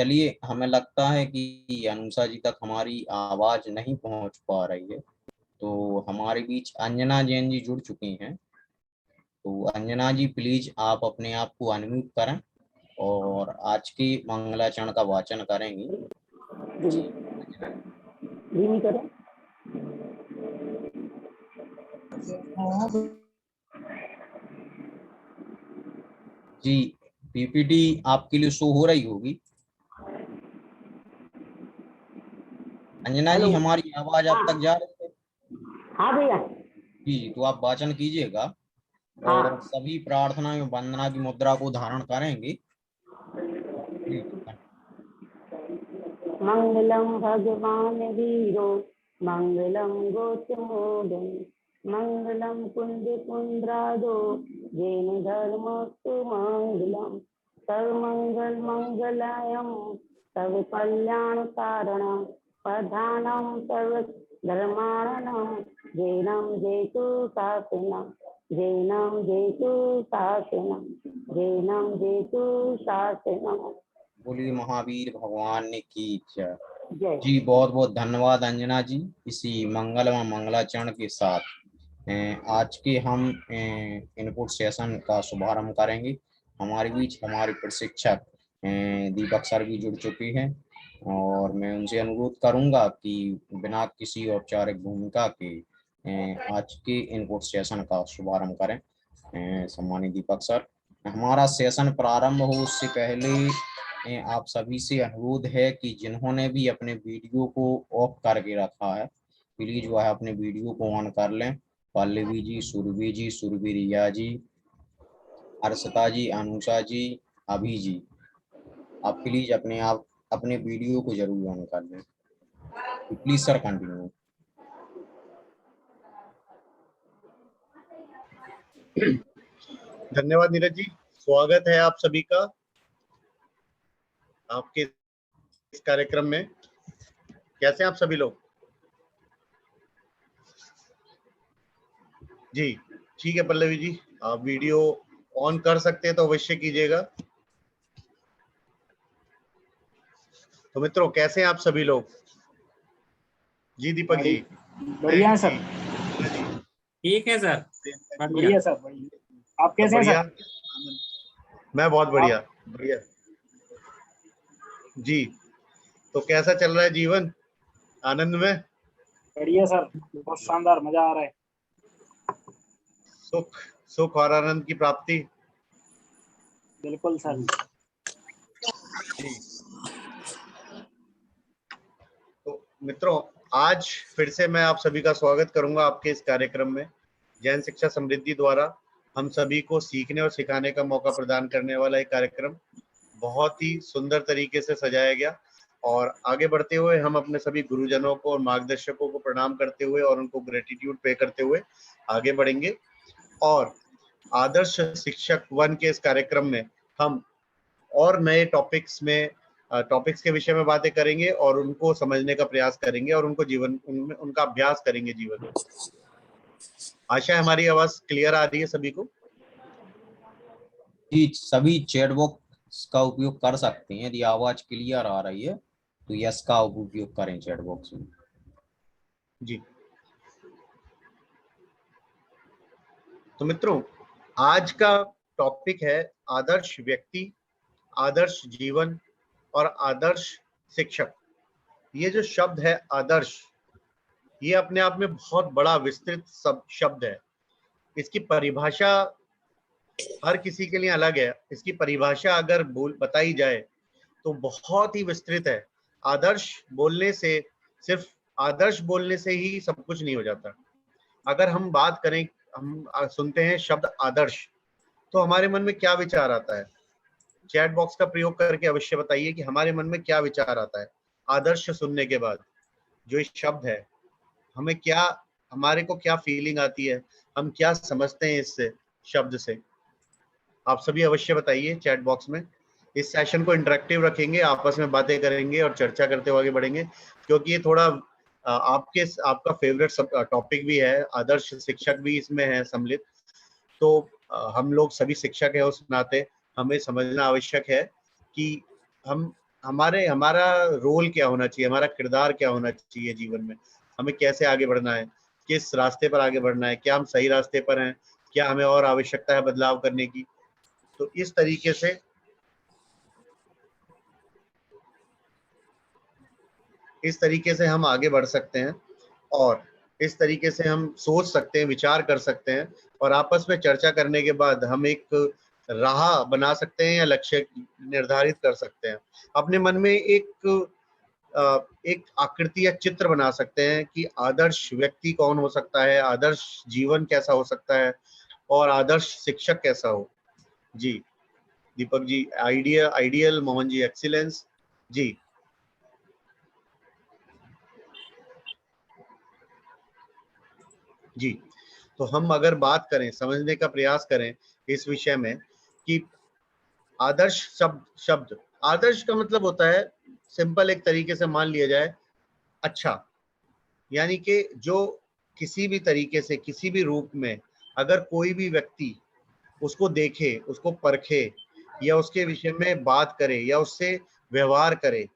चलिए, हमें लगता है कि अनुषा जी तक हमारी आवाज नहीं पहुंच पा रही है, तो हमारे बीच अंजना जैन जी जुड़ चुकी हैं। तो अंजना जी, प्लीज आप अपने आप को अनम्यूट करें और आज के मंगलाचरण का वाचन करेंगी। जी अंजना जी, पीपीटी आपके लिए शो हो रही होगी। अंजना जी, हेलो। हमारी आवाज आप तक हाँ जा रही है? हाँ भैया। जी, तो आप वाचन कीजिएगा और हाँ। सभी प्रार्थना एवं वंदना की मुद्रा को धारण करेंगे। मंगलम भगवान वीरो मंगलम गोतमोदन मंगलम कुंद कुंद्रादो जैन धर्मस्तु मंगलम सर्वमंगल मंगलायम सर्व कल्याण कारणम प्रधानम सर्व धर्माणम जैनम जयतु शासनम जैनम जयतु शासनम जैनम जयतु शासनम। बोलिए महावीर भगवान की जय। जय। जी, बहुत बहुत धन्यवाद अंजना जी। इसी मंगलमय मंगलाचरण के साथ आज के हम इनपुट सेशन का शुभारंभ करेंगे। हमारे बीच हमारे प्रशिक्षक दीपक सर भी जुड़ चुके हैं और मैं उनसे अनुरोध करूंगा कि बिना किसी औपचारिक भूमिका के आज के इनपुट सेशन का शुभारंभ करें। सम्मानित दीपक सर, हमारा सेशन प्रारंभ हो उससे पहले आप सभी से अनुरोध है कि जिन्होंने भी अपने वीडियो को ऑफ करके रखा है, प्लीज वह अपने वीडियो को ऑन कर लें। पल्लवी जी, सुरभि रिया जी, अर्षिता जी, अनुषा जी, अभी जी, आप प्लीज आप अपने वीडियो को जरूर ऑन कर लें। Please sir, continue. धन्यवाद नीरज जी, स्वागत है आप सभी का आपके इस कार्यक्रम में। कैसे हैं आप सभी लोग? जी ठीक है पल्लवी जी, आप वीडियो ऑन कर सकते हैं तो अवश्य कीजिएगा। तो मित्रों, कैसे हैं आप सभी लोग? जी दीपक जी। बढ़िया सर। ठीक है सर, बढ़िया सर, बढ़िया। आप कैसे हैं सर? मैं बहुत बढ़िया बढ़िया जी। तो कैसा चल रहा है जीवन? आनंद में? बढ़िया सर, बहुत शानदार, मजा आ रहा है। सुख सुख और आनंद की प्राप्ति। बिल्कुल सर। जी। तो मित्रों, आज फिर से मैं आप सभी का स्वागत करूंगा आपके इस कार्यक्रम में। जैन शिक्षा समृद्धि द्वारा हम सभी को सीखने और सिखाने का मौका प्रदान करने वाला एक कार्यक्रम बहुत ही सुंदर तरीके से सजाया गया। और आगे बढ़ते हुए हम अपने सभी गुरुजनों को और मार्गदर्शकों को प्रणाम करते हुए और उनको ग्रेटिट्यूड पे करते हुए आगे बढ़ेंगे। और आदर्श शिक्षक 1 के इस कार्यक्रम में हम और नए टॉपिक्स के विषय में बातें करेंगे और उनको समझने का प्रयास करेंगे और उनका अभ्यास करेंगे जीवन में। आशा है हमारी आवाज क्लियर आ रही है सभी को। जी, सभी चैट बॉक्स का उपयोग कर सकते हैं। यदि आवाज क्लियर आ रही है तो यस का उपयोग करें चैट बॉक्स में। जी। तो मित्रों, आज का टॉपिक है आदर्श व्यक्ति, आदर्श जीवन और आदर्श शिक्षक। ये जो शब्द है आदर्श, ये अपने आप में बहुत बड़ा विस्तृत शब्द है। इसकी परिभाषा हर किसी के लिए अलग है। इसकी परिभाषा अगर बताई जाए तो बहुत ही विस्तृत है। सिर्फ आदर्श बोलने से ही सब कुछ नहीं हो जाता। अगर हम बात करें, हम सुनते हैं शब्द आदर्श, तो हमारे मन में क्या विचार आता है? चैट बॉक्स का प्रयोग करके अवश्य बताइए कि हमारे मन में क्या विचार आता है आदर्श सुनने के बाद। जो ये शब्द है, हमारे को क्या फीलिंग आती है, हम क्या समझते हैं इस शब्द से? आप सभी अवश्य बताइए चैट बॉक्स में। इस सेशन को इंटरेक्टिव रखेंगे, आपस में बातें करेंगे और चर्चा करते हुए आगे बढ़ेंगे, क्योंकि ये थोड़ा आपका फेवरेट टॉपिक भी है। आदर्श शिक्षक भी इसमें है सम्मिलित। तो हम लोग सभी शिक्षक है, उस नाते हमें समझना आवश्यक है कि हम हमारा रोल क्या होना चाहिए, हमारा किरदार क्या होना चाहिए जीवन में, हमें कैसे आगे बढ़ना है, किस रास्ते पर आगे बढ़ना है, क्या हम सही रास्ते पर हैं, क्या हमें और आवश्यकता है बदलाव करने की। तो इस तरीके से हम आगे बढ़ सकते हैं और इस तरीके से हम सोच सकते हैं, विचार कर सकते हैं और आपस में चर्चा करने के बाद हम एक राह बना सकते हैं या लक्ष्य निर्धारित कर सकते हैं। अपने मन में एक आकृति या चित्र बना सकते हैं कि आदर्श व्यक्ति कौन हो सकता है, आदर्श जीवन कैसा हो सकता है और आदर्श शिक्षक कैसा हो। जी दीपक जी, आइडियल, मोहन जी एक्सीलेंस। जी जी, तो हम अगर बात करें, समझने का प्रयास करें इस विषय में कि आदर्श शब्द आदर्श का मतलब होता है, सिंपल एक तरीके से मान लिया जाए, अच्छा, यानी कि जो किसी भी तरीके से, किसी भी रूप में अगर कोई भी व्यक्ति उसको देखे, उसको परखे या उसके विषय में बात करे या उससे व्यवहार करे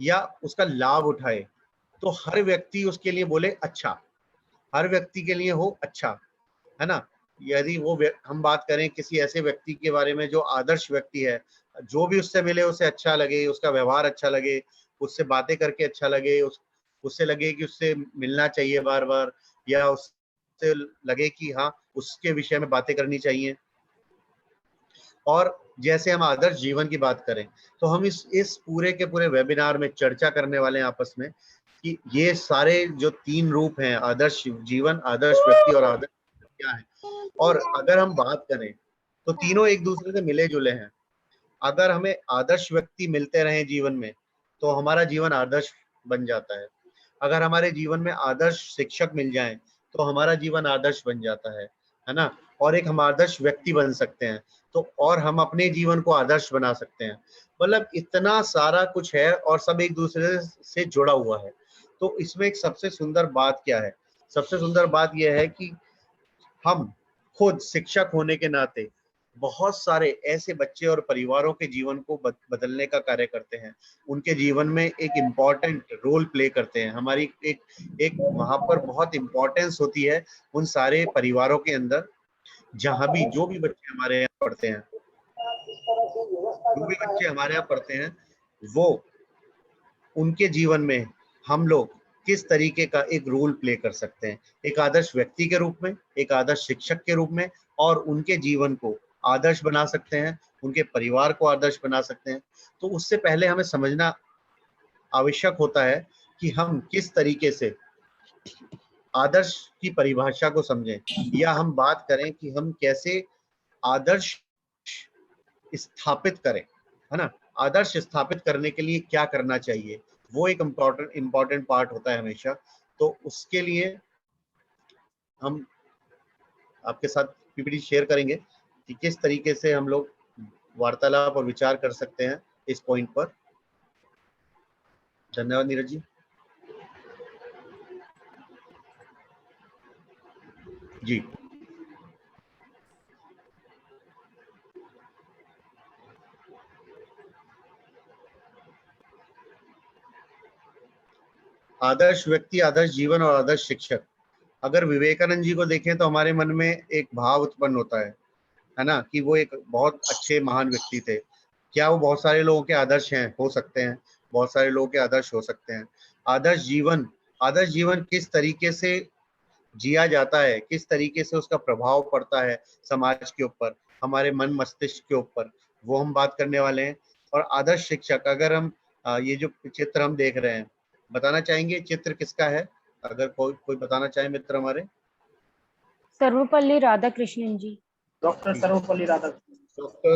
या उसका लाभ उठाए, तो हर व्यक्ति उसके लिए बोले अच्छा, हर व्यक्ति के लिए हो अच्छा, है ना। यदि हम बात करें किसी ऐसे व्यक्ति के बारे में जो आदर्श व्यक्ति है, जो भी उससे मिले उसे अच्छा लगे, उसका व्यवहार अच्छा लगे, उससे बातें करके अच्छा लगे, उससे लगे कि उससे मिलना चाहिए बार बार, या उससे लगे कि हाँ उसके विषय में बातें करनी चाहिए। और जैसे हम आदर्श जीवन की बात करें तो हम इस पूरे के पूरे वेबिनार में चर्चा करने वाले हैं आपस में कि ये सारे जो 3 रूप हैं, आदर्श जीवन, आदर्श व्यक्ति और आदर्श क्या है। और अगर हम बात करें तो तीनों एक दूसरे से मिले जुले हैं। अगर हमें आदर्श व्यक्ति मिलते रहे जीवन में तो हमारा जीवन आदर्श बन जाता है। अगर हमारे जीवन में आदर्श शिक्षक मिल जाएं तो हमारा जीवन आदर्श बन जाता है ना। और एक हम आदर्श व्यक्ति बन सकते हैं तो और हम अपने जीवन को आदर्श बना सकते हैं। मतलब इतना सारा कुछ है और सब एक दूसरे से जुड़ा हुआ है। तो इसमें एक सबसे सुंदर बात क्या है? सबसे सुंदर बात यह है कि हम खुद शिक्षक होने के नाते बहुत सारे ऐसे बच्चे और परिवारों के जीवन को बदलने का कार्य करते हैं, उनके जीवन में एक इम्पॉर्टेंट रोल प्ले करते हैं। हमारी एक वहां पर बहुत इम्पोर्टेंस होती है उन सारे परिवारों के अंदर, जहां भी जो भी बच्चे हमारे यहाँ पढ़ते हैं, वो उनके जीवन में हम लोग किस तरीके का एक रोल प्ले कर सकते हैं, एक आदर्श व्यक्ति के रूप में, एक आदर्श शिक्षक के रूप में, और उनके जीवन को आदर्श बना सकते हैं, उनके परिवार को आदर्श बना सकते हैं। तो उससे पहले हमें समझना आवश्यक होता है कि हम किस तरीके से आदर्श की परिभाषा को समझें, या हम बात करें कि हम कैसे आदर्श स्थापित करें, है ना। आदर्श स्थापित करने के लिए क्या करना चाहिए, वो एक इम्पोर्टेंट पार्ट होता है हमेशा। तो उसके लिए हम आपके साथ पीपीटी शेयर करेंगे कि किस तरीके से हम लोग वार्तालाप और विचार कर सकते हैं इस पॉइंट पर। धन्यवाद नीरज जी। जी आदर्श व्यक्ति, आदर्श जीवन और आदर्श शिक्षक। अगर विवेकानंद जी को देखें तो हमारे मन में एक भाव उत्पन्न होता है ना, कि वो एक बहुत अच्छे महान व्यक्ति थे। क्या वो बहुत सारे लोगों के आदर्श हैं? हो सकते हैं, बहुत सारे लोगों के आदर्श हो सकते हैं। आदर्श जीवन किस तरीके से जिया जाता है, किस तरीके से उसका प्रभाव पड़ता है समाज के ऊपर, हमारे मन मस्तिष्क के ऊपर, वो हम बात करने वाले हैं। और आदर्श शिक्षक, अगर हम ये जो चित्र हम देख रहे हैं, बताना चाहेंगे चित्र किसका है? अगर कोई बताना चाहे मित्र हमारे। सर्वपल्ली राधाकृष्णन जी। डॉक्टर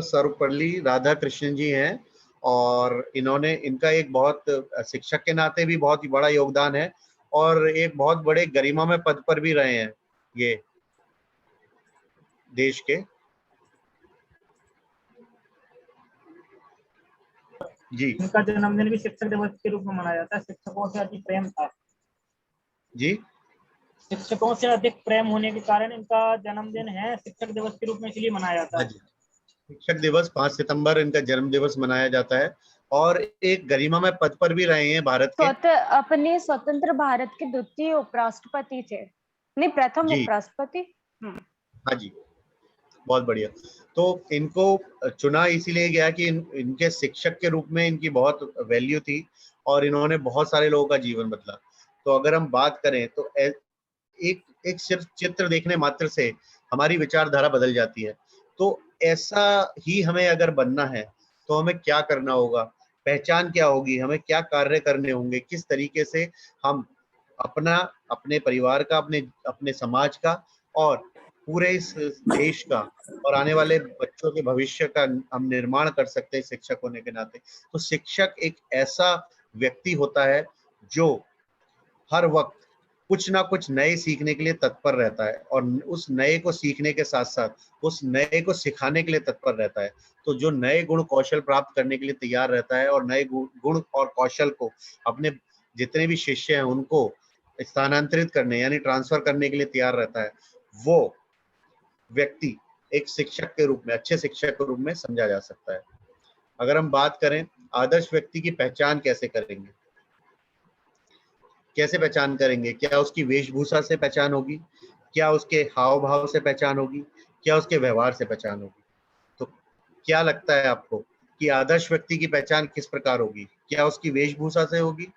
सर्वपल्ली राधाकृष्णन जी हैं, और इनका एक बहुत शिक्षक के नाते भी बहुत ही बड़ा योगदान है, और एक बहुत बड़े गरिमा में पद पर भी रहे हैं ये देश के। जी इनका जन्मदिन भी शिक्षक दिवस के रूप में मनाया जाता है। शिक्षकों से अधिक प्रेम था जी, शिक्षकों से अधिक प्रेम होने के कारण इनका जन्मदिन है शिक्षक दिवस के रूप में इसलिए मनाया जाता है। शिक्षक दिवस 5 सितंबर इनका जन्म दिवस मनाया जाता है। और एक गरिमामय पद पर भी रहे हैं भारत के। अपने स्वतंत्र भारत के द्वितीय उपराष्ट्रपति थे, नहीं प्रथम जी उपराष्ट्रपति। हाँ जी, बहुत बढ़िया। तो इनको चुना इसीलिए गया कि इनके शिक्षक के रूप में इनकी बहुत वैल्यू थी और इन्होंने बहुत सारे लोगों का जीवन बदला। तो अगर हम बात करें तो एक एक सिर्फ चित्र देखने मात्र से हमारी विचारधारा बदल जाती है। तो ऐसा ही हमें अगर बनना है तो हमें क्या करना होगा, पहचान क्या होगी, हमें क्या कार्य करने होंगे, किस तरीके से हम अपना, अपने परिवार का, अपने अपने समाज का और पूरे इस देश का और आने वाले बच्चों के भविष्य का हम निर्माण कर सकते हैं शिक्षक होने के नाते। तो शिक्षक एक ऐसा व्यक्ति होता है जो हर वक्त कुछ ना कुछ नए सीखने के लिए तत्पर रहता है और उस नए को सीखने के साथ साथ उस नए को सिखाने के लिए तत्पर रहता है। तो जो नए गुण कौशल प्राप्त करने के लिए तैयार रहता है और नए गुण और कौशल को अपने जितने भी शिष्य हैं उनको स्थानांतरित करने यानी ट्रांसफर करने के लिए तैयार रहता है, वो व्यक्ति एक शिक्षक के रूप में, अच्छे शिक्षक के रूप में समझा जा सकता है। अगर हम बात करें आदर्श व्यक्ति की पहचान कैसे करेंगे, कैसे पहचान करेंगे, क्या उसकी वेशभूषा से पहचान होगी, क्या उसके हाव भाव से पहचान होगी, क्या उसके व्यवहार से पहचान होगी? तो क्या लगता है आपको कि आदर्श व्यक्ति की पहचान किस प्रकार होगी? क्या उसकी वेशभूषा से होगी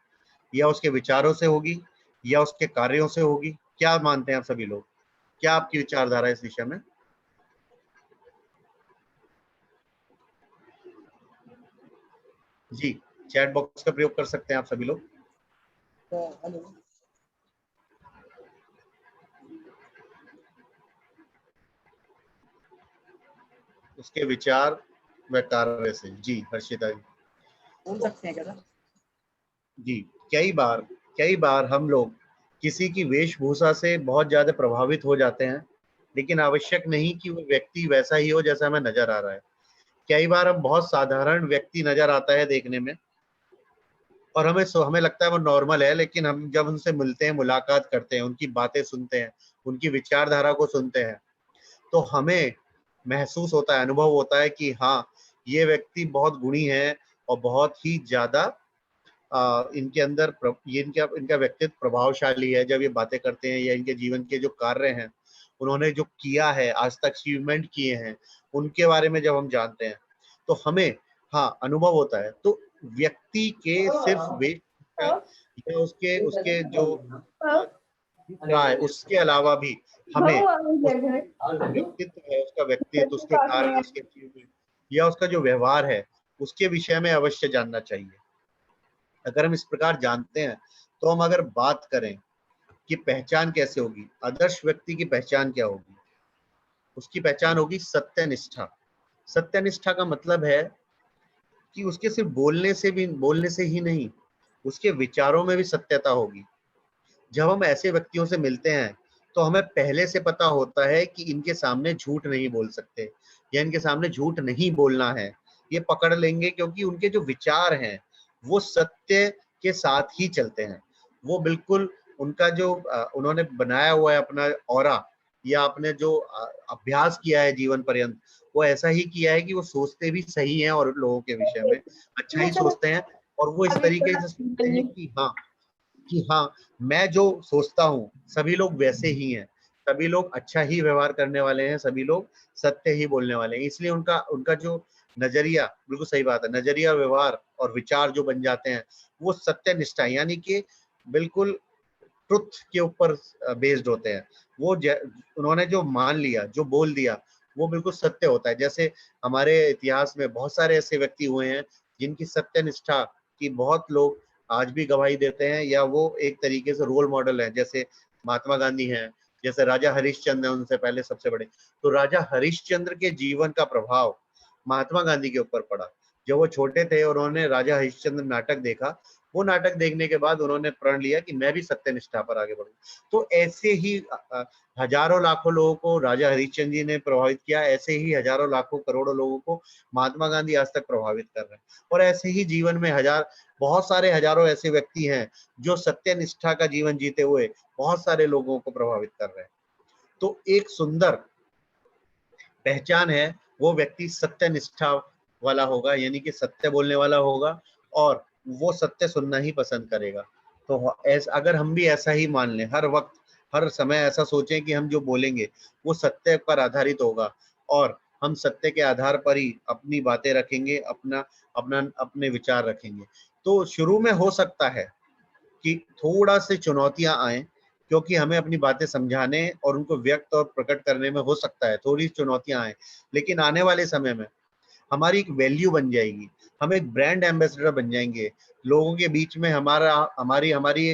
या उसके विचारों से होगी या उसके कार्यों से होगी? क्या मानते हैं आप सभी लोग? क्या आपकी विचारधारा है इस विषय में? जी, चैट बॉक्स का प्रयोग कर सकते हैं आप सभी लोग। उसके विचार व कार्य से। जी हर्षिता जी बोल सकते हैं क्या? जी, कई बार हम लोग किसी की वेशभूषा से बहुत ज्यादा प्रभावित हो जाते हैं, लेकिन आवश्यक नहीं कि वो व्यक्ति वैसा ही हो जैसा हमें नजर आ रहा है। कई बार हम बहुत साधारण व्यक्ति नजर आता है देखने में और हमें लगता है वो नॉर्मल है, लेकिन हम जब उनसे मिलते हैं, मुलाकात करते हैं, उनकी बातें सुनते हैं, उनकी विचारधारा को सुनते हैं, तो हमें महसूस होता है, अनुभव होता है कि हाँ, ये व्यक्ति बहुत गुणी है और बहुत ही ज्यादा इनके अंदर ये इनका व्यक्तित्व प्रभावशाली है। जब ये बातें करते हैं या इनके जीवन के जो कार्य हैं, उन्होंने जो किया है, आज तक अचीवमेंट किए हैं, उनके बारे में जब हम जानते हैं तो हमें हाँ अनुभव होता है। तो व्यक्ति के सिर्फ वेश या उसके उसके जो रहा है उसके अलावा भी हमें व्यक्तित्व है, उसका व्यक्तित्व, उसके कार्य, उसके achievement या उसका जो व्यवहार है, उसके विषय में अवश्य जानना चाहिए। अगर हम इस प्रकार जानते हैं तो हम अगर बात करें कि पहचान कैसे होगी, आदर्श व्यक्ति की पहचान क्या होगी, उसकी पहचान होगी सत्यनिष्ठा। सत्यनिष्ठा का मतलब है कि उसके सिर्फ बोलने से ही नहीं, उसके विचारों में भी सत्यता होगी। जब हम ऐसे व्यक्तियों से मिलते हैं तो हमें पहले से पता होता है कि इनके सामने झूठ नहीं बोल सकते या इनके सामने झूठ नहीं बोलना है, ये पकड़ लेंगे क्योंकि उनके जो विचार हैं वो सत्य के साथ ही चलते हैं। वो बिल्कुल उनका जो उन्होंने बनाया हुआ है अपना ऑरा या आपने जो अभ्यास किया है जीवन पर्यंत, वो ऐसा ही किया है कि वो सोचते भी सही हैं और लोगों के विषय में अच्छा ही सोचते हैं और वो इस तरीके से सोचते हैं कि हाँ मैं जो सोचता हूँ सभी लोग वैसे ही हैं, सभी लोग अच्छा ही व्यवहार करने वाले हैं, सभी लोग सत्य ही बोलने वाले हैं। इसलिए उनका उनका जो नजरिया, बिल्कुल सही बात है, नजरिया, व्यवहार और विचार जो बन जाते हैं वो सत्यनिष्ठा यानी कि बिल्कुल ट्रुथ के ऊपर बेस्ड होते हैं। वो उन्होंने जो मान लिया, जो बोल दिया, वो बिल्कुल सत्य होता है। जैसे हमारे इतिहास में बहुत सारे ऐसे व्यक्ति हुए हैं जिनकी सत्यनिष्ठा की बहुत लोग आज भी गवाही देते हैं या वो एक तरीके से रोल मॉडल है। जैसे महात्मा गांधी हैं, जैसे राजा हरिश्चंद्र हैं उनसे पहले सबसे बड़े। तो राजा हरिश्चंद्र के जीवन का प्रभाव महात्मा गांधी के ऊपर पड़ा। जब वो छोटे थे और उन्होंने राजा हरिश्चंद्र नाटक देखा, वो नाटक देखने के बाद उन्होंने प्रण लिया कि मैं भी सत्यनिष्ठा पर आगे बढ़ूं। तो ऐसे ही हजारों लाखों लोगों को राजा हरिश्चंद्र जी ने प्रभावित किया, ऐसे ही हजारों लाखों करोड़ों लोगों को महात्मा गांधी आज तक प्रभावित कर रहे हैं। और ऐसे ही जीवन में बहुत सारे हजारों ऐसे व्यक्ति हैं जो सत्यनिष्ठा का जीवन जीते हुए बहुत सारे लोगों को प्रभावित कर रहे हैं। तो एक सुंदर पहचान है वो व्यक्ति सत्यनिष्ठा वाला होगा, यानी कि सत्य बोलने वाला होगा, और वो सत्य सुनना ही पसंद करेगा। तो अगर हम भी ऐसा ही मान लें, हर वक्त हर समय ऐसा सोचें कि हम जो बोलेंगे वो सत्य पर आधारित होगा, और हम सत्य के आधार पर ही अपनी बातें रखेंगे, अपने विचार रखेंगे, तो शुरू में हो सकता है कि थोड़ा से चुनौतियां आए, क्योंकि हमें अपनी बातें समझाने और उनको व्यक्त और प्रकट करने में हो सकता है थोड़ी चुनौतियां आए, लेकिन आने वाले समय में हमारी एक वैल्यू बन जाएगी, हम एक ब्रांड एम्बेसडर बन जाएंगे, लोगों के बीच में हमारी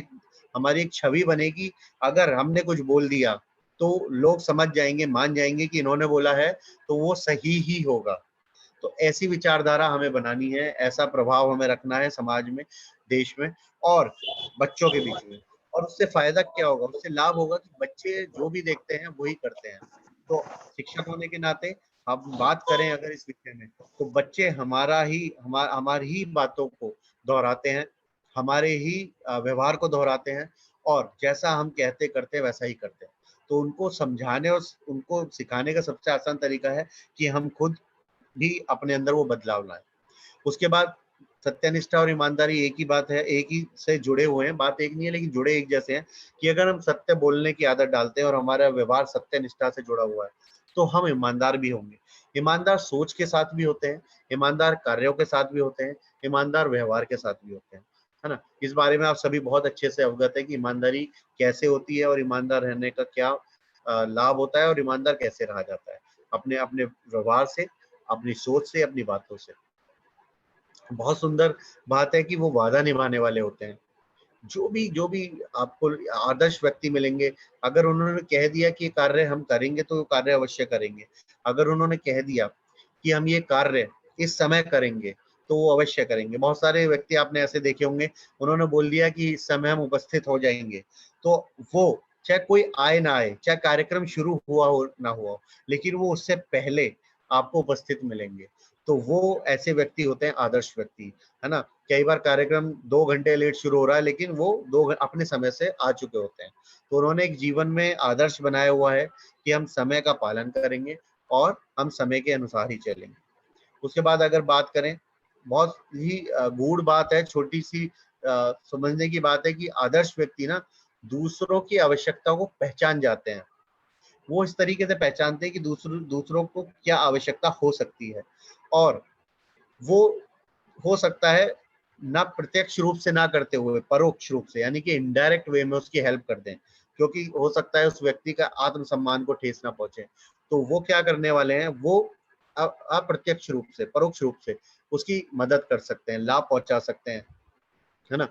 एक छवि बनेगी। अगर हमने कुछ बोल दिया तो लोग समझ जाएंगे, मान जाएंगे कि इन्होंने बोला है तो वो सही ही होगा। तो ऐसी विचारधारा हमें बनानी है, ऐसा प्रभाव हमें रखना है समाज में, देश में और बच्चों के बीच में। और उससे फायदा क्या होगा, उससे लाभ होगा कि बच्चे जो भी देखते हैं वही करते हैं। तो शिक्षक होने के नाते हम बात करें अगर इस विषय में, तो बच्चे हमारी ही बातों को दोहराते हैं, हमारे ही व्यवहार को दोहराते हैं, और जैसा हम कहते करते वैसा ही करते हैं। तो उनको समझाने और उनको सिखाने का सबसे आसान तरीका है कि हम खुद भी अपने अंदर वो बदलाव लाए। उसके बाद सत्यनिष्ठा और ईमानदारी एक ही बात है, एक ही से जुड़े हुए हैं, बात एक नहीं है लेकिन जुड़े एक जैसे हैं, कि अगर हम सत्य बोलने की आदत डालते हैं और हमारा व्यवहार सत्यनिष्ठा से जुड़ा हुआ है तो हम ईमानदार भी होंगे। ईमानदार सोच के साथ भी होते हैं, ईमानदार कार्यों के साथ भी होते हैं, ईमानदार व्यवहार के साथ भी होते हैं, है ना। इस बारे में आप सभी बहुत अच्छे से अवगत है कि ईमानदारी कैसे होती है और ईमानदार रहने का क्या लाभ होता है, और ईमानदार कैसे रहा जाता है अपने अपने व्यवहार से, अपनी सोच से, अपनी बातों से। बहुत सुंदर बात है कि वो वादा निभाने वाले होते हैं। जो भी आपको आदर्श व्यक्ति मिलेंगे, अगर उन्होंने कह दिया कि ये कार्य हम करेंगे तो वो कार्य अवश्य करेंगे। अगर उन्होंने कह दिया कि हम ये कार्य इस समय करेंगे तो वो अवश्य करेंगे। बहुत सारे व्यक्ति आपने ऐसे देखे होंगे, उन्होंने बोल दिया कि इस समय हम उपस्थित हो जाएंगे, तो वो चाहे कोई आए ना आए, चाहे कार्यक्रम शुरू हुआ हो ना हुआ हो, लेकिन वो उससे पहले आपको उपस्थित मिलेंगे। तो वो ऐसे व्यक्ति होते हैं आदर्श व्यक्ति, है ना। कई बार कार्यक्रम 2 घंटे लेट शुरू हो रहा है लेकिन वो अपने समय से आ चुके होते हैं। तो उन्होंने एक जीवन में आदर्श बनाया हुआ है कि हम समय का पालन करेंगे और हम समय के अनुसार ही चलेंगे। उसके बाद अगर बात करें, बहुत ही गूढ़ बात है, छोटी सी समझने की बात है कि आदर्श व्यक्ति ना दूसरों की आवश्यकताओं को पहचान जाते हैं। वो इस तरीके से पहचानते हैं कि दूसरों को क्या आवश्यकता हो सकती है, और वो हो सकता है ना प्रत्यक्ष रूप से ना करते हुए परोक्ष रूप से, यानी कि इनडायरेक्ट वे में उसकी हेल्प कर दें, क्योंकि हो सकता है उस व्यक्ति का आत्मसम्मान को ठेस ना पहुंचे। तो वो क्या करने वाले हैं, वो अप्रत्यक्ष रूप से, परोक्ष रूप से उसकी मदद कर सकते हैं, लाभ पहुंचा सकते हैं, है ना।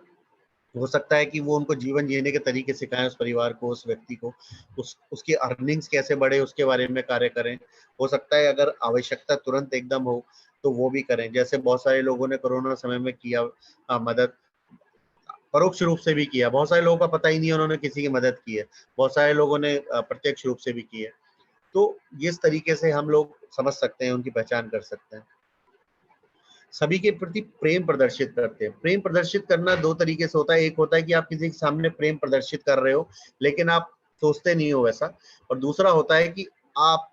हो सकता है कि वो उनको जीवन जीने के तरीके सिखाएं, उस परिवार को, उस व्यक्ति को, उसकी अर्निंग्स कैसे बढ़े उसके बारे में कार्य करें। हो सकता है अगर आवश्यकता तुरंत एकदम हो तो वो भी करें, जैसे बहुत सारे लोगों ने कोरोना समय में किया मदद, परोक्ष रूप से भी किया। बहुत सारे लोगों का पता ही नहीं है उन्होंने किसी की मदद की है, बहुत सारे लोगों ने प्रत्यक्ष रूप से भी की है। तो इस तरीके से हम लोग समझ सकते हैं, उनकी पहचान कर सकते हैं। सभी के प्रति प्रेम प्रदर्शित करते हैं। प्रेम प्रदर्शित करना दो तरीके से होता है, एक होता है कि आप किसी के सामने प्रेम प्रदर्शित कर रहे हो लेकिन आप सोचते नहीं हो वैसा, और दूसरा होता है कि आप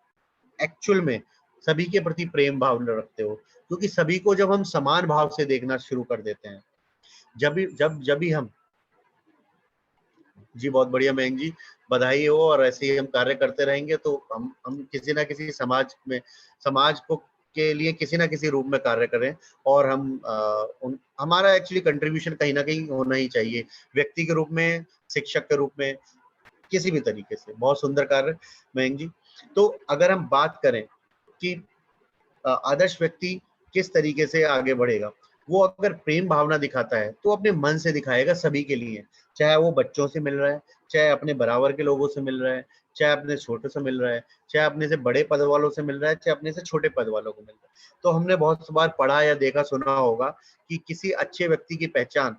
एक्चुअल में सभी के प्रति प्रेम भावना रखते हो, क्योंकि सभी को जब हम समान भाव से देखना शुरू कर देते हैं, जब भी हम, जी बहुत बढ़िया मयंक जी, बधाई हो, और ऐसे ही हम कार्य करते रहेंगे तो हम किसी ना किसी समाज को के लिए किसी ना किसी रूप में कार्य करें, और हमारा एक्चुअली कंट्रीब्यूशन कहीं ना कहीं होना ही चाहिए, व्यक्ति के रूप में, शिक्षक के रूप में, किसी भी तरीके से। बहुत सुंदर कार्य मयंक जी। तो अगर हम बात करें कि आदर्श व्यक्ति किस तरीके से आगे बढ़ेगा, वो अगर प्रेम भावना दिखाता है तो अपने मन से दिखाएगा सभी के लिए, चाहे वो बच्चों से मिल रहा है, चाहे अपने बराबर के लोगों से मिल रहा है, चाहे अपने छोटे से मिल रहा है, चाहे अपने से बड़े पद वालों से मिल रहा है, चाहे अपने से छोटे पद वालों को मिल रहा है। तो हमने बहुत बार पढ़ा या देखा सुना होगा कि किसी अच्छे व्यक्ति की पहचान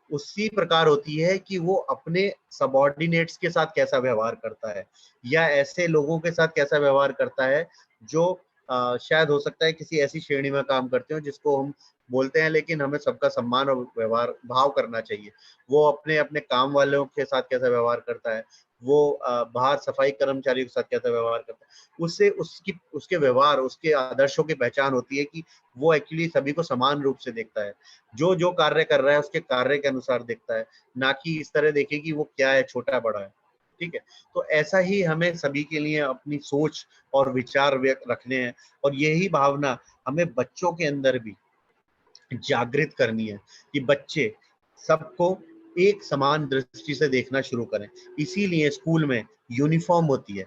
उसी प्रकार होती है कि वो अपने सबॉर्डिनेट्स के साथ कैसा व्यवहार करता है, या ऐसे लोगों के साथ कैसा व्यवहार करता है जो शायद हो सकता है किसी ऐसी श्रेणी में काम करते हो जिसको हम बोलते हैं, लेकिन हमें सबका सम्मान और व्यवहार भाव करना चाहिए। वो अपने अपने काम वालों के साथ कैसा व्यवहार करता है, वो बाहर सफाई कर्मचारियों के साथ कैसा व्यवहार करता है, उससे उसके व्यवहार, उसके आदर्शों की पहचान होती है कि वो एक्चुअली सभी को समान रूप से देखता है। जो जो कार्य कर रहा है उसके कार्य के अनुसार देखता है, ना कि इस तरह देखे कि वो क्या है, छोटा बड़ा है। ठीक है, तो ऐसा ही हमें सभी के लिए अपनी सोच और विचार व्यक्त रखने हैं, और यही भावना हमें बच्चों के अंदर भी जागृत करनी है कि बच्चे सबको एक समान दृष्टि से देखना शुरू करें। इसीलिए स्कूल में यूनिफॉर्म होती है।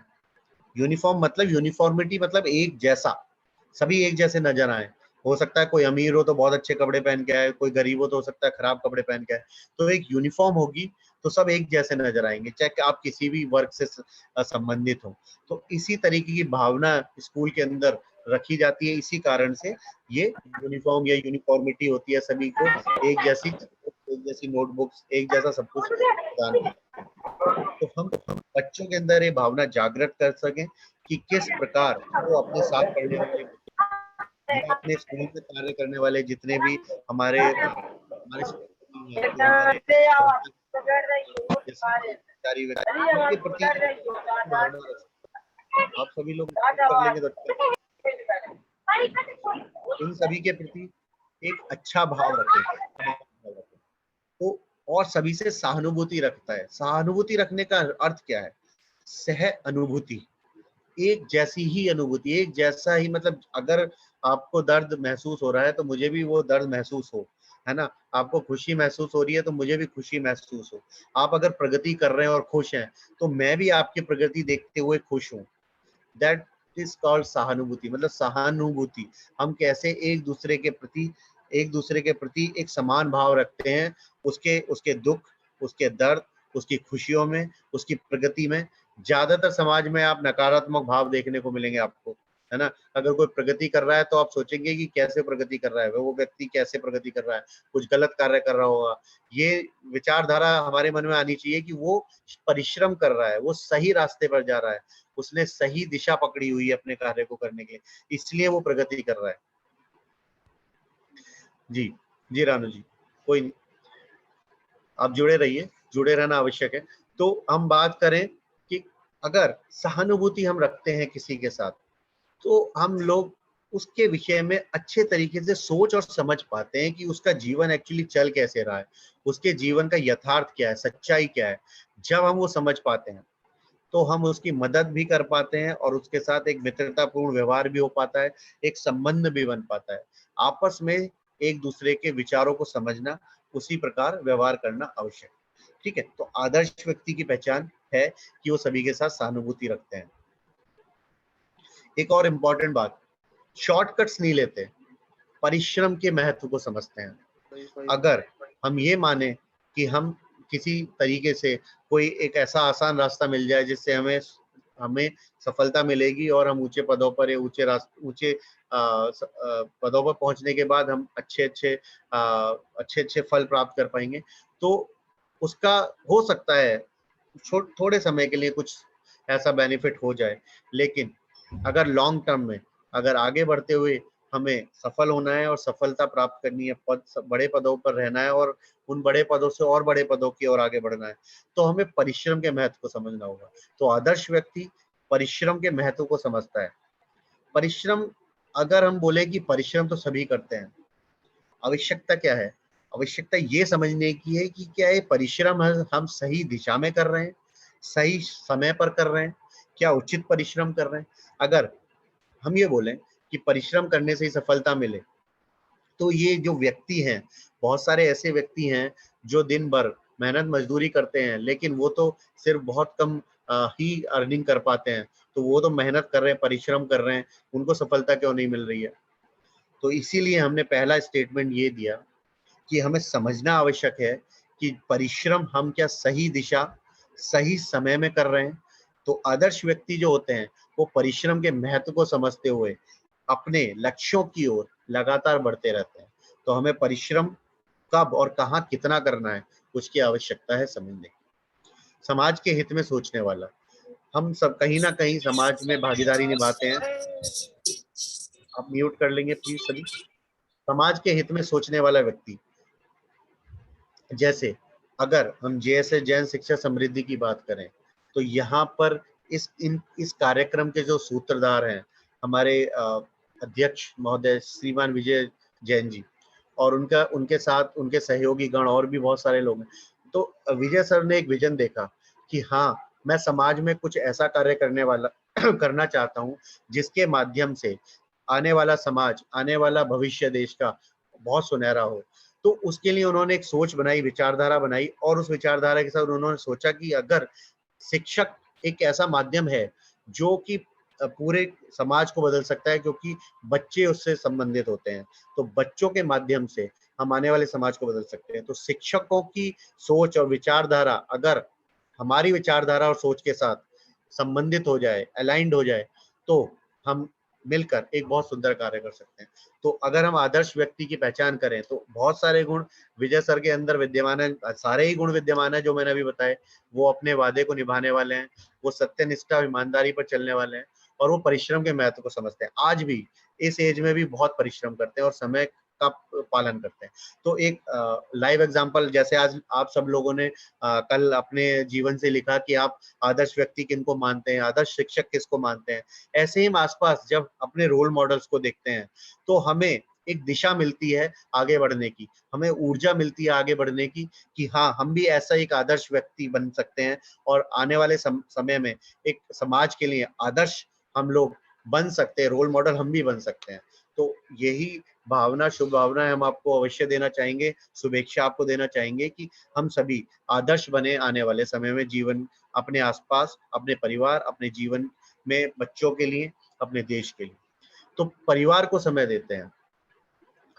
यूनिफॉर्म मतलब यूनिफॉर्मिटी, मतलब एक जैसा, सभी एक जैसे नजर आए। हो सकता है कोई अमीर हो तो बहुत अच्छे कपड़े पहन के आए, कोई गरीब हो तो हो सकता है खराब कपड़े पहन के आए। तो एक यूनिफॉर्म होगी तो सब एक जैसे नजर आएंगे, चाहे आप किसी भी वर्ग से संबंधित हो। तो इसी तरीके की भावना स्कूल के अंदर रखी जाती है। इसी कारण से ये यूनिफॉर्म या यूनिफॉर्मिटी होती है, सभी को एक जैसी नोटबुक्स, एक जैसा सब कुछ प्रदान करती है। तो हम बच्चों के अंदर ये भावना जागृत कर सकें कि किस प्रकार वो अपने साथ पढ़ने वाले, या अपने स्कूल में कार्य करने वाले जितने भी हमारे हमारे सहयोगी हैं, जो हमारे कर्मचारी व्यक्ति, उनके प्रति भावना रख सकते। आप सभी लोग कर लेंगे तो अच्छा है। इन सभी के प्रति एक अच्छा भाव रखें। तो और सभी से सहानुभूति रखता है। सहानुभूति रखने का अर्थ क्या है? सह अनुभूति, एक जैसी ही अनुभूति, एक जैसा ही, मतलब अगर आपको दर्द महसूस हो रहा है तो मुझे भी वो दर्द महसूस हो, है ना। आपको खुशी महसूस हो रही है तो मुझे भी खुशी महसूस हो। आप अगर प्रगति कर रहे हैं और खुश हैं तो मैं भी आपकी प्रगति देखते हुए खुश हूँ। दैट इज कॉल्ड सहानुभूति, मतलब सहानुभूति। हम कैसे एक दूसरे के प्रति एक समान भाव रखते हैं, उसके उसके दुख, उसके दर्द, उसकी खुशियों में, उसकी प्रगति में। ज्यादातर समाज में आप नकारात्मक भाव देखने को मिलेंगे आपको, है ना। अगर कोई प्रगति कर रहा है तो आप सोचेंगे कि कैसे प्रगति कर रहा है वो व्यक्ति, कैसे प्रगति कर रहा है, कुछ गलत कार्य कर रहा होगा। ये विचारधारा हमारे मन में आनी चाहिए कि वो परिश्रम कर रहा है, वो सही रास्ते पर जा रहा है, उसने सही दिशा पकड़ी हुई है अपने कार्य को करने के लिए, इसलिए वो प्रगति कर रहा है। जी जी रानू जी, कोई नहीं, आप जुड़े रहिए, जुड़े रहना आवश्यक है। तो हम बात करें कि अगर सहानुभूति हम रखते हैं किसी के साथ, तो हम लोग उसके विषय में अच्छे तरीके से सोच और समझ पाते हैं कि उसका जीवन एक्चुअली चल कैसे रहा है, उसके जीवन का यथार्थ क्या है, सच्चाई क्या है। जब हम वो समझ पाते हैं तो हम उसकी मदद भी कर पाते हैं, और उसके साथ एक मित्रतापूर्ण व्यवहार भी हो पाता है, एक संबंध भी बन पाता है। आपस में एक दूसरे के विचारों को समझना, उसी प्रकार व्यवहार करना आवश्यक। ठीक है, तो आदर्श व्यक्ति की पहचान है कि वो सभी के साथ सहानुभूति रखते हैं। एक और इम्पोर्टेंट बात, शॉर्टकट्स नहीं लेते, परिश्रम के महत्व को समझते हैं। अगर हम ये माने कि हम किसी तरीके से कोई एक ऐसा आसान रास्ता मिल जाए जिससे हमें सफलता मिलेगी और हम ऊंचे पदों पर, ऊंचे पदों पर पहुंचने के बाद हम अच्छे फल प्राप्त कर पाएंगे, तो उसका हो सकता है थोड़े समय के लिए कुछ ऐसा बेनिफिट हो जाए। लेकिन अगर लॉन्ग टर्म में, अगर आगे बढ़ते हुए हमें सफल होना है और सफलता प्राप्त करनी है, बड़े पदों पर रहना है और उन बड़े पदों से और बड़े पदों की ओर आगे बढ़ना है, तो हमें परिश्रम के महत्व को समझना होगा। तो आदर्श व्यक्ति परिश्रम के महत्व को समझता है। परिश्रम, अगर हम बोले कि परिश्रम तो सभी करते हैं, आवश्यकता क्या है? आवश्यकता ये समझने की है कि क्या ये परिश्रम हम सही दिशा में कर रहे हैं, सही समय पर कर रहे हैं, क्या उचित परिश्रम कर रहे हैं। अगर हम ये बोलें कि परिश्रम करने से ही सफलता मिले, तो ये जो व्यक्ति हैं, बहुत सारे ऐसे व्यक्ति हैं जो दिन भर मेहनत मजदूरी करते हैं, लेकिन वो तो सिर्फ बहुत कम ही अर्निंग कर पाते हैं। तो वो तो मेहनत कर रहे हैं, परिश्रम कर रहे हैं, उनको सफलता क्यों नहीं मिल रही है? तो इसीलिए हमने पहला स्टेटमेंट ये दिया कि हमें समझना आवश्यक है कि परिश्रम हम क्या सही दिशा, सही समय में कर रहे हैं। तो आदर्श व्यक्ति जो होते हैं वो परिश्रम के महत्व को समझते हुए अपने लक्ष्यों की ओर लगातार बढ़ते रहते हैं। तो हमें परिश्रम कब और कहाँ कितना करना है उसकी आवश्यकता है समझने की। समाज के हित में सोचने वाला, हम सब कहीं ना कहीं समाज में भागीदारी निभाते हैं, आप म्यूट कर लेंगे प्लीज सभी। समाज के हित में सोचने वाला व्यक्ति, जैसे अगर हम जैसे जैन शिक्षा समृद्धि की बात करें तो यहाँ पर इस कार्यक्रम के जो सूत्रधार हैं हमारे अध्यक्ष महोदय श्रीमान विजय जैन जी, और उनके साथ उनके सहयोगी गण और भी बहुत सारे लोग हैं। तो विजय सर ने एक विजन देखा कि हाँ, मैं समाज में कुछ ऐसा कार्य करना चाहता हूँ जिसके माध्यम से आने वाला समाज, आने वाला भविष्य देश का बहुत सुनहरा हो। तो उसके लिए उन्होंने एक सोच बनाई, विचारधारा बनाई, और उस विचारधारा के साथ उन्होंने सोचा कि अगर शिक्षक एक ऐसा माध्यम है जो कि पूरे समाज को बदल सकता है, क्योंकि बच्चे उससे संबंधित होते हैं, तो बच्चों के माध्यम से हम आने वाले समाज को बदल सकते हैं। तो शिक्षकों की सोच और विचारधारा अगर हमारी विचारधारा और सोच के साथ संबंधित हो जाए, अलाइंड हो जाए, तो हम मिलकर एक बहुत सुंदर कार्य कर सकते हैं। तो अगर हम आदर्श व्यक्ति की पहचान करें तो बहुत सारे गुण विजय सर के अंदर विद्यमान है, सारे ही गुण विद्यमान है जो मैंने अभी बताए। वो अपने वादे को निभाने वाले हैं, वो सत्यनिष्ठा ईमानदारी पर चलने वाले हैं, और वो परिश्रम के महत्व को समझते हैं। आज भी इस एज में भी बहुत परिश्रम करते हैं और समय का पालन करते हैं। तो एक लाइव एग्जांपल, जैसे आज आप सब लोगों ने कल अपने जीवन से लिखा कि आप आदर्श व्यक्ति किनको मानते हैं, आदर्श शिक्षक किसको मानते हैं, ऐसे ही हम आसपास जब अपने रोल मॉडल्स को देखते हैं तो हमें एक दिशा मिलती है आगे बढ़ने की, हमें ऊर्जा मिलती है आगे बढ़ने की, कि हाँ, हम भी ऐसा एक आदर्श व्यक्ति बन सकते हैं और आने वाले समय में एक समाज के लिए आदर्श हम लोग बन सकते हैं, रोल मॉडल हम भी बन सकते हैं। तो यही भावना, शुभ भावना हम आपको अवश्य देना चाहेंगे, शुभेच्छा आपको देना चाहेंगे कि हम सभी आदर्श बने आने वाले समय में, जीवन अपने आसपास, अपने परिवार, अपने जीवन में, बच्चों के लिए, अपने देश के लिए। तो परिवार को समय देते हैं।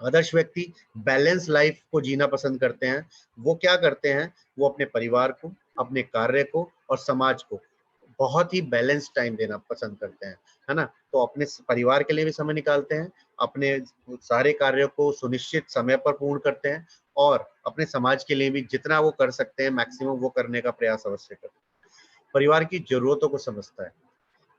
आदर्श व्यक्ति बैलेंस लाइफ को जीना पसंद करते हैं। वो क्या करते हैं, वो अपने परिवार को, अपने कार्य को और समाज को बहुत ही बैलेंस टाइम देना पसंद करते हैं, है ना। तो अपने परिवार के लिए भी समय निकालते हैं, अपने सारे कार्यों को सुनिश्चित समय पर पूर्ण करते हैं, और अपने समाज के लिए भी जितना वो कर सकते हैं मैक्सिमम वो करने का प्रयास अवश्य करते हैं। परिवार की जरूरतों को समझता है।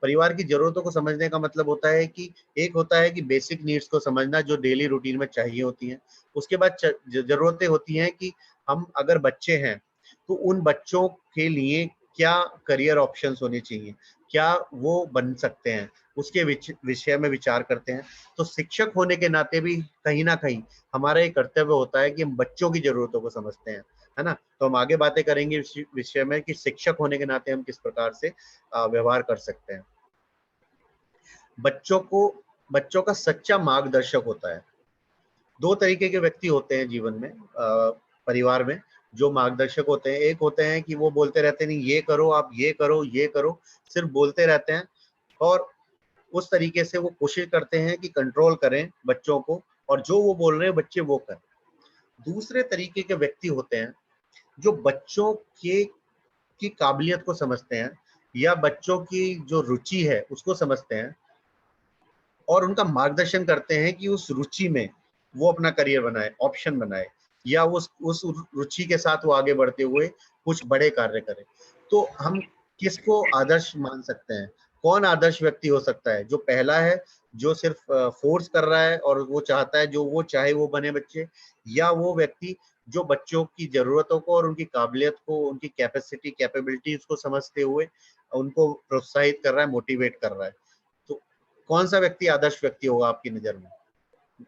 परिवार की जरूरतों को समझने का मतलब होता है कि एक होता है कि बेसिक नीड्स को समझना जो डेली रूटीन में चाहिए होती हैं। उसके बाद जरूरतें होती हैं कि हम अगर बच्चे हैं तो उन बच्चों के लिए क्या करियर ऑप्शंस होने चाहिए, क्या वो बन सकते हैं, उसके विषय में विचार करते हैं। तो शिक्षक होने के नाते भी कहीं ना कहीं हमारा एक कर्तव्य होता है कि हम बच्चों की जरूरतों को समझते हैं, है ना। तो हम आगे बातें करेंगे इस विषय में कि शिक्षक होने के नाते हम किस प्रकार से व्यवहार कर सकते हैं। बच्चों का सच्चा मार्गदर्शक होता है। दो तरीके के व्यक्ति होते हैं जीवन में, परिवार में, जो मार्गदर्शक होते हैं। एक होते हैं कि वो बोलते रहते हैं, नहीं ये करो, आप ये करो, ये करो, सिर्फ बोलते रहते हैं, और उस तरीके से वो कोशिश करते हैं कि कंट्रोल करें बच्चों को, और जो वो बोल रहे हैं बच्चे वो करें। दूसरे तरीके के व्यक्ति होते हैं जो बच्चों की काबिलियत को समझते हैं, या बच्चों की जो रुचि है उसको समझते हैं, और उनका मार्गदर्शन करते हैं कि उस रुचि में वो अपना करियर बनाए, ऑप्शन बनाए, या उस रुचि के साथ वो आगे बढ़ते हुए कुछ बड़े कार्य करें। तो हम किसको आदर्श मान सकते हैं? कौन आदर्श व्यक्ति हो सकता है? जो पहला है, जो सिर्फ फोर्स कर रहा है और वो चाहता है जो वो चाहे वो बने बच्चे, या वो व्यक्ति जो बच्चों की जरूरतों को और उनकी काबिलियत को, उनकी कैपेसिटी, कैपेबिलिटीज को समझते हुए उनको प्रोत्साहित कर रहा है, मोटिवेट कर रहा है। तो कौन सा व्यक्ति आदर्श व्यक्ति होगा आपकी नजर में?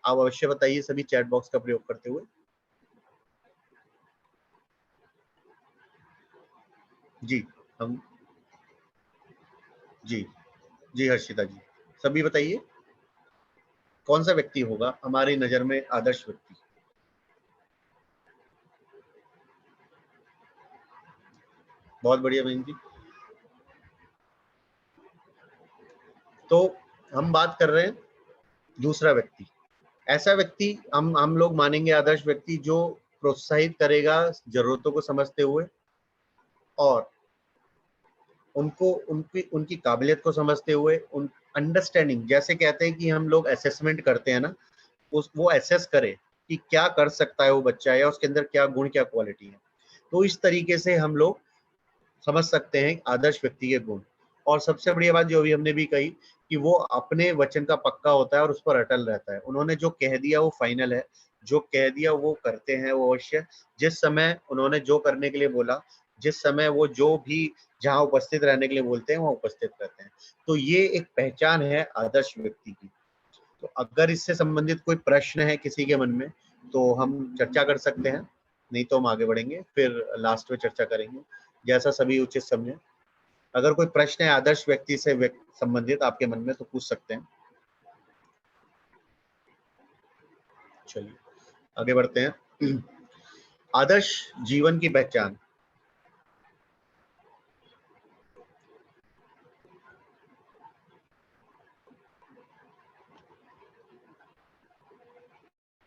आप अवश्य बताइए सभी चैट बॉक्स का प्रयोग करते हुए। जी, हम जी जी हर्षिता जी, सभी बताइए कौन सा व्यक्ति होगा हमारी नजर में आदर्श व्यक्ति? बहुत बढ़िया बहन जी। तो हम बात कर रहे हैं दूसरा व्यक्ति। ऐसा व्यक्ति हम लोग मानेंगे आदर्श व्यक्ति जो प्रोत्साहित करेगा जरूरतों को समझते हुए, और उनको उनकी काबिलियत को समझते हुए, उन अंडरस्टैंडिंग, जैसे कहते हैं कि हम लोग असेसमेंट करते हैं ना, वो असेस करे कि क्या कर सकता है वो बच्चा, या उसके अंदर क्या गुण, क्या क्वालिटी है। तो इस तरीके से हम लोग समझ सकते हैं आदर्श व्यक्ति के गुण। और सबसे बड़ी बात जो अभी हमने भी कही कि वो अपने वचन का पक्का होता है और उस पर अटल रहता है। उन्होंने जो कह दिया वो फाइनल है, जो कह दिया वो करते हैं वो अवश्य। जिस समय उन्होंने जो करने के लिए बोला, जिस समय वो जो भी जहाँ उपस्थित रहने के लिए बोलते हैं वहाँ उपस्थित रहते हैं। तो ये एक पहचान है आदर्श व्यक्ति की। तो अगर इससे संबंधित कोई प्रश्न है किसी के मन में तो हम चर्चा कर सकते हैं, नहीं तो हम आगे बढ़ेंगे, फिर लास्ट में चर्चा करेंगे जैसा सभी उचित समझे। अगर कोई प्रश्न है आदर्श व्यक्ति से संबंधित आपके मन में तो पूछ सकते हैं। चलिए आगे बढ़ते हैं। आदर्श जीवन की पहचान।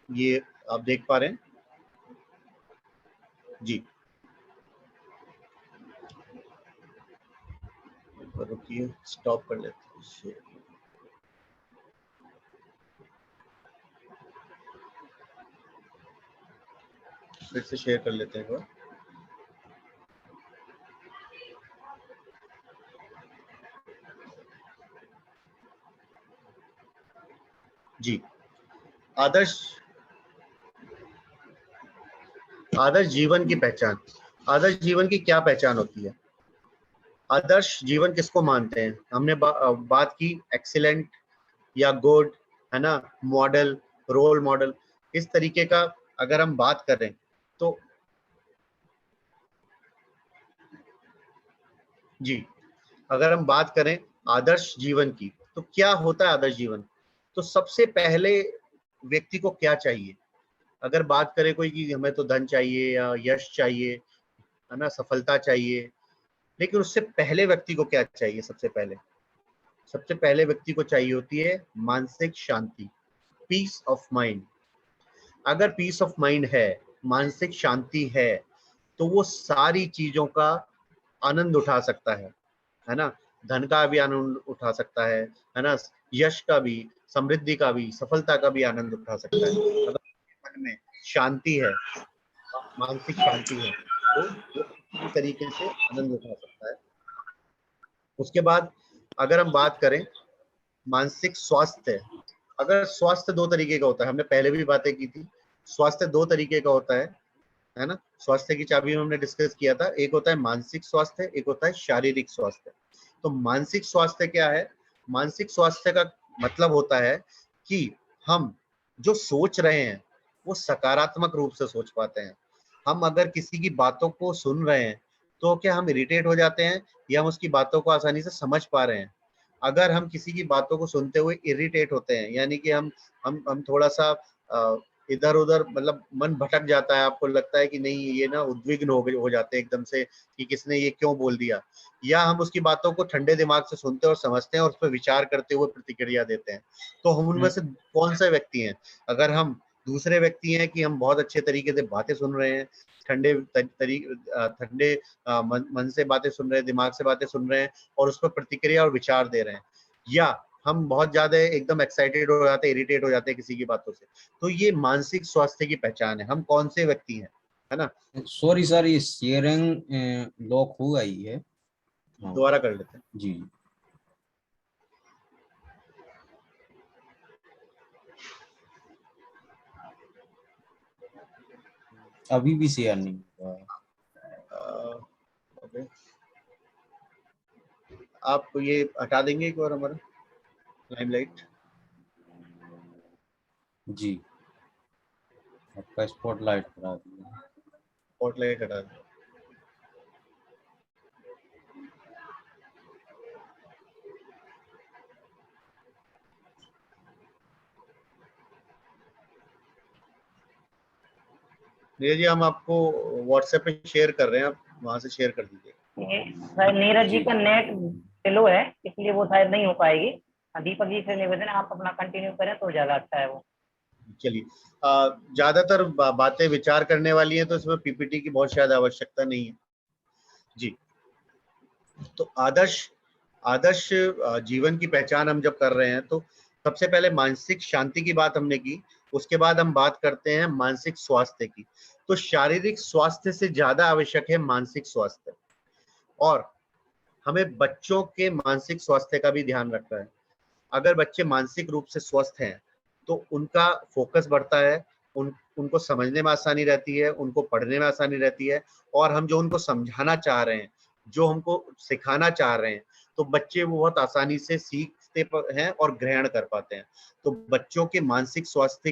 ये आप देख पा रहे हैं जी। रुकिए, स्टॉप कर लेते हैं। फिर से शेयर कर लेते हैं एक बार। जी, आदर्श जीवन की पहचान। आदर्श जीवन की क्या पहचान होती है? आदर्श जीवन किसको मानते हैं? हमने बात की एक्सीलेंट या गुड, है ना, मॉडल, रोल मॉडल। इस तरीके का अगर हम बात करें तो जी, अगर हम बात करें आदर्श जीवन की तो क्या होता है आदर्श जीवन? तो सबसे पहले व्यक्ति को क्या चाहिए? अगर बात करें कोई कि हमें तो धन चाहिए या यश चाहिए, है ना, सफलता चाहिए, लेकिन उससे पहले व्यक्ति को क्या चाहिए? सबसे पहले व्यक्ति को चाहिए होती है मानसिक शांति, पीस ऑफ माइंड। अगर पीस ऑफ माइंड है, मानसिक शांति है, तो वो सारी चीजों का आनंद उठा सकता है ना, धन का भी आनंद उठा सकता है ना, यश का भी, समृद्धि का भी, सफलता का भी आनंद उठा सकता है। अगर मन में शांति है, मानसिक शांति है, तो वो किसी तरीके से आनंद उठा सकता है। उसके बाद अगर हम बात करें मानसिक स्वास्थ्य, अगर स्वास्थ्य दो तरीके का होता है, हमने पहले भी बातें की थी, स्वास्थ्य दो तरीके का होता है ना। स्वास्थ्य की चाबी में हमने डिस्कस किया था, एक होता है मानसिक स्वास्थ्य, एक होता है शारीरिक स्वास्थ्य। तो मानसिक स्वास्थ्य क्या है? मानसिक स्वास्थ्य का मतलब होता है कि हम जो सोच रहे हैं वो सकारात्मक रूप से सोच पाते हैं। हम अगर किसी की बातों को सुन रहे हैं तो क्या हम इरिटेट हो जाते हैं या हम उसकी बातों को आसानी से समझ पा रहे हैं? अगर हम किसी की बातों को सुनते हुए इरिटेट होते हैं, यानी कि हम थोड़ा सा इधर उधर, मतलब मन भटक जाता है, आपको लगता है कि नहीं ये ना उद्विग्न हो जाते हैं एकदम से कि किसने ये क्यों बोल दिया, या हम उसकी बातों को ठंडे दिमाग से सुनते और समझते हैं और उस पर विचार करते हुए प्रतिक्रिया देते हैं, तो हम उनमें से कौन से व्यक्ति हैं? अगर हम दूसरे व्यक्ति हैं कि हम बहुत अच्छे तरीके से बातें सुन रहे हैं, ठंडे मन से बातें सुन रहे हैं, दिमाग से बातें सुन रहे हैं और उस पर प्रतिक्रिया और विचार दे रहे हैं, या हम बहुत ज्यादा एकदम एक्साइटेड हो जाते हैं, इरिटेट हो जाते हैं किसी की बातों से, तो ये मानसिक स्वास्थ्य की पहचान है। हम कौन से व्यक्ति हैं, है ना। सॉरी सर, ये शेयरिंग लॉक हो गई है, दोबारा कर लेते हैं जी। अभी भी शेयर नहीं हुआ है। आप ये हटा देंगे एक बार हमारा लाइमलाइट? जी, आपका स्पॉटलाइट करा दिया। स्पॉटलाइट हटा दें। नीरज जी, हम आपको व्हाट्सएप पे शेयर कर रहे हैं, आप वहां से शेयर कर दीजिए। नीरज जी का नेट स्लो है, इसलिए वो शायद नहीं हो पाएगी। दीपक जी से निवेदन है आप अपना कंटिन्यू करें तो ज्यादा अच्छा है वो। चलिए, ज्यादातर बातें विचार करने वाली है तो इसमें पीपीटी की बहुत शायद आवश्यकता नहीं है जी। तो आदर्श जीवन की पहचान हम जब कर रहे हैं तो सबसे पहले मानसिक शांति की बात हमने की, उसके बाद हम बात करते हैं मानसिक स्वास्थ्य की। तो शारीरिक स्वास्थ्य से ज्यादा आवश्यक है मानसिक स्वास्थ्य, और हमें बच्चों के मानसिक स्वास्थ्य का भी ध्यान रखना है। अगर बच्चे मानसिक रूप से स्वस्थ हैं तो उनका फोकस बढ़ता है, उनको समझने में आसानी रहती है, उनको पढ़ने में आसानी रहती है, और हम जो उनको समझाना चाह रहे हैं, जो हमको सिखाना चाह रहे हैं, तो बच्चे वो बहुत आसानी से सीखते हैं और ग्रहण कर पाते हैं। तो बच्चों के मानसिक स्वास्थ्य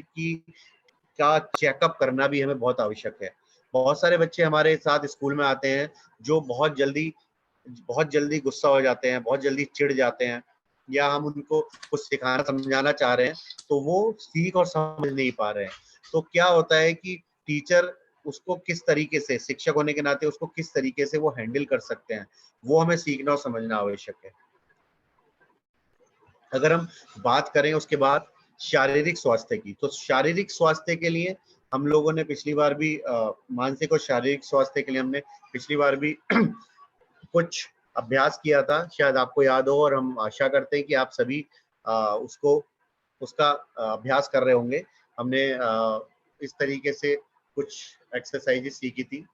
का चेकअप करना भी हमें बहुत आवश्यक है। बहुत सारे बच्चे हमारे साथ स्कूल में आते हैं जो बहुत जल्दी गुस्सा हो जाते हैं, बहुत जल्दी चिढ़ जाते हैं, या हम उनको कुछ सिखाना समझाना चाह रहे हैं तो वो सीख और समझ नहीं पा रहे हैं। तो क्या होता है कि टीचर उसको किस तरीके से, शिक्षक होने के नाते उसको किस तरीके से वो हैंडल कर सकते हैं, वो हमें सीखना और समझना आवश्यक है। अगर हम बात करें उसके बाद शारीरिक स्वास्थ्य की, तो शारीरिक स्वास्थ्य के लिए हम लोगों ने पिछली बार भी मानसिक और शारीरिक स्वास्थ्य के लिए हमने पिछली बार भी कुछ अभ्यास किया था, शायद आपको याद हो, और हम आशा करते हैं कि आप सभी उसका अभ्यास कर रहे होंगे। हमने इस तरीके से कुछ एक्सरसाइजेस सीखी थी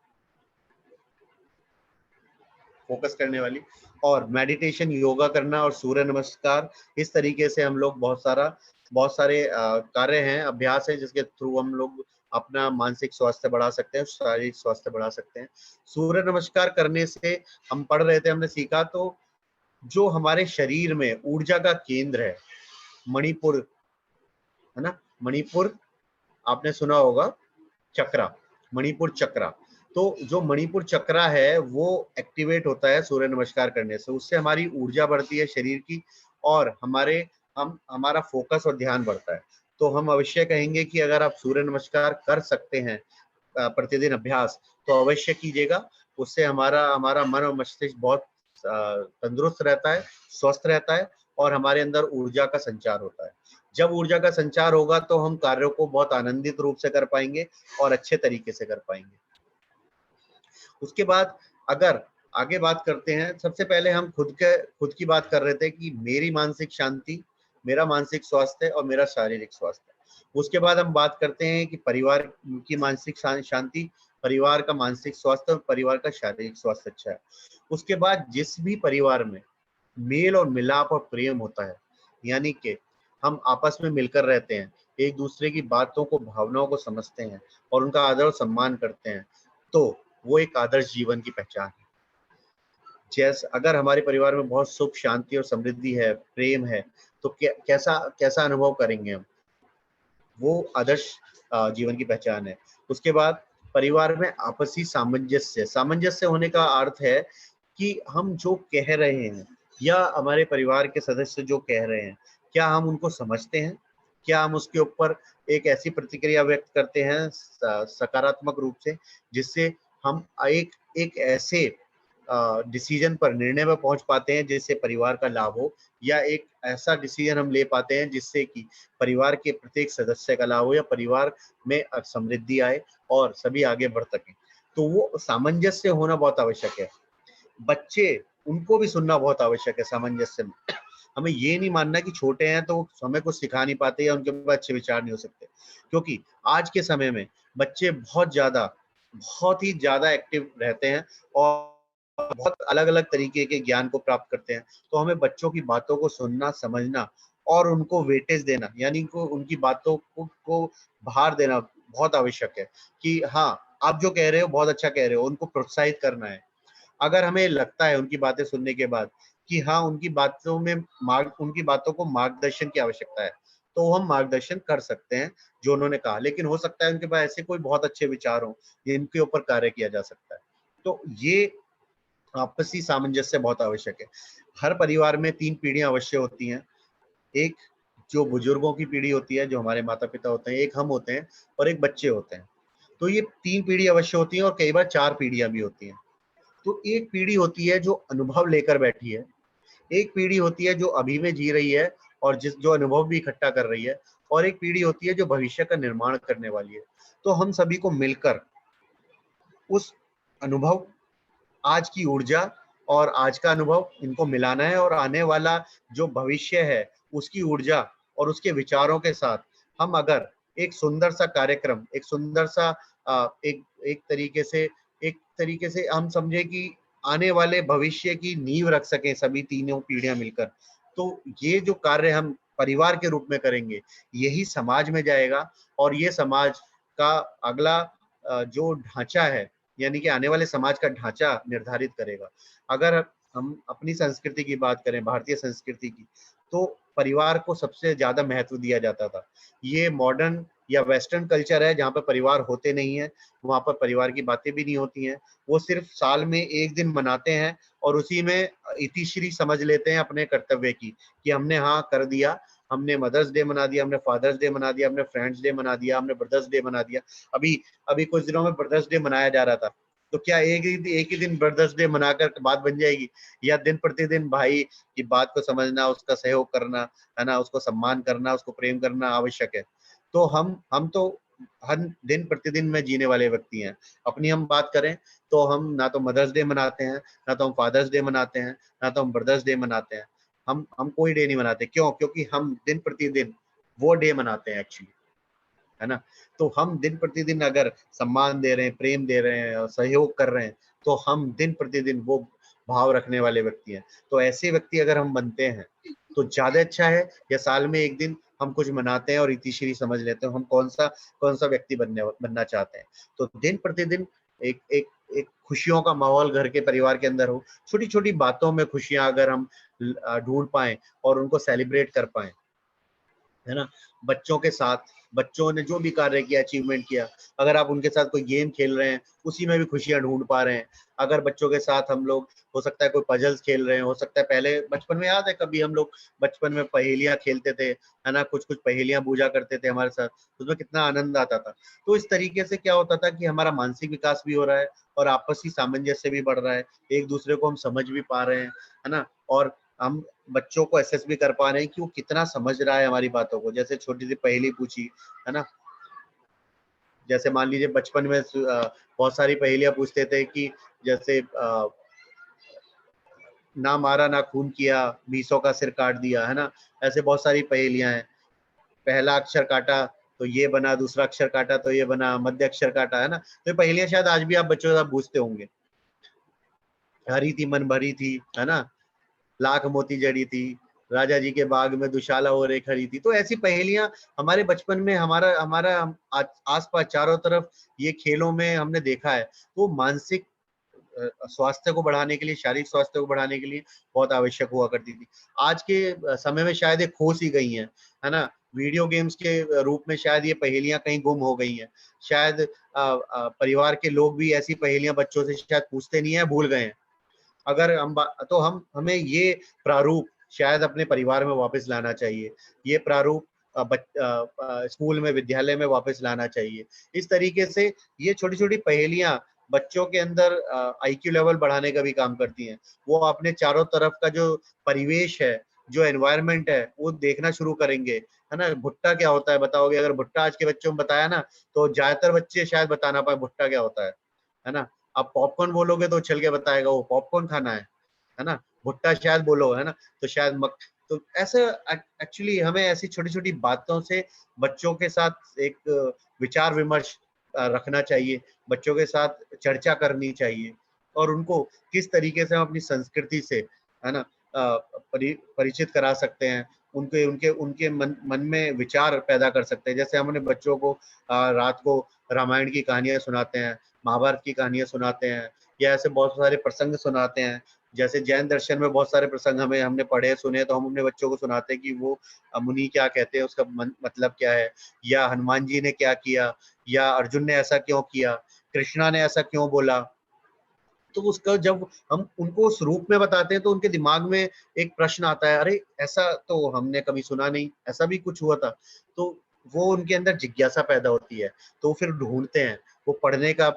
फोकस करने वाली, और मेडिटेशन, योगा करना और सूर्य नमस्कार। इस तरीके से हम लोग बहुत सारे कार्य हैं, अभ्यास है, जिसके थ्रू हम लोग अपना मानसिक स्वास्थ्य बढ़ा सकते हैं, शारीरिक स्वास्थ्य बढ़ा सकते हैं। सूर्य नमस्कार करने से हम पढ़ रहे थे, हमने सीखा, तो जो हमारे शरीर में ऊर्जा का केंद्र है, मणिपुर, है ना, मणिपुर आपने सुना होगा, चक्रा, मणिपुर चक्रा। तो जो मणिपुर चक्रा है वो एक्टिवेट होता है सूर्य नमस्कार करने से, उससे हमारी ऊर्जा बढ़ती है शरीर की, और हमारा फोकस और ध्यान बढ़ता है। तो हम अवश्य कहेंगे कि अगर आप सूर्य नमस्कार कर सकते हैं प्रतिदिन अभ्यास, तो अवश्य कीजिएगा। उससे हमारा मन और मस्तिष्क बहुत तंदुरुस्त रहता है, स्वस्थ रहता है, और हमारे अंदर ऊर्जा का संचार होता है। जब ऊर्जा का संचार होगा तो हम कार्यों को बहुत आनंदित रूप से कर पाएंगे और अच्छे तरीके से कर पाएंगे। उसके बाद अगर आगे बात करते हैं, सबसे पहले हम खुद की बात कर रहे थे कि मेरी मानसिक शांति, मेरा मानसिक स्वास्थ्य और मेरा शारीरिक स्वास्थ्य। उसके बाद हम बात करते हैं कि परिवार की मानसिक शांति, परिवार का मानसिक स्वास्थ्य और परिवार का शारीरिक स्वास्थ्य अच्छा है। उसके बाद जिस भी परिवार में मेल और मिलाप और प्रेम होता है, यानी कि हम आपस में मिलकर रहते हैं, एक दूसरे की बातों को, भावनाओं को समझते हैं और उनका आदर और सम्मान करते हैं, तो वो एक आदर्श जीवन की पहचान है। जैसे अगर हमारे परिवार में बहुत सुख, शांति और समृद्धि है, प्रेम है, तो कैसा अनुभव करेंगे हम, वो आदर्श जीवन की पहचान है। उसके बाद परिवार में आपसी सामंजस्य होने का अर्थ है कि हम जो कह रहे हैं या हमारे परिवार के सदस्य जो कह रहे हैं, क्या हम उनको समझते हैं, क्या हम उसके ऊपर एक ऐसी प्रतिक्रिया व्यक्त करते हैं सकारात्मक रूप से, जिससे हम एक ऐसे डिसीजन पर, निर्णय में पहुंच पाते हैं जिससे परिवार का लाभ हो, या एक ऐसा डिसीजन हम ले पाते हैं जिससे कि परिवार के प्रत्येक सदस्य का लाभ हो, या परिवार में समृद्धि आए और सभी आगे बढ़ सकें। तो वो सामंजस्य होना बहुत आवश्यक है। बच्चे, उनको भी सुनना बहुत आवश्यक है सामंजस्य में। हमें ये नहीं मानना कि छोटे हैं तो हमें कुछ सिखा नहीं पाते या उनके पास अच्छे विचार नहीं हो सकते, क्योंकि आज के समय में बच्चे बहुत ही ज्यादा एक्टिव रहते हैं और बहुत अलग अलग तरीके के ज्ञान को प्राप्त करते हैं। तो हमें बच्चों की बातों को सुनना, समझना और उनको वेटेज देना, यानी उनकी बातों को भार देना बहुत आवश्यक है कि हाँ, आप जो कह रहे हो बहुत अच्छा कह रहे हो, उनको प्रोत्साहित करना है। अगर हमें लगता है उनकी बातें सुनने के बाद कि हाँ, उनकी बातों को मार्गदर्शन की आवश्यकता है, तो हम मार्गदर्शन कर सकते हैं जो उन्होंने कहा। लेकिन हो सकता है उनके पास ऐसे कोई बहुत अच्छे विचार हो जिनके ऊपर कार्य किया जा सकता है। तो ये आपसी सामंजस्य बहुत आवश्यक है। हर परिवार में 3 पीढ़ियां अवश्य होती हैं। एक जो बुजुर्गों की पीढ़ी होती है, जो हमारे माता पिता होते हैं, एक हम होते हैं और एक बच्चे होते हैं। तो ये 3 पीढ़ी अवश्य होती हैं और कई बार 4 पीढ़ियां भी होती हैं। तो एक पीढ़ी होती है जो अनुभव लेकर बैठी है, एक पीढ़ी होती है जो अभी में जी रही है और जो अनुभव भी इकट्ठा कर रही है, और एक पीढ़ी होती है जो भविष्य का निर्माण करने वाली है। तो हम सभी को मिलकर उस अनुभव, आज की ऊर्जा और आज का अनुभव, इनको मिलाना है, और आने वाला जो भविष्य है उसकी ऊर्जा और उसके विचारों के साथ हम अगर एक सुंदर सा कार्यक्रम, एक सुंदर सा एक तरीके से हम समझे कि आने वाले भविष्य की नींव रख सकें सभी तीनों पीढ़ियां मिलकर, तो ये जो कार्य हम परिवार के रूप में करेंगे यही समाज में जाएगा और ये समाज का अगला जो ढांचा है यानी कि आने वाले समाज का ढांचा निर्धारित करेगा। अगर हम अपनी संस्कृति की बात करें, भारतीय संस्कृति की, तो परिवार को सबसे ज्यादा महत्व दिया जाता था। ये मॉडर्न या वेस्टर्न कल्चर है जहाँ पर परिवार होते नहीं है, वहां पर परिवार की बातें भी नहीं होती हैं। वो सिर्फ साल में एक दिन मनाते हैं और उसी में इतिश्री समझ लेते हैं अपने कर्तव्य की कि हमने हाँ कर दिया, हमने मदर्स डे मना दिया, हमने फादर्स डे मना दिया, हमने फ्रेंड्स डे मना दिया, हमने ब्रदर्स डे मना दिया। अभी अभी कुछ दिनों में ब्रदर्स डे मनाया जा रहा था, तो क्या एक ही दिन ब्रदर्स डे मनाकर बात बन जाएगी? या दिन प्रतिदिन भाई की बात को समझना, उसका सहयोग करना, है ना, उसको सम्मान करना, उसको प्रेम करना आवश्यक है। तो हम तो हर दिन प्रतिदिन में जीने वाले व्यक्ति हैं। अपनी हम बात करें तो हम ना तो मदर्स डे मनाते हैं, ना तो हम फादर्स डे मनाते हैं, ना तो हम ब्रदर्स डे मनाते हैं। हम कोई डे नहीं मनाते। क्यों? क्योंकि हम दिन प्रतिदिन वो डे मनाते हैं एक्चुअली, है ना। तो हम दिन प्रतिदिन अगर सम्मान दे रहे हैं, प्रेम दे रहे हैं और सहयोग कर रहे हैं, तो हम दिन प्रतिदिन वो भाव रखने वाले व्यक्ति हैं। तो ऐसे व्यक्ति अगर हम बनते हैं तो ज्यादा अच्छा है, या साल में एक दिन हम कुछ मनाते हैं और इतिश्री समझ लेते हैं हम कौन सा व्यक्ति बनना चाहते हैं। तो दिन प्रतिदिन एक एक एक खुशियों का माहौल घर के परिवार के अंदर हो, छोटी छोटी बातों में खुशियां अगर हम ढूंढ पाए और उनको सेलिब्रेट कर पाए, है ना। बच्चों के साथ, बच्चों ने जो भी कार्य किया, अचीवमेंट किया, अगर आप उनके साथ कोई गेम खेल रहे हैं उसी में भी खुशियां ढूंढ पा रहे हैं। अगर बच्चों के साथ हम लोग, हो सकता है कोई पजल्स खेल रहे हैं, हो सकता है पहले बचपन में याद है कभी हम लोग बचपन में पहेलियां खेलते थे, है ना, कुछ कुछ पहेलियां बूझा करते थे हमारे साथ, उसमें कितना आनंद आता था। तो इस तरीके से क्या होता था कि हमारा मानसिक विकास भी हो रहा है और आपसी सामंजस्य भी बढ़ रहा है, एक दूसरे को हम समझ भी पा रहे हैं, है ना। और हम बच्चों को असेस भी कर पा रहे हैं कि वो कितना समझ रहा है हमारी बातों को। जैसे छोटी सी पहेली पूछी, है ना, जैसे मान लीजिए बचपन में बहुत सारी पहेलियां पूछते थे कि जैसे ना मारा ना खून किया, बीसों का सिर काट दिया, है ना। ऐसे बहुत सारी पहेलियां हैं। पहला अक्षर काटा तो ये बना, दूसरा अक्षर काटा तो ये बना, मध्य अक्षर काटा, है ना। तो ये पहेलियां शायद आज भी आप बच्चों के साथ पूछते होंगे। हरी थी मन भरी थी, है ना, लाख मोती जड़ी थी, राजा जी के बाग में दुशाला और एक हरी थी। तो ऐसी पहेलियां हमारे बचपन में हमारा हमारा आसपास चारों तरफ ये खेलों में हमने देखा है। तो मानसिक स्वास्थ्य को बढ़ाने के लिए, शारीरिक स्वास्थ्य को बढ़ाने के लिए बहुत आवश्यक हुआ करती थी। आज के समय में शायद ये खो सी गई हैं, है ना। वीडियो गेम्स के रूप में शायद ये पहेलियां कहीं गुम हो गई हैं। शायद परिवार के लोग भी ऐसी पहेलियां बच्चों से शायद पूछते नहीं है, भूल गए हैं। अगर तो हमें ये प्रारूप शायद अपने परिवार में वापस लाना चाहिए। ये प्रारूप स्कूल में, विद्यालय में वापस लाना चाहिए। इस तरीके से ये छोटी छोटी पहेलियां बच्चों के अंदर आईक्यू लेवल बढ़ाने का भी काम करती हैं। वो अपने चारों तरफ का जो परिवेश है, जो एनवायरनमेंट है, वो देखना शुरू करेंगे, है ना। भुट्टा क्या होता है बताओगे? अगर भुट्टा आज के बच्चों में बताया ना, तो ज्यादातर बच्चे शायद बता ना पाए भुट्टा क्या होता है ना। आप पॉपकॉर्न बोलोगे तो उछल के बताएगा वो पॉपकॉर्न खाना है ना। भुट्टा शायद बोलो, है ना, तो शायद तो ऐसे एक्चुअली हमें ऐसी छोटी छोटी बातों से बच्चों के साथ एक विचार विमर्श रखना चाहिए, बच्चों के साथ चर्चा करनी चाहिए और उनको किस तरीके से हम अपनी संस्कृति से, है ना, परिचित करा सकते हैं, उनके उनके उनके मन में विचार पैदा कर सकते हैं। जैसे हमने बच्चों को रात को रामायण की कहानियां सुनाते हैं, महाभारत की कहानियां सुनाते हैं, या ऐसे बहुत सारे प्रसंग सुनाते हैं। जैसे जैन दर्शन में बहुत सारे प्रसंग हमने पढ़े सुने, तो हम अपने बच्चों को सुनाते हैं कि वो मुनि क्या कहते हैं, उसका मतलब क्या है, या हनुमान जी ने क्या किया, या अर्जुन ने ऐसा क्यों किया, कृष्णा ने ऐसा क्यों बोला। तो उसका जब हम उनको उस रूप में बताते हैं तो उनके दिमाग में एक प्रश्न आता है, अरे ऐसा तो हमने कभी सुना नहीं, ऐसा भी कुछ हुआ था। तो वो उनके अंदर जिज्ञासा पैदा होती है, तो फिर ढूंढते हैं, वो पढ़ने का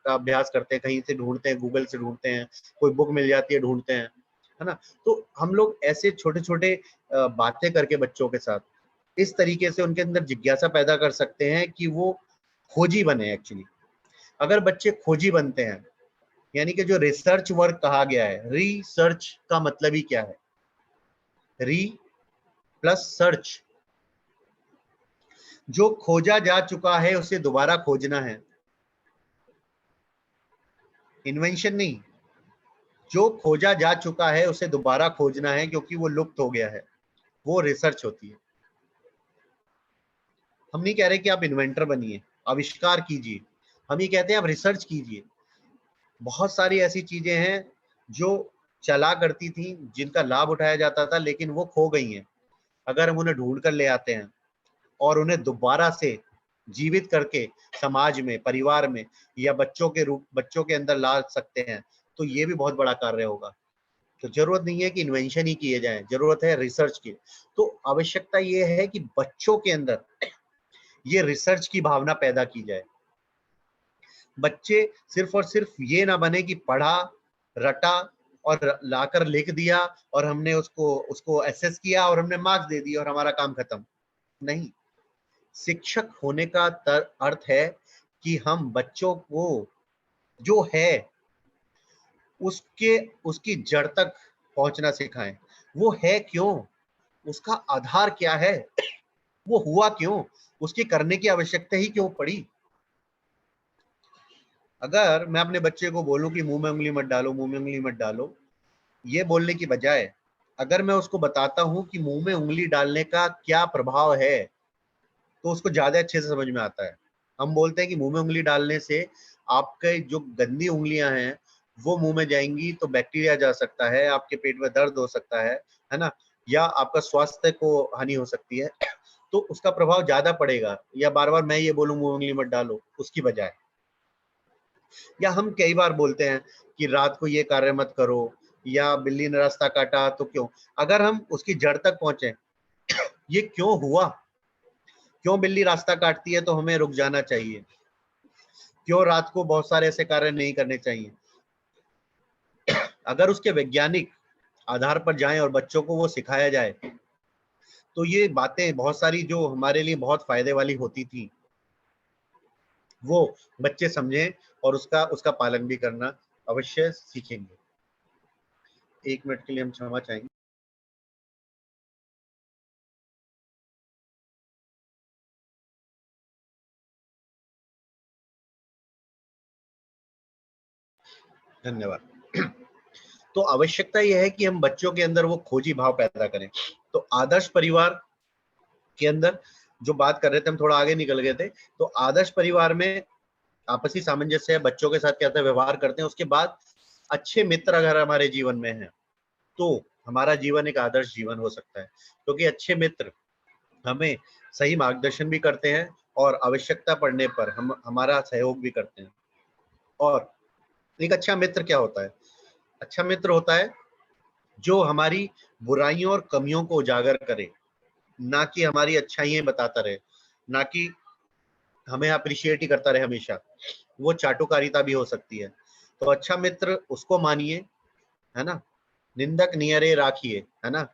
अभ्यास करते हैं, कहीं से ढूंढते हैं, गूगल से ढूंढते हैं, कोई बुक मिल जाती है, ढूंढते हैं, है ना। तो हम लोग ऐसे छोटे छोटे बातें करके बच्चों के साथ इस तरीके से उनके अंदर जिज्ञासा पैदा कर सकते हैं कि वो खोजी बने एक्चुअली। अगर बच्चे खोजी बनते हैं, यानी कि जो रिसर्च वर्क कहा गया है, रिसर्च का मतलब ही क्या है? री प्लस सर्च, जो खोजा जा चुका है उसे दोबारा खोजना है, इन्वेंशन नहीं। जो खोजा जा चुका है उसे दोबारा खोजना है, क्योंकि वो लुप्त हो गया है, वो रिसर्च होती है। हम नहीं कह रहे कि आप इन्वेंटर बनिए, आविष्कार कीजिए, हम ये कहते हैं आप रिसर्च कीजिए। बहुत सारी ऐसी चीजें हैं जो चला करती थी, जिनका लाभ उठाया जाता था, लेकिन वो खो गई हैं। अगर हम उन्हें ढूंढ कर ले आते हैं और उन्हें दोबारा से जीवित करके समाज में, परिवार में या बच्चों के अंदर ला सकते हैं, तो ये भी बहुत बड़ा कार्य होगा। तो जरूरत नहीं है कि इन्वेंशन ही किए जाएं, जरूरत है रिसर्च की। तो आवश्यकता ये है कि बच्चों के अंदर ये रिसर्च की भावना पैदा की जाए। बच्चे सिर्फ और सिर्फ ये ना बने कि पढ़ा, रटा और लाकर लिख दिया और हमने उसको एसेस किया और हमने मार्क्स दे दिए और हमारा काम खत्म। नहीं, शिक्षक होने का अर्थ है कि हम बच्चों को जो है उसकी जड़ तक पहुंचना सिखाएं। वो है क्यों, उसका आधार क्या है, वो हुआ क्यों, उसके करने की आवश्यकता ही क्यों पड़ी। अगर मैं अपने बच्चे को बोलूं कि मुंह में उंगली मत डालो, मुंह में उंगली मत डालो, ये बोलने की बजाय अगर मैं उसको बताता हूं कि मुंह में उंगली डालने का क्या प्रभाव है, तो उसको ज्यादा अच्छे से समझ में आता है। हम बोलते हैं कि मुंह में उंगली डालने से आपके जो गंदी उंगलियां हैं वो मुंह में जाएंगी तो बैक्टीरिया जा सकता है, आपके पेट में दर्द हो सकता है ना, या आपका स्वास्थ्य को हानि हो सकती है, तो उसका प्रभाव ज्यादा पड़ेगा। या बार बार मैं ये बोलूं मुंह में उंगली मत डालो उसकी बजाय। या हम कई बार बोलते हैं कि रात को ये कार्य मत करो, या बिल्ली ने रास्ता काटा तो क्यों। अगर हम उसकी जड़ तक पहुंचे, ये क्यों हुआ, क्यों बिल्ली रास्ता काटती है तो हमें रुक जाना चाहिए, क्यों रात को बहुत सारे ऐसे कार्य नहीं करने चाहिए, अगर उसके वैज्ञानिक आधार पर जाएं और बच्चों को वो सिखाया जाए, तो ये बातें बहुत सारी जो हमारे लिए बहुत फायदे वाली होती थी, वो बच्चे समझें और उसका पालन भी करना अवश्य सीखेंगे। 1 मिनट के लिए हम क्षमा चाहेंगे। धन्यवाद। तो आवश्यकता यह है कि हम बच्चों के अंदर वो खोजी भाव पैदा करें। तो आदर्श परिवार के अंदर जो बात कर रहे थे, हम थोड़ा आगे निकल गए थे। तो आदर्श परिवार में आपसी सामंजस्य, बच्चों के साथ कैसे व्यवहार करते हैं, उसके बाद अच्छे मित्र अगर हमारे जीवन में हैं तो हमारा जीवन एक आदर्श जीवन हो सकता है, क्योंकि अच्छे मित्र हमें सही मार्गदर्शन भी करते हैं और आवश्यकता पड़ने पर हमारा सहयोग भी करते हैं। और एक अच्छा मित्र क्या होता है? अच्छा मित्र होता है जो हमारी बुराइयों और कमियों को उजागर करे, ना कि हमारी अच्छाइयां बताता रहे, ना कि हमें अप्रिशिएट ही करता रहे हमेशा। वो चाटुकारिता भी हो सकती है। तो अच्छा मित्र उसको मानिए, है ना, निंदक नियरे राखिए, है ना,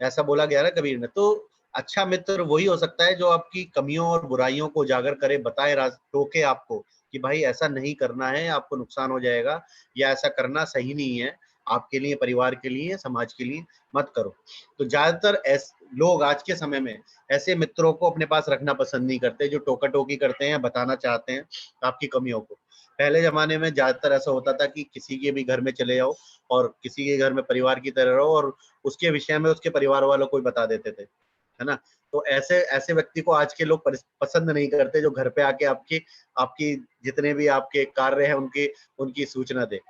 ऐसा बोला गया ना कबीर ने। तो अच्छा मित्र वही हो सकता है जो आपकी कमियों और बुराइयों को उजागर करे, बताए, टोके आपको कि भाई ऐसा नहीं करना है, आपको नुकसान हो जाएगा, या ऐसा करना सही नहीं है आपके लिए, परिवार के लिए, समाज के लिए, मत करो। तो ज्यादातर लोग आज के समय में ऐसे मित्रों को अपने पास रखना पसंद नहीं करते जो टोका टोकी करते हैं, बताना चाहते हैं आपकी कमियों को। पहले जमाने में ज्यादातर ऐसा होता था कि किसी के भी घर में चले जाओ और किसी के घर में परिवार की तरह रहो और उसके विषय में उसके परिवार वालों को बता देते थे, है ना। तो ऐसे ऐसे व्यक्ति को आज के लोग पसंद नहीं करते जो घर पे आके आपकी जितने भी आपके कार्य हैं उनकी सूचना दे।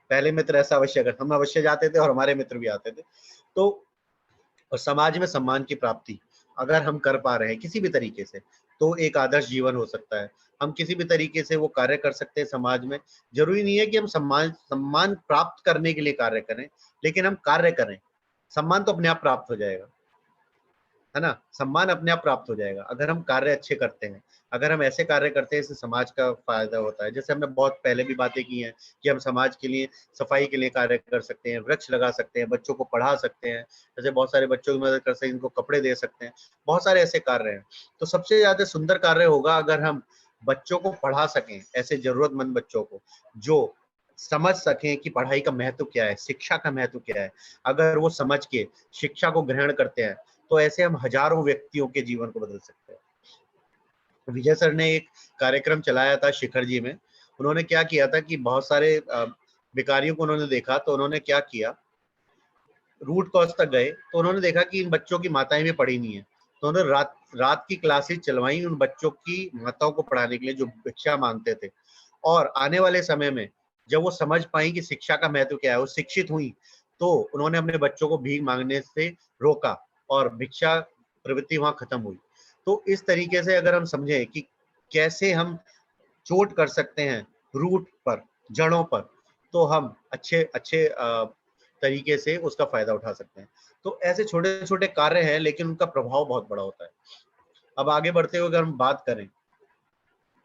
पहले मित्र ऐसा अवश्य करते, हम अवश्य जाते थे और हमारे मित्र भी आते थे। तो और समाज में सम्मान की प्राप्ति अगर हम कर पा रहे हैं किसी भी तरीके से, तो एक आदर्श जीवन हो सकता है। हम किसी भी तरीके से वो कार्य कर सकते हैं समाज में। जरूरी नहीं है कि हम सम्मान प्राप्त करने के लिए कार्य करें, लेकिन हम कार्य करें, सम्मान तो अपने आप प्राप्त हो जाएगा, है ना। सम्मान अपने आप प्राप्त हो जाएगा अगर हम कार्य अच्छे करते हैं, अगर हम ऐसे कार्य करते हैं इससे समाज का फायदा होता है। जैसे हमने बहुत पहले भी बातें की हैं कि हम समाज के लिए, सफाई के लिए कार्य कर सकते हैं, वृक्ष लगा सकते हैं, बच्चों को पढ़ा सकते हैं, जैसे बहुत सारे बच्चों की मदद कर सकते हैं, इनको कपड़े दे सकते हैं, बहुत सारे ऐसे कार्य हैं। तो सबसे ज्यादा सुंदर कार्य होगा अगर हम बच्चों को पढ़ा सकें, ऐसे जरूरतमंद बच्चों को जो समझ सकें कि पढ़ाई का महत्व क्या है, शिक्षा का महत्व क्या है। अगर वो समझ के शिक्षा को ग्रहण करते हैं तो ऐसे हम हजारों व्यक्तियों के जीवन को बदल सकते हैं। विजय सर ने एक कार्यक्रम चलाया था शिखर जी में। उन्होंने क्या किया था कि बहुत सारे भिखारियों को उन्होंने देखा तो उन्होंने क्या किया, रूट कॉज तक गए तो उन्होंने देखा कि इन बच्चों की माताएं भी पढ़ी नहीं है, तो उन्होंने रात की क्लासेस चलवाई उन बच्चों की माताओं को पढ़ाने के लिए जो भिक्षा मांगते थे। और आने वाले समय में जब वो समझ पाई कि शिक्षा का महत्व क्या है, वो शिक्षित हुई, तो उन्होंने अपने बच्चों को भीख मांगने से रोका और भिक्षा प्रवृत्ति वहां खत्म हुई। तो इस तरीके से अगर हम समझें कि कैसे हम चोट कर सकते हैं रूट पर, जड़ों पर, तो हम अच्छे अच्छे तरीके से उसका फायदा उठा सकते हैं। तो ऐसे छोटे छोटे कार्य हैं लेकिन उनका प्रभाव बहुत बड़ा होता है। अब आगे बढ़ते हुए अगर हम बात करें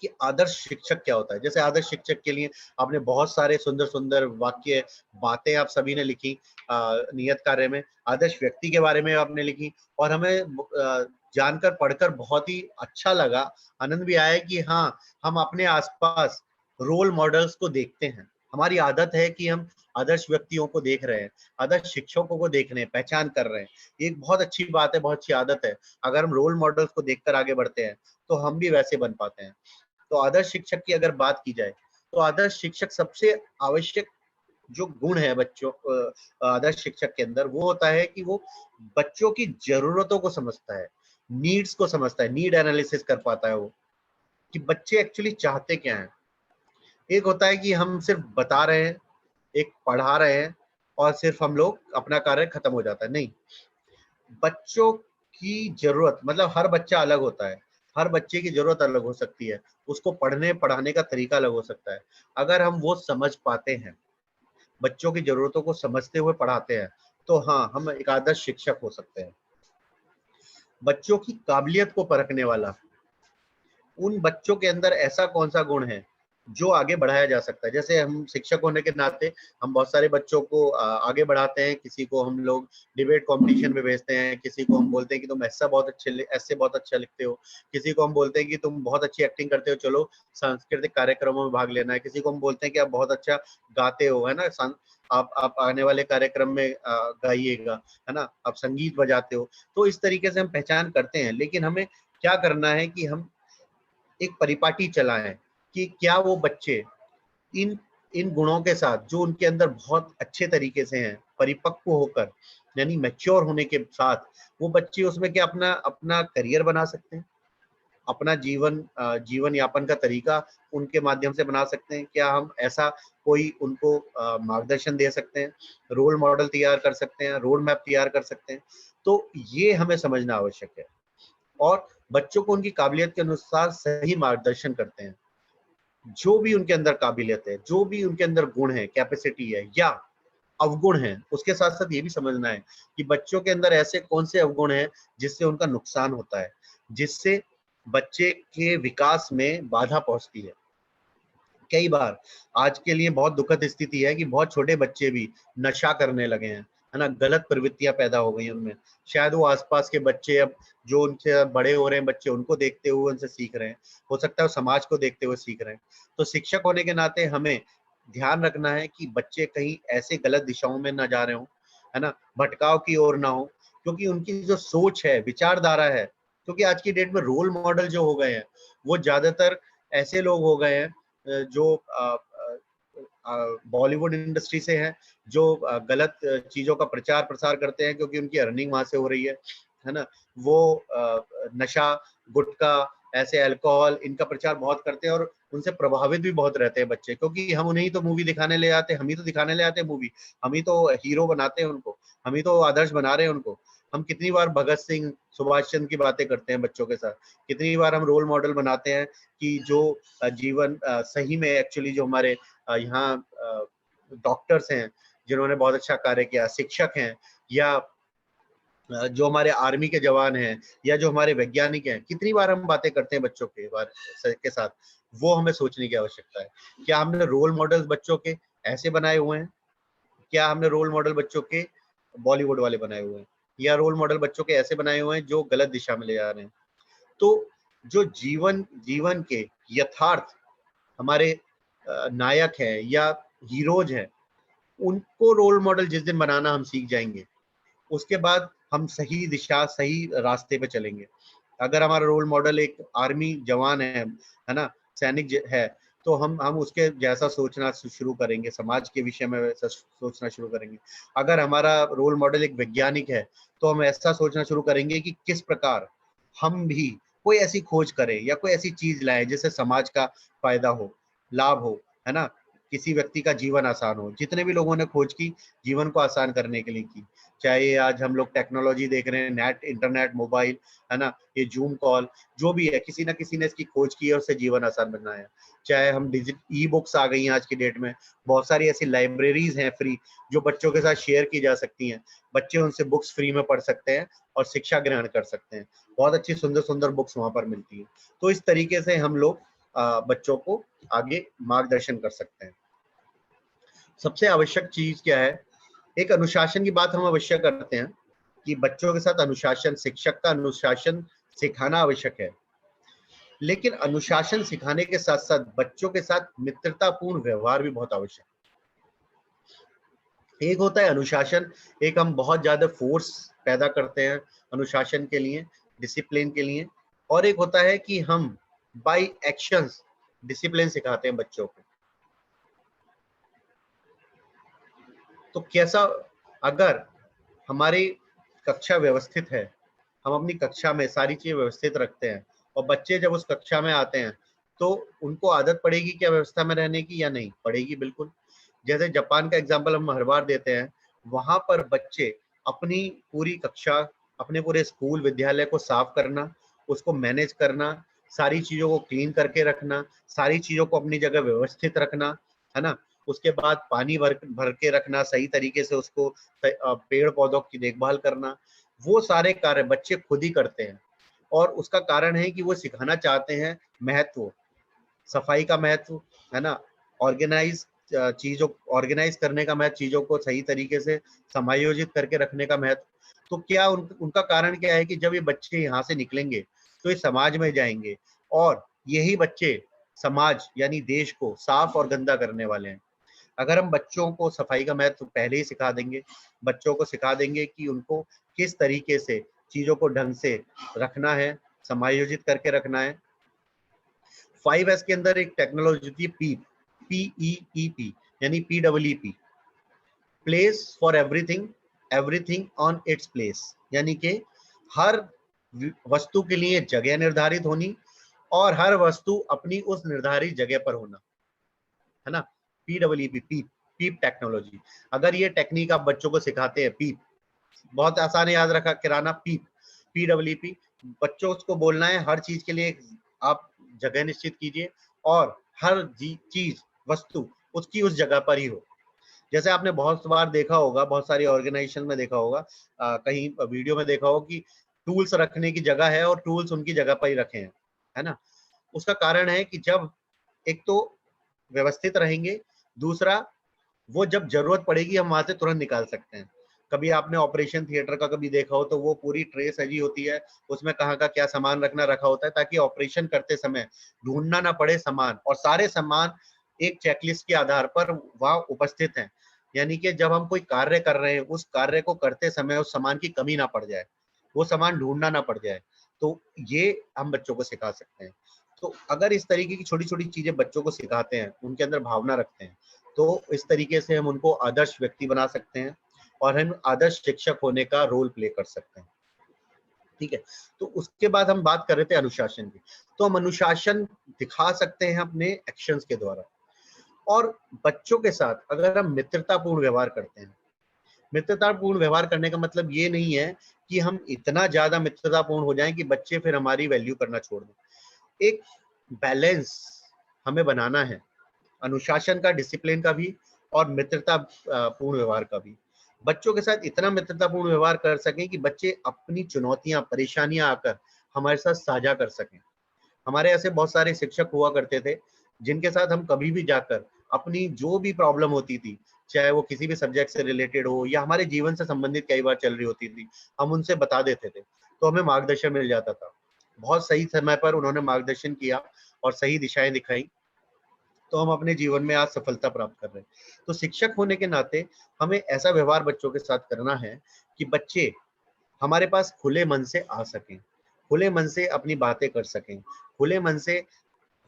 कि आदर्श शिक्षक क्या होता है, जैसे आदर्श शिक्षक के लिए आपने बहुत सारे सुंदर सुंदर वाक्य, बातें आप सभी ने लिखी नियत कार्य में, आदर्श व्यक्ति के बारे में आपने लिखी, और हमें जानकर पढ़कर बहुत ही अच्छा लगा, आनंद भी आया कि हाँ, हम अपने आसपास रोल मॉडल्स को देखते हैं। हमारी आदत है कि हम आदर्श व्यक्तियों को देख रहे हैं, आदर्श शिक्षकों को देख रहे हैं, पहचान कर रहे हैं। एक बहुत अच्छी बात है, बहुत अच्छी आदत है। अगर हम रोल मॉडल्स को देखकर आगे बढ़ते हैं तो हम भी वैसे बन पाते हैं। तो आदर्श शिक्षक की अगर बात की जाए तो आदर्श शिक्षक सबसे आवश्यक जो गुण है बच्चों आदर्श शिक्षक के अंदर, वो होता है कि वो बच्चों की जरूरतों को समझता है, नीड्स को समझता है, नीड एनालिसिस कर पाता है वो कि बच्चे एक्चुअली चाहते क्या हैं। एक होता है कि हम सिर्फ बता रहे हैं, एक पढ़ा रहे हैं और सिर्फ हम लोग अपना कार्य खत्म हो जाता है, नहीं। बच्चों की जरूरत, मतलब हर बच्चा अलग होता है, हर बच्चे की जरूरत अलग हो सकती है, उसको पढ़ने पढ़ाने का तरीका अलग हो सकता है। अगर हम वो समझ पाते हैं, बच्चों की जरूरतों को समझते हुए पढ़ाते हैं, तो हाँ, हम एक आदर्श शिक्षक हो सकते हैं। बच्चों की काबिलियत को परखने वाला, उन बच्चों के अंदर ऐसा कौन सा गुण है जो आगे बढ़ाया जा सकता है। जैसे हम शिक्षक होने के नाते हम बहुत सारे बच्चों को आगे बढ़ाते हैं, किसी को हम लोग डिबेट कंपटीशन में भेजते हैं, किसी को हम बोलते हैं कि तुम ऐसा बहुत ऐसे बहुत अच्छा लिखते हो, किसी को हम बोलते हैं कि तुम बहुत अच्छी एक्टिंग करते हो, चलो सांस्कृतिक कार्यक्रमों में भाग लेना है, किसी को हम बोलते हैं कि आप बहुत अच्छा गाते हो, है ना, आप आने वाले कार्यक्रम में गाइएगा, है ना, आप संगीत बजाते हो। तो इस तरीके से हम पहचान करते हैं, लेकिन हमें क्या करना है कि हम एक परिपाटी चलाएं कि क्या वो बच्चे इन इन गुणों के साथ जो उनके अंदर बहुत अच्छे तरीके से हैं, परिपक्व होकर यानी मैच्योर होने के साथ, वो बच्चे उसमें क्या अपना अपना करियर बना सकते हैं, अपना जीवन यापन का तरीका उनके माध्यम से बना सकते हैं। क्या हम ऐसा कोई उनको मार्गदर्शन दे सकते हैं, रोल मॉडल तैयार कर सकते हैं, रोड मैप तैयार कर सकते हैं। तो ये हमें समझना आवश्यक है और बच्चों को उनकी काबिलियत के अनुसार सही मार्गदर्शन करते हैं। जो भी उनके अंदर काबिलियत है, जो भी उनके अंदर गुण है, कैपेसिटी है या अवगुण है, उसके साथ साथ ये भी समझना है कि बच्चों के अंदर ऐसे कौन से अवगुण हैं जिससे उनका नुकसान होता है, जिससे बच्चे के विकास में बाधा पहुंचती है। कई बार आज के लिए बहुत दुखद स्थिति है कि बहुत छोटे बच्चे भी नशा करने लगे हैं, है ना, गलत प्रवृत्तियां पैदा हो गई उनमें। शायद वो आसपास के बच्चे अब जो उनसे बड़े हो रहे हैं बच्चे, उनको देखते हुए उनसे सीख रहे हैं, हो सकता है वो समाज को देखते हुए सीख रहे हैं। तो शिक्षक होने के नाते हमें ध्यान रखना है कि बच्चे कहीं ऐसे गलत दिशाओं में ना जा रहे हो, है ना, भटकाव की ओर ना हो, क्योंकि उनकी जो सोच है, विचारधारा है, क्योंकि आज की डेट में रोल मॉडल जो हो गए हैं वो ज्यादातर ऐसे लोग हो गए हैं जो बॉलीवुड इंडस्ट्री से हैं, जो गलत चीजों का प्रचार प्रसार करते हैं क्योंकि उनकी अर्निंग वहां से हो रही है ना। वो नशा, गुटखा, ऐसे अल्कोहल, इनका प्रचार बहुत करते हैं और उनसे प्रभावित भी बहुत रहते हैं बच्चे, क्योंकि हम उन्हें ही तो मूवी दिखाने ले आते हैं, हम ही तो दिखाने ले आते हैं मूवी, हम ही तो हीरो बनाते हैं उनको, हम ही तो आदर्श बना रहे हैं उनको। हम कितनी बार भगत सिंह, सुभाष चंद्र की बातें करते हैं बच्चों के साथ, कितनी बार हम रोल मॉडल बनाते हैं कि जो जीवन सही में एक्चुअली जो हमारे यहाँ डॉक्टर्स हैं जिन्होंने बहुत अच्छा कार्य किया, शिक्षक हैं, या जो हमारे आर्मी के जवान हैं, या जो हमारे वैज्ञानिक हैं, कितनी बार हम बातें करते हैं बच्चों के साथ। वो हमें सोचने की आवश्यकता है, क्या हमने रोल मॉडल्स बच्चों के ऐसे बनाए हुए हैं, क्या हमने रोल मॉडल बच्चों के बॉलीवुड वाले बनाए हुए हैं, या रोल मॉडल बच्चों के ऐसे बनाए हुए हैं जो गलत दिशा में ले जा रहे हैं। तो जो जीवन के यथार्थ हमारे नायक हैं या हीरोज हैं, उनको रोल मॉडल जिस दिन बनाना हम सीख जाएंगे, उसके बाद हम सही दिशा, सही रास्ते पे चलेंगे। अगर हमारा रोल मॉडल एक आर्मी जवान है ना, सैनिक है, तो हम उसके जैसा सोचना शुरू करेंगे, समाज के विषय में वैसा सोचना शुरू करेंगे। अगर हमारा रोल मॉडल एक वैज्ञानिक है तो हम ऐसा सोचना शुरू करेंगे कि किस प्रकार हम भी कोई ऐसी खोज करें या कोई ऐसी चीज लाएं जिससे समाज का फायदा हो, लाभ हो, है ना, किसी व्यक्ति का जीवन आसान हो। जितने भी लोगों ने खोज की जीवन को आसान करने के लिए की, चाहे आज हम लोग टेक्नोलॉजी देख रहे हैं, नेट, इंटरनेट, मोबाइल, है ना, ये जूम कॉल, जो भी है, किसी ना किसी ने इसकी खोज की और उससे जीवन आसान बनाया। चाहे हम ई बुक्स आ गई हैं आज की डेट में, बहुत सारी ऐसी लाइब्रेरीज हैं फ्री जो बच्चों के साथ शेयर की जा सकती हैं, बच्चे उनसे बुक्स फ्री में पढ़ सकते हैं और शिक्षा ग्रहण कर सकते हैं। बहुत अच्छी सुंदर सुंदर बुक्स वहां पर मिलती हैं। तो इस तरीके से हम लोग बच्चों को आगे मार्गदर्शन कर सकते हैं। सबसे आवश्यक चीज क्या है, एक अनुशासन की बात हम अवश्य करते हैं कि बच्चों के साथ अनुशासन, शिक्षक का अनुशासन सिखाना आवश्यक है, लेकिन अनुशासन सिखाने के साथ साथ बच्चों के साथ मित्रतापूर्ण व्यवहार भी बहुत आवश्यक है। एक होता है अनुशासन, एक हम बहुत ज्यादा फोर्स पैदा करते हैं अनुशासन के लिए, डिसिप्लिन के लिए, और एक होता है कि हम बाय एक्शंस डिसिप्लिन सिखाते हैं बच्चों को। तो कैसा, अगर हमारी कक्षा व्यवस्थित है, हम अपनी कक्षा में सारी चीजें व्यवस्थित रखते हैं और बच्चे जब उस कक्षा में आते हैं तो उनको आदत पड़ेगी क्या व्यवस्था में रहने की, या नहीं पड़ेगी? बिल्कुल। जैसे जापान का एग्जाम्पल हम हर बार देते हैं, वहां पर बच्चे अपनी पूरी कक्षा, अपने पूरे स्कूल विद्यालय को साफ करना, उसको मैनेज करना, सारी चीजों को क्लीन करके रखना, सारी चीजों को अपनी जगह व्यवस्थित रखना, है ना, उसके बाद पानी भर के रखना, सही तरीके से उसको पेड़ पौधों की देखभाल करना, वो सारे कार्य बच्चे खुद ही करते हैं। और उसका कारण है कि वो सिखाना चाहते हैं महत्व, सफाई का महत्व, है ना, ऑर्गेनाइज चीजों, ऑर्गेनाइज करने का महत्व, चीजों को सही तरीके से समायोजित करके रखने का महत्व। तो क्या उनका कारण क्या है कि जब ये बच्चे यहाँ से निकलेंगे तो ये समाज में जाएंगे और यही बच्चे समाज यानी देश को साफ और गंदा करने वाले हैं। अगर हम बच्चों को सफाई का महत्व पहले ही सिखा देंगे, बच्चों को सिखा देंगे कि उनको किस तरीके से चीजों को ढंग से रखना है, समायोजित करके रखना है। 5S के अंदर एक टेक्नोलॉजी होती है पीप, PEEP, यानी PEEP, place for everything, everything on its place, यानी कि हर वस्तु के लिए जगह निर्धारित होनी और हर वस्तु अपनी उस निर्धारित जगह पर होना, है ना। PEEP, पीप टेक्नोलॉजी। अगर ये टेक्निक आप बच्चों को सिखाते हैं, पीप बहुत आसान है याद रखा, किराना पीप, PEEP, बच्चों को बोलना है हर चीज के लिए आप जगह निश्चित कीजिए और हर चीज, वस्तु उसकी उस जगह पर ही हो। जैसे आपने बहुत बार देखा होगा, बहुत सारी ऑर्गेनाइजेशन में देखा होगा, कहीं वीडियो में देखा होगा कि टूल्स रखने की जगह है और टूल्स उनकी जगह पर ही रखे हैं, है ना। उसका कारण है कि जब एक तो व्यवस्थित रहेंगे, दूसरा वो जब जरूरत पड़ेगी हम वहां से तुरंत निकाल सकते हैं। कभी आपने ऑपरेशन थिएटर का कभी देखा हो तो वो पूरी ट्रे सजी होती है, उसमें कहाँ का क्या सामान रखना रखा होता है ताकि ऑपरेशन करते समय ढूंढना ना पड़े सामान, और सारे सामान एक चेकलिस्ट के आधार पर वहां उपस्थित हैं। यानी कि जब हम कोई कार्य कर रहे हैं उस कार्य को करते समय उस सामान की कमी ना पड़ जाए, वो सामान ढूंढना ना पड़ जाए। तो ये हम बच्चों को सिखा सकते हैं। तो अगर इस तरीके की छोटी छोटी चीजें बच्चों को सिखाते हैं, उनके अंदर भावना रखते हैं, तो इस तरीके से हम उनको आदर्श व्यक्ति बना सकते हैं और हम आदर्श शिक्षक होने का रोल प्ले कर सकते हैं। ठीक है, तो उसके बाद हम बात कर रहे थे अनुशासन की। तो हम अनुशासन दिखा सकते हैं अपने एक्शंस के द्वारा। और बच्चों के साथ अगर हम मित्रतापूर्ण व्यवहार करते हैं, मित्रतापूर्ण व्यवहार करने का मतलब ये नहीं है कि हम इतना ज्यादा मित्रतापूर्ण हो जाएं कि बच्चे फिर हमारी वैल्यू करना छोड़ दें। एक बैलेंस हमें बनाना है, अनुशासन का, डिसिप्लिन का भी और मित्रता पूर्ण व्यवहार का भी। बच्चों के साथ इतना मित्रतापूर्ण व्यवहार कर सकें कि बच्चे अपनी चुनौतियां, परेशानियां आकर हमारे साथ साझा कर सकें। हमारे ऐसे बहुत सारे शिक्षक हुआ करते थे जिनके साथ हम कभी भी जाकर अपनी जो भी प्रॉब्लम होती थी, चाहे वो किसी भी सब्जेक्ट से रिलेटेड हो या हमारे जीवन से संबंधित कई बार चल रही होती थी, हम उनसे बता देते थे तो हमें मार्गदर्शन मिल जाता था। बहुत सही समय पर उन्होंने मार्गदर्शन किया और सही दिशाएं दिखाई, तो हम अपने जीवन में आज सफलता प्राप्त कर रहे हैं। तो शिक्षक होने के नाते हमें ऐसा व्यवहार बच्चों के साथ करना है कि बच्चे हमारे पास खुले मन से आ सकें, खुले मन से अपनी बातें कर सकें, खुले मन से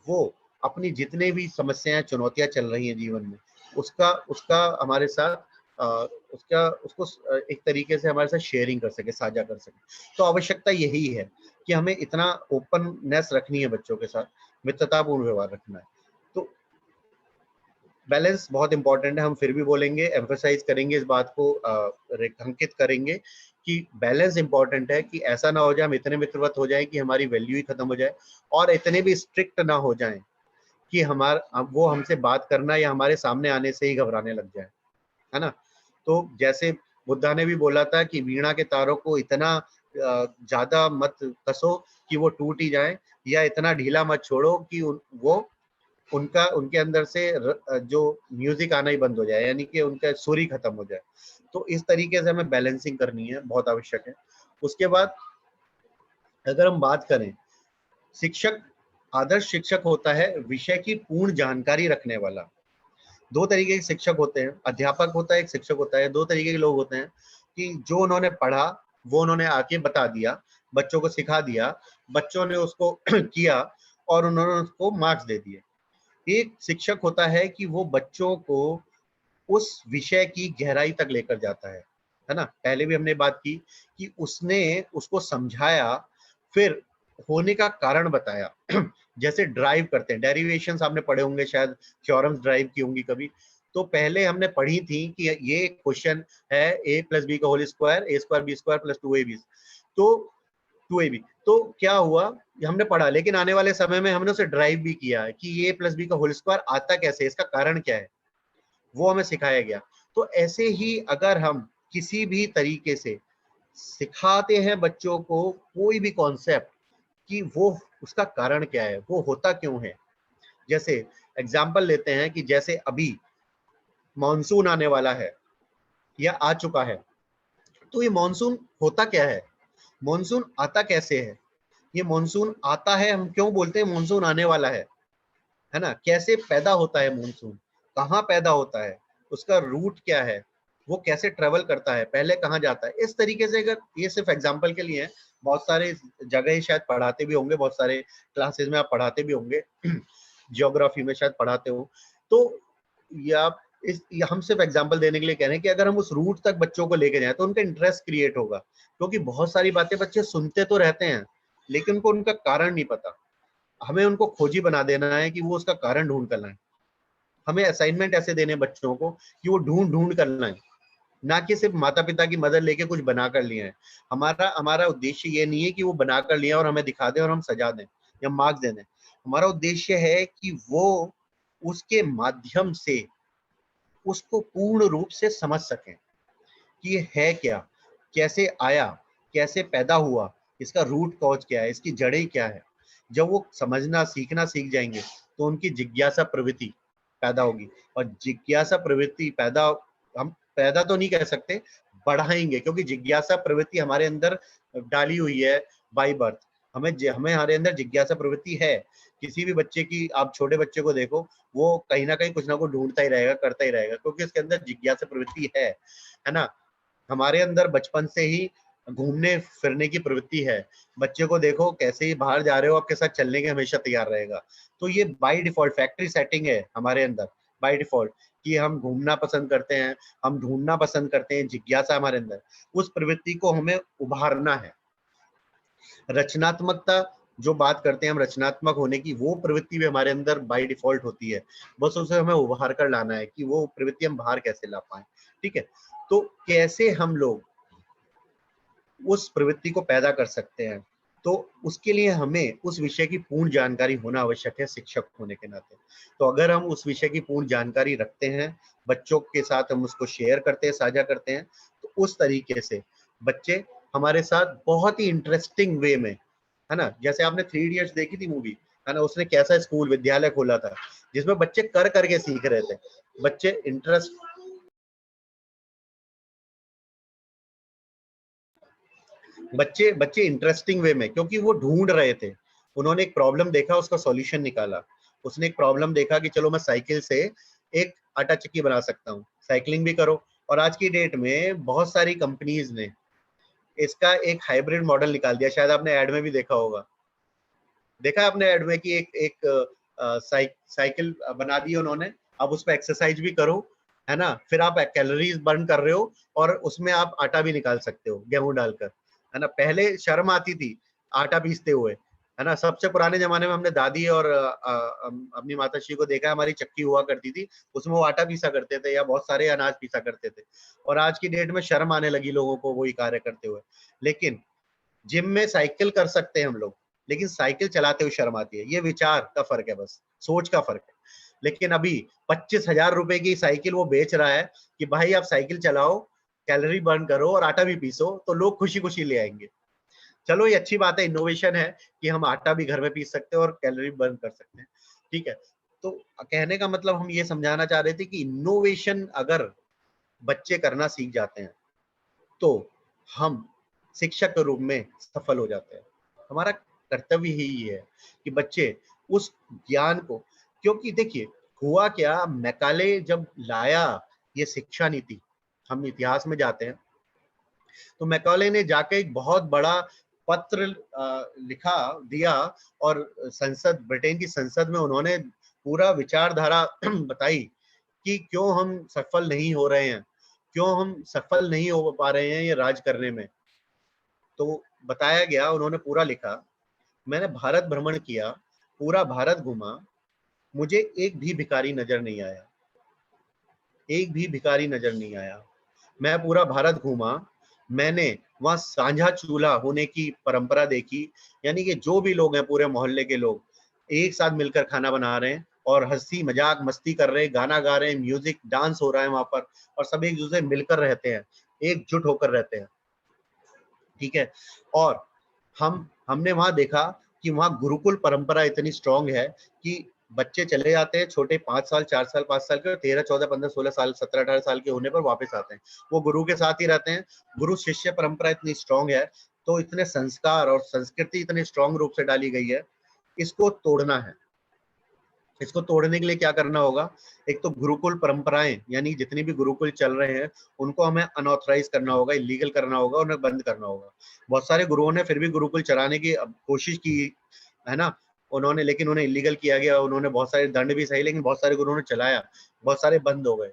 वो अपनी जितने भी समस्याएं चुनौतियां चल रही हैं जीवन में, उसका उसका हमारे साथ उसको एक तरीके से हमारे साथ शेयरिंग कर सके, साझा कर सके। तो आवश्यकता यही है कि हमें इतना ओपननेस रखनी है बच्चों के साथ, मित्रतापूर्ण व्यवहार रखना है। तो बैलेंस बहुत इंपॉर्टेंट है। हम फिर भी बोलेंगे, एम्फसाइज करेंगे इस बात को, रेखांकित करेंगे कि बैलेंस इंपॉर्टेंट है, कि ऐसा ना हो जाए हम इतने मित्रवत हो जाए कि हमारी वैल्यू ही खत्म हो जाए, और इतने भी स्ट्रिक्ट ना हो जाए कि वो हमसे बात करना या हमारे सामने आने से ही घबराने लग जाए, है ना। तो जैसे बुद्धा ने भी बोला था कि वीणा के तारों को इतना ज्यादा मत कसो कि वो टूट ही जाए, या इतना ढीला मत छोड़ो कि उनके अंदर से जो म्यूजिक आना ही बंद हो जाए, यानी कि उनका सुर ही खत्म हो जाए। तो इस तरीके से हमें बैलेंसिंग करनी है, बहुत आवश्यक है। उसके बाद अगर हम बात करें, शिक्षक, आदर्श शिक्षक होता है विषय की पूर्ण जानकारी रखने वाला। दो तरीके के शिक्षक होते हैं, अध्यापक होता है, एक शिक्षक होता है। दो तरीके के लोग होते हैं कि जो उन्होंने पढ़ा वो उन्होंने आके बता दिया, बच्चों को सिखा दिया, बच्चों ने उसको किया और उन्होंने उसको मार्क्स दे दिए। एक शिक्षक होता है कि वो बच्चों को उस विषय की गहराई तक लेकर जाता है ना। पहले भी हमने बात की कि उसने उसको समझाया, फिर होने का कारण बताया। जैसे ड्राइव करते हैं, डेरिवेशंस आपने पढ़े होंगे शायद, थ्योरम्स ड्राइव की होंगी कभी। तो पहले हमने पढ़ी थी कि ये क्वेश्चन है a प्लस बी का whole square, a square B square plus 2ab, तो 2ab। तो क्या हुआ, हमने पढ़ा, लेकिन आने वाले समय में हमने उसे ड्राइव भी किया है कि a प्लस बी का होल स्क्वायर आता कैसे, इसका कारण क्या है, वो हमें सिखाया गया। तो ऐसे ही अगर हम किसी भी तरीके से सिखाते हैं बच्चों को कोई भी कॉन्सेप्ट, कि वो उसका कारण क्या है, वो होता क्यों है। जैसे एग्जाम्पल लेते हैं कि जैसे अभी मॉनसून आने वाला है या आ चुका है, तो ये मॉनसून होता क्या है, मॉनसून आता कैसे है, ये मॉनसून आता है, हम क्यों बोलते हैं मॉनसून आने वाला है ना। कैसे पैदा होता है मॉनसून, कहाँ पैदा होता है, उसका रूट क्या है, वो कैसे ट्रेवल करता है, पहले कहाँ जाता है। इस तरीके से, अगर ये सिर्फ एग्जांपल के लिए है, बहुत सारे जगह शायद पढ़ाते भी होंगे, बहुत सारे क्लासेस में आप पढ़ाते भी होंगे, जियोग्राफी में शायद पढ़ाते हो। तो या हम सिर्फ एग्जांपल देने के लिए कह रहे हैं कि अगर हम उस रूट तक बच्चों को लेके जाएं तो उनका इंटरेस्ट क्रिएट होगा, क्योंकि बहुत सारी बातें बच्चे सुनते तो रहते हैं लेकिन उनको उनका कारण नहीं पता। हमें उनको खोजी बना देना है कि वो उसका कारण ढूंढ कर लाएं। हमें असाइनमेंट ऐसे देने बच्चों को कि वो ढूंढ कर लाएं, ना कि सिर्फ माता पिता की मदद लेके कुछ बना कर लिए हैं। हमारा उद्देश्य ये नहीं है कि वो बना कर लिया और हमें दिखा दें और हम सजा दें या मार्क्स दे दें। हमारा उद्देश्य है कि वो उसके माध्यम से उसको पूर्ण रूप से समझ सकें कि ये है क्या, कैसे आया, कैसे पैदा हुआ, इसका रूट कॉज क्या है, इसकी जड़ें क्या है। जब वो समझना सीखना सीख जाएंगे तो उनकी जिज्ञासा प्रवृत्ति पैदा होगी, और जिज्ञासा प्रवृत्ति हम पैदा तो नहीं कह सकते, बढ़ाएंगे, क्योंकि जिज्ञासा प्रवृत्ति हमारे अंदर डाली हुई है बाय बर्थ। हमें हमारे अंदर जिज्ञासा प्रवृत्ति है। किसी भी बच्चे की, आप छोटे बच्चे को देखो, वो कहीं ना कहीं कुछ ना कुछ ढूंढता ही रहेगा, करता ही रहेगा, क्योंकि उसके अंदर जिज्ञासा प्रवृत्ति है ना। हमारे अंदर बचपन से ही घूमने फिरने की प्रवृत्ति है। बच्चे को देखो, कैसे ही बाहर जा रहे हो आपके साथ चलने के हमेशा तैयार रहेगा। तो ये बाय डिफॉल्ट फैक्ट्री सेटिंग है हमारे अंदर, बाय डिफॉल्ट, कि हम घूमना पसंद करते हैं, हम ढूंढना पसंद करते हैं, जिज्ञासा हमारे अंदर। उस प्रवृत्ति को हमें उभारना है। रचनात्मकता, जो बात करते हैं हम रचनात्मक होने की, वो प्रवृत्ति भी हमारे अंदर बाय डिफॉल्ट होती है। बस उसे हमें उभार कर लाना है कि वो प्रवृत्ति हम बाहर कैसे ला पाए। ठीक है, तो कैसे हम लोग उस प्रवृत्ति को पैदा कर सकते हैं, तो उसके लिए हमें उस विषय की पूर्ण जानकारी होना आवश्यक है शिक्षक होने के नाते। तो अगर हम उस विषय की पूर्ण जानकारी रखते हैं, बच्चों के साथ हम उसको शेयर करते हैं, साझा करते हैं, तो उस तरीके से बच्चे हमारे साथ बहुत ही इंटरेस्टिंग वे में, है ना। जैसे आपने 3 इडियट्स देखी थी मूवी, है ना, उसने कैसा स्कूल विद्यालय खोला था जिसमें बच्चे कर करके सीख रहे थे। बच्चे बच्चे इंटरेस्टिंग वे में, क्योंकि वो ढूंढ रहे थे। उन्होंने एक प्रॉब्लम देखा, उसका सॉल्यूशन निकाला। उसने एक प्रॉब्लम देखा कि चलो मैं साइकिल से एक आटा चक्की बना सकता हूँ, साइकिलिंग भी करो। और आज की डेट में बहुत सारी कंपनीज ने इसका एक हाइब्रिड मॉडल निकाल दिया। शायद आपने ऐड में भी देखा होगा, देखा आपने ऐड में कि एक साइकिल बना दी उन्होंने, अब उस पर एक्सरसाइज भी करो, है ना, फिर आप कैलोरीज बर्न कर रहे हो और उसमें आप आटा भी निकाल सकते हो गेहूं डालकर, है ना। पहले शर्म आती थी आटा पीसते हुए, है ना। सबसे पुराने जमाने में हमने दादी और अपनी माताश्री को देखा है, हमारी चक्की हुआ करती थी, उसमें वो आटा पीसा करते थे या बहुत सारे अनाज पीसा करते थे, और आज की डेट में शर्म आने लगी लोगों को वही कार्य करते हुए। लेकिन जिम में साइकिल कर सकते हैं हम लोग, लेकिन साइकिल चलाते हुए शर्म आती है। ये विचार का फर्क है, बस सोच का फर्क है। लेकिन अभी 25,000 रुपए की साइकिल वो बेच रहा है कि भाई आप साइकिल चलाओ, कैलोरी बर्न करो और आटा भी पीसो, तो लोग खुशी खुशी ले आएंगे। चलो ये अच्छी बात है, इनोवेशन है कि हम आटा भी घर में पीस सकते हैं और कैलोरी बर्न कर सकते हैं, ठीक है। तो कहने का मतलब हम ये समझाना चाह रहे थे कि इनोवेशन अगर बच्चे करना सीख जाते हैं तो हम शिक्षक के रूप में सफल हो जाते हैं। हमारा कर्तव्य ही ये है कि बच्चे उस ज्ञान को, क्योंकि देखिए हुआ क्या, मैकाले जब लाया ये शिक्षा नीति, हम इतिहास में जाते हैं तो मैकाले ने जाके एक बहुत बड़ा पत्र लिखा दिया और संसद, ब्रिटेन की संसद में उन्होंने पूरा विचारधारा बताई कि क्यों हम सफल नहीं हो रहे हैं, क्यों हम सफल नहीं हो पा रहे हैं ये राज करने में। तो बताया गया, उन्होंने पूरा लिखा, मैंने भारत भ्रमण किया, पूरा भारत घूमा, मुझे एक भी भिखारी नजर नहीं आया, एक भी भिखारी नजर नहीं आया। मैं पूरा भारत घूमा, मैंने वहां साझा चूल्हा होने की परंपरा देखी, यानी कि जो भी लोग हैं पूरे मोहल्ले के लोग एक साथ मिलकर खाना बना रहे हैं और हंसी मजाक मस्ती कर रहे हैं, गाना गा रहे हैं, म्यूजिक डांस हो रहा है वहां पर, और सब एक दूसरे मिलकर रहते हैं, एकजुट होकर रहते हैं, ठीक है। और हमने वहां देखा कि वहां गुरुकुल परंपरा इतनी स्ट्रांग है कि बच्चे चले जाते हैं छोटे, 5 साल 4 साल 5 साल के, 13 14 15 16 साल 17 18 साल के होने पर वापस आते हैं, वो गुरु के साथ ही रहते हैं। गुरु शिष्य परंपरा इतनी स्ट्रांग है, तो इतने संस्कार और संस्कृति इतने स्ट्रांग रूप से डाली गई है, इसको तोड़ना है। इसको तोड़ने के लिए क्या करना होगा, एक तो गुरुकुल परंपराएं, यानी जितनी भी गुरुकुल चल रहे हैं उनको हमें अनऑथराइज करना होगा, इलीगल करना होगा, उन्हें बंद करना होगा। बहुत सारे गुरुओं ने फिर भी गुरुकुल चलाने की कोशिश की, है ना, उन्होंने, लेकिन उन्हें इलीगल किया गया, उन्होंने बहुत सारे दंड भी सही, लेकिन बहुत सारे गुरुओं ने चलाया, बहुत सारे बंद हो गए।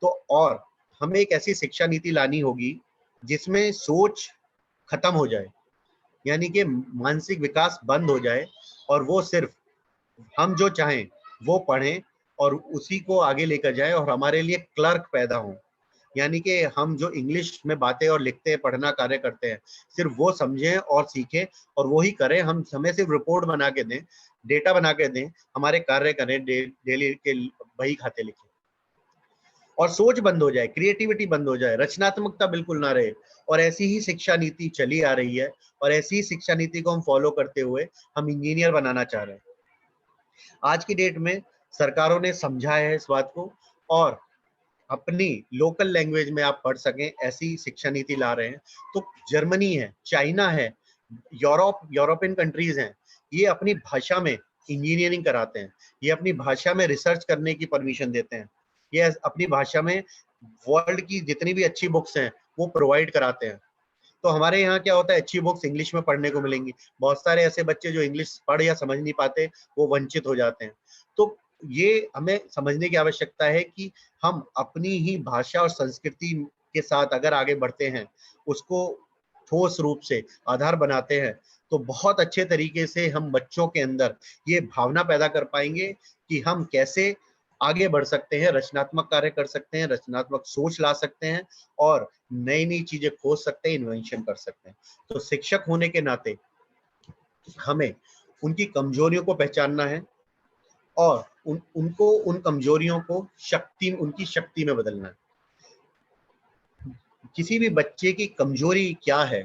तो और हमें एक ऐसी शिक्षा नीति लानी होगी जिसमें सोच खत्म हो जाए, यानी कि मानसिक विकास बंद हो जाए, और वो सिर्फ हम जो चाहें वो पढ़ें और उसी को आगे लेकर जाएं, और हमारे लिए क्लर्क पैदा हों, यानी कि हम जो इंग्लिश में बातें और लिखते हैं, पढ़ना कार्य करते हैं, सिर्फ वो समझें और सीखें और वो ही करें। हम हमें सिर्फ रिपोर्ट बना के दें, डेटा बना के दें, हमारे कार्य करें, डेली के बही खाते लिखें, और सोच बंद हो जाए, क्रिएटिविटी बंद हो जाए, रचनात्मकता बिल्कुल ना रहे। और ऐसी ही शिक्षा नीति चली आ रही है, और ऐसी ही शिक्षा नीति को हम फॉलो करते हुए हम इंजीनियर बनाना चाह रहे हैं। आज की डेट में सरकारों ने समझा है इस बात को, और अपनी लोकल लैंग्वेज में आप पढ़ सकें ऐसी शिक्षा नीति ला रहे हैं। तो जर्मनी है, चाइना है, यूरोपियन कंट्रीज हैं, ये अपनी भाषा में इंजीनियरिंग कराते हैं, ये अपनी भाषा में रिसर्च करने की परमिशन देते हैं, ये अपनी भाषा में वर्ल्ड की जितनी भी अच्छी बुक्स हैं वो प्रोवाइड कराते हैं। तो हमारे यहाँ क्या होता है, अच्छी बुक्स इंग्लिश में पढ़ने को मिलेंगी, बहुत सारे ऐसे बच्चे जो इंग्लिश पढ़ या समझ नहीं पाते वो वंचित हो जाते हैं। तो ये हमें समझने की आवश्यकता है कि हम अपनी ही भाषा और संस्कृति के साथ अगर आगे बढ़ते हैं, उसको ठोस रूप से आधार बनाते हैं, तो बहुत अच्छे तरीके से हम बच्चों के अंदर ये भावना पैदा कर पाएंगे कि हम कैसे आगे बढ़ सकते हैं, रचनात्मक कार्य कर सकते हैं, रचनात्मक सोच ला सकते हैं और नई नई चीजें खोज सकते हैं, इन्वेंशन कर सकते हैं। तो शिक्षक होने के नाते हमें उनकी कमजोरियों को पहचानना है और उनको उन कमजोरियों को उनकी शक्ति में बदलना है। किसी भी बच्चे की कमजोरी क्या है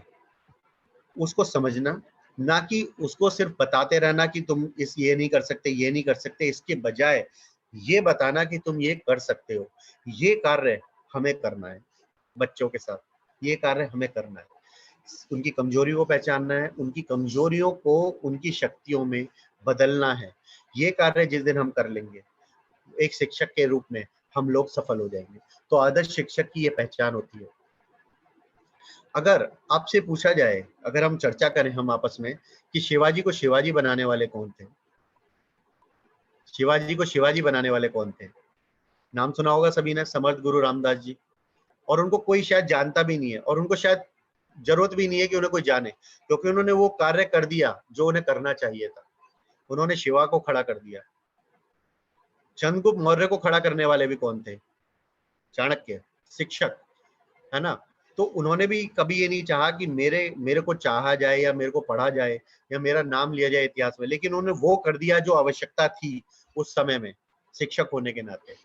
उसको समझना, ना कि उसको सिर्फ बताते रहना कि तुम ये नहीं कर सकते, ये नहीं कर सकते। इसके बजाय ये बताना कि तुम ये कर सकते हो। ये कार्य हमें करना है बच्चों के साथ, ये कार्य हमें करना है। उनकी कमजोरियों को पहचानना है, उनकी कमजोरियों को उनकी शक्तियों में बदलना है। ये कार्य जिस दिन हम कर लेंगे एक शिक्षक के रूप में, हम लोग सफल हो जाएंगे। तो आदर्श शिक्षक की ये पहचान होती है। अगर आपसे पूछा जाए, अगर हम चर्चा करें हम आपस में कि शिवाजी को शिवाजी बनाने वाले कौन थे, शिवाजी को शिवाजी बनाने वाले कौन थे? नाम सुना होगा सभी ने, समर्थ गुरु रामदास जी। और उनको कोई शायद जानता भी नहीं है, और उनको शायद जरूरत भी नहीं है कि उन्हें कोई जाने, क्योंकि उन्होंने वो कार्य कर दिया जो उन्हें करना चाहिए था। उन्होंने शिवा को खड़ा कर दिया। चंद्रगुप्त मौर्य को खड़ा करने वाले भी कौन थे? चाणक्य, शिक्षक, है ना। तो उन्होंने भी कभी ये नहीं चाहा कि मेरे को चाहा जाए या मेरे को पढ़ा जाए या मेरा नाम लिया जाए इतिहास में, लेकिन उन्होंने वो कर दिया जो आवश्यकता थी उस समय में शिक्षक होने के नाते।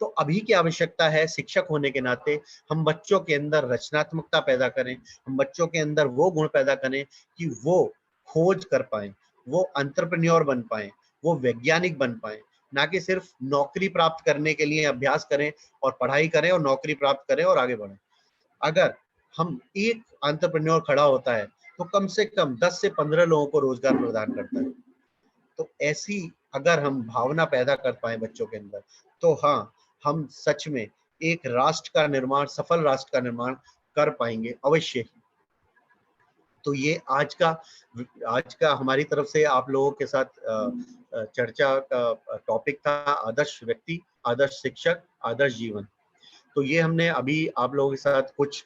तो अभी की आवश्यकता है शिक्षक होने के नाते हम बच्चों के अंदर रचनात्मकता पैदा करें, हम बच्चों के अंदर वो गुण पैदा करें कि वो खोज कर पाए, वो एंटरप्रेन्योर बन पाए, वो वैज्ञानिक बन पाए, ना कि सिर्फ नौकरी प्राप्त करने के लिए अभ्यास करें और पढ़ाई करें और नौकरी प्राप्त करें और आगे बढ़ें। अगर हम एक एंटरप्रेन्योर खड़ा होता है तो कम से कम 10 से 15 लोगों को रोजगार प्रदान करता है। तो ऐसी अगर हम भावना पैदा कर पाए बच्चों के अंदर, तो हाँ, हम सच में एक राष्ट्र का निर्माण, सफल राष्ट्र का निर्माण कर पाएंगे अवश्य ही। तो ये आज का हमारी तरफ से आप लोगों के साथ चर्चा का टॉपिक था, आदर्श व्यक्ति, आदर्श शिक्षक, आदर्श जीवन। तो ये हमने अभी आप लोगों के साथ कुछ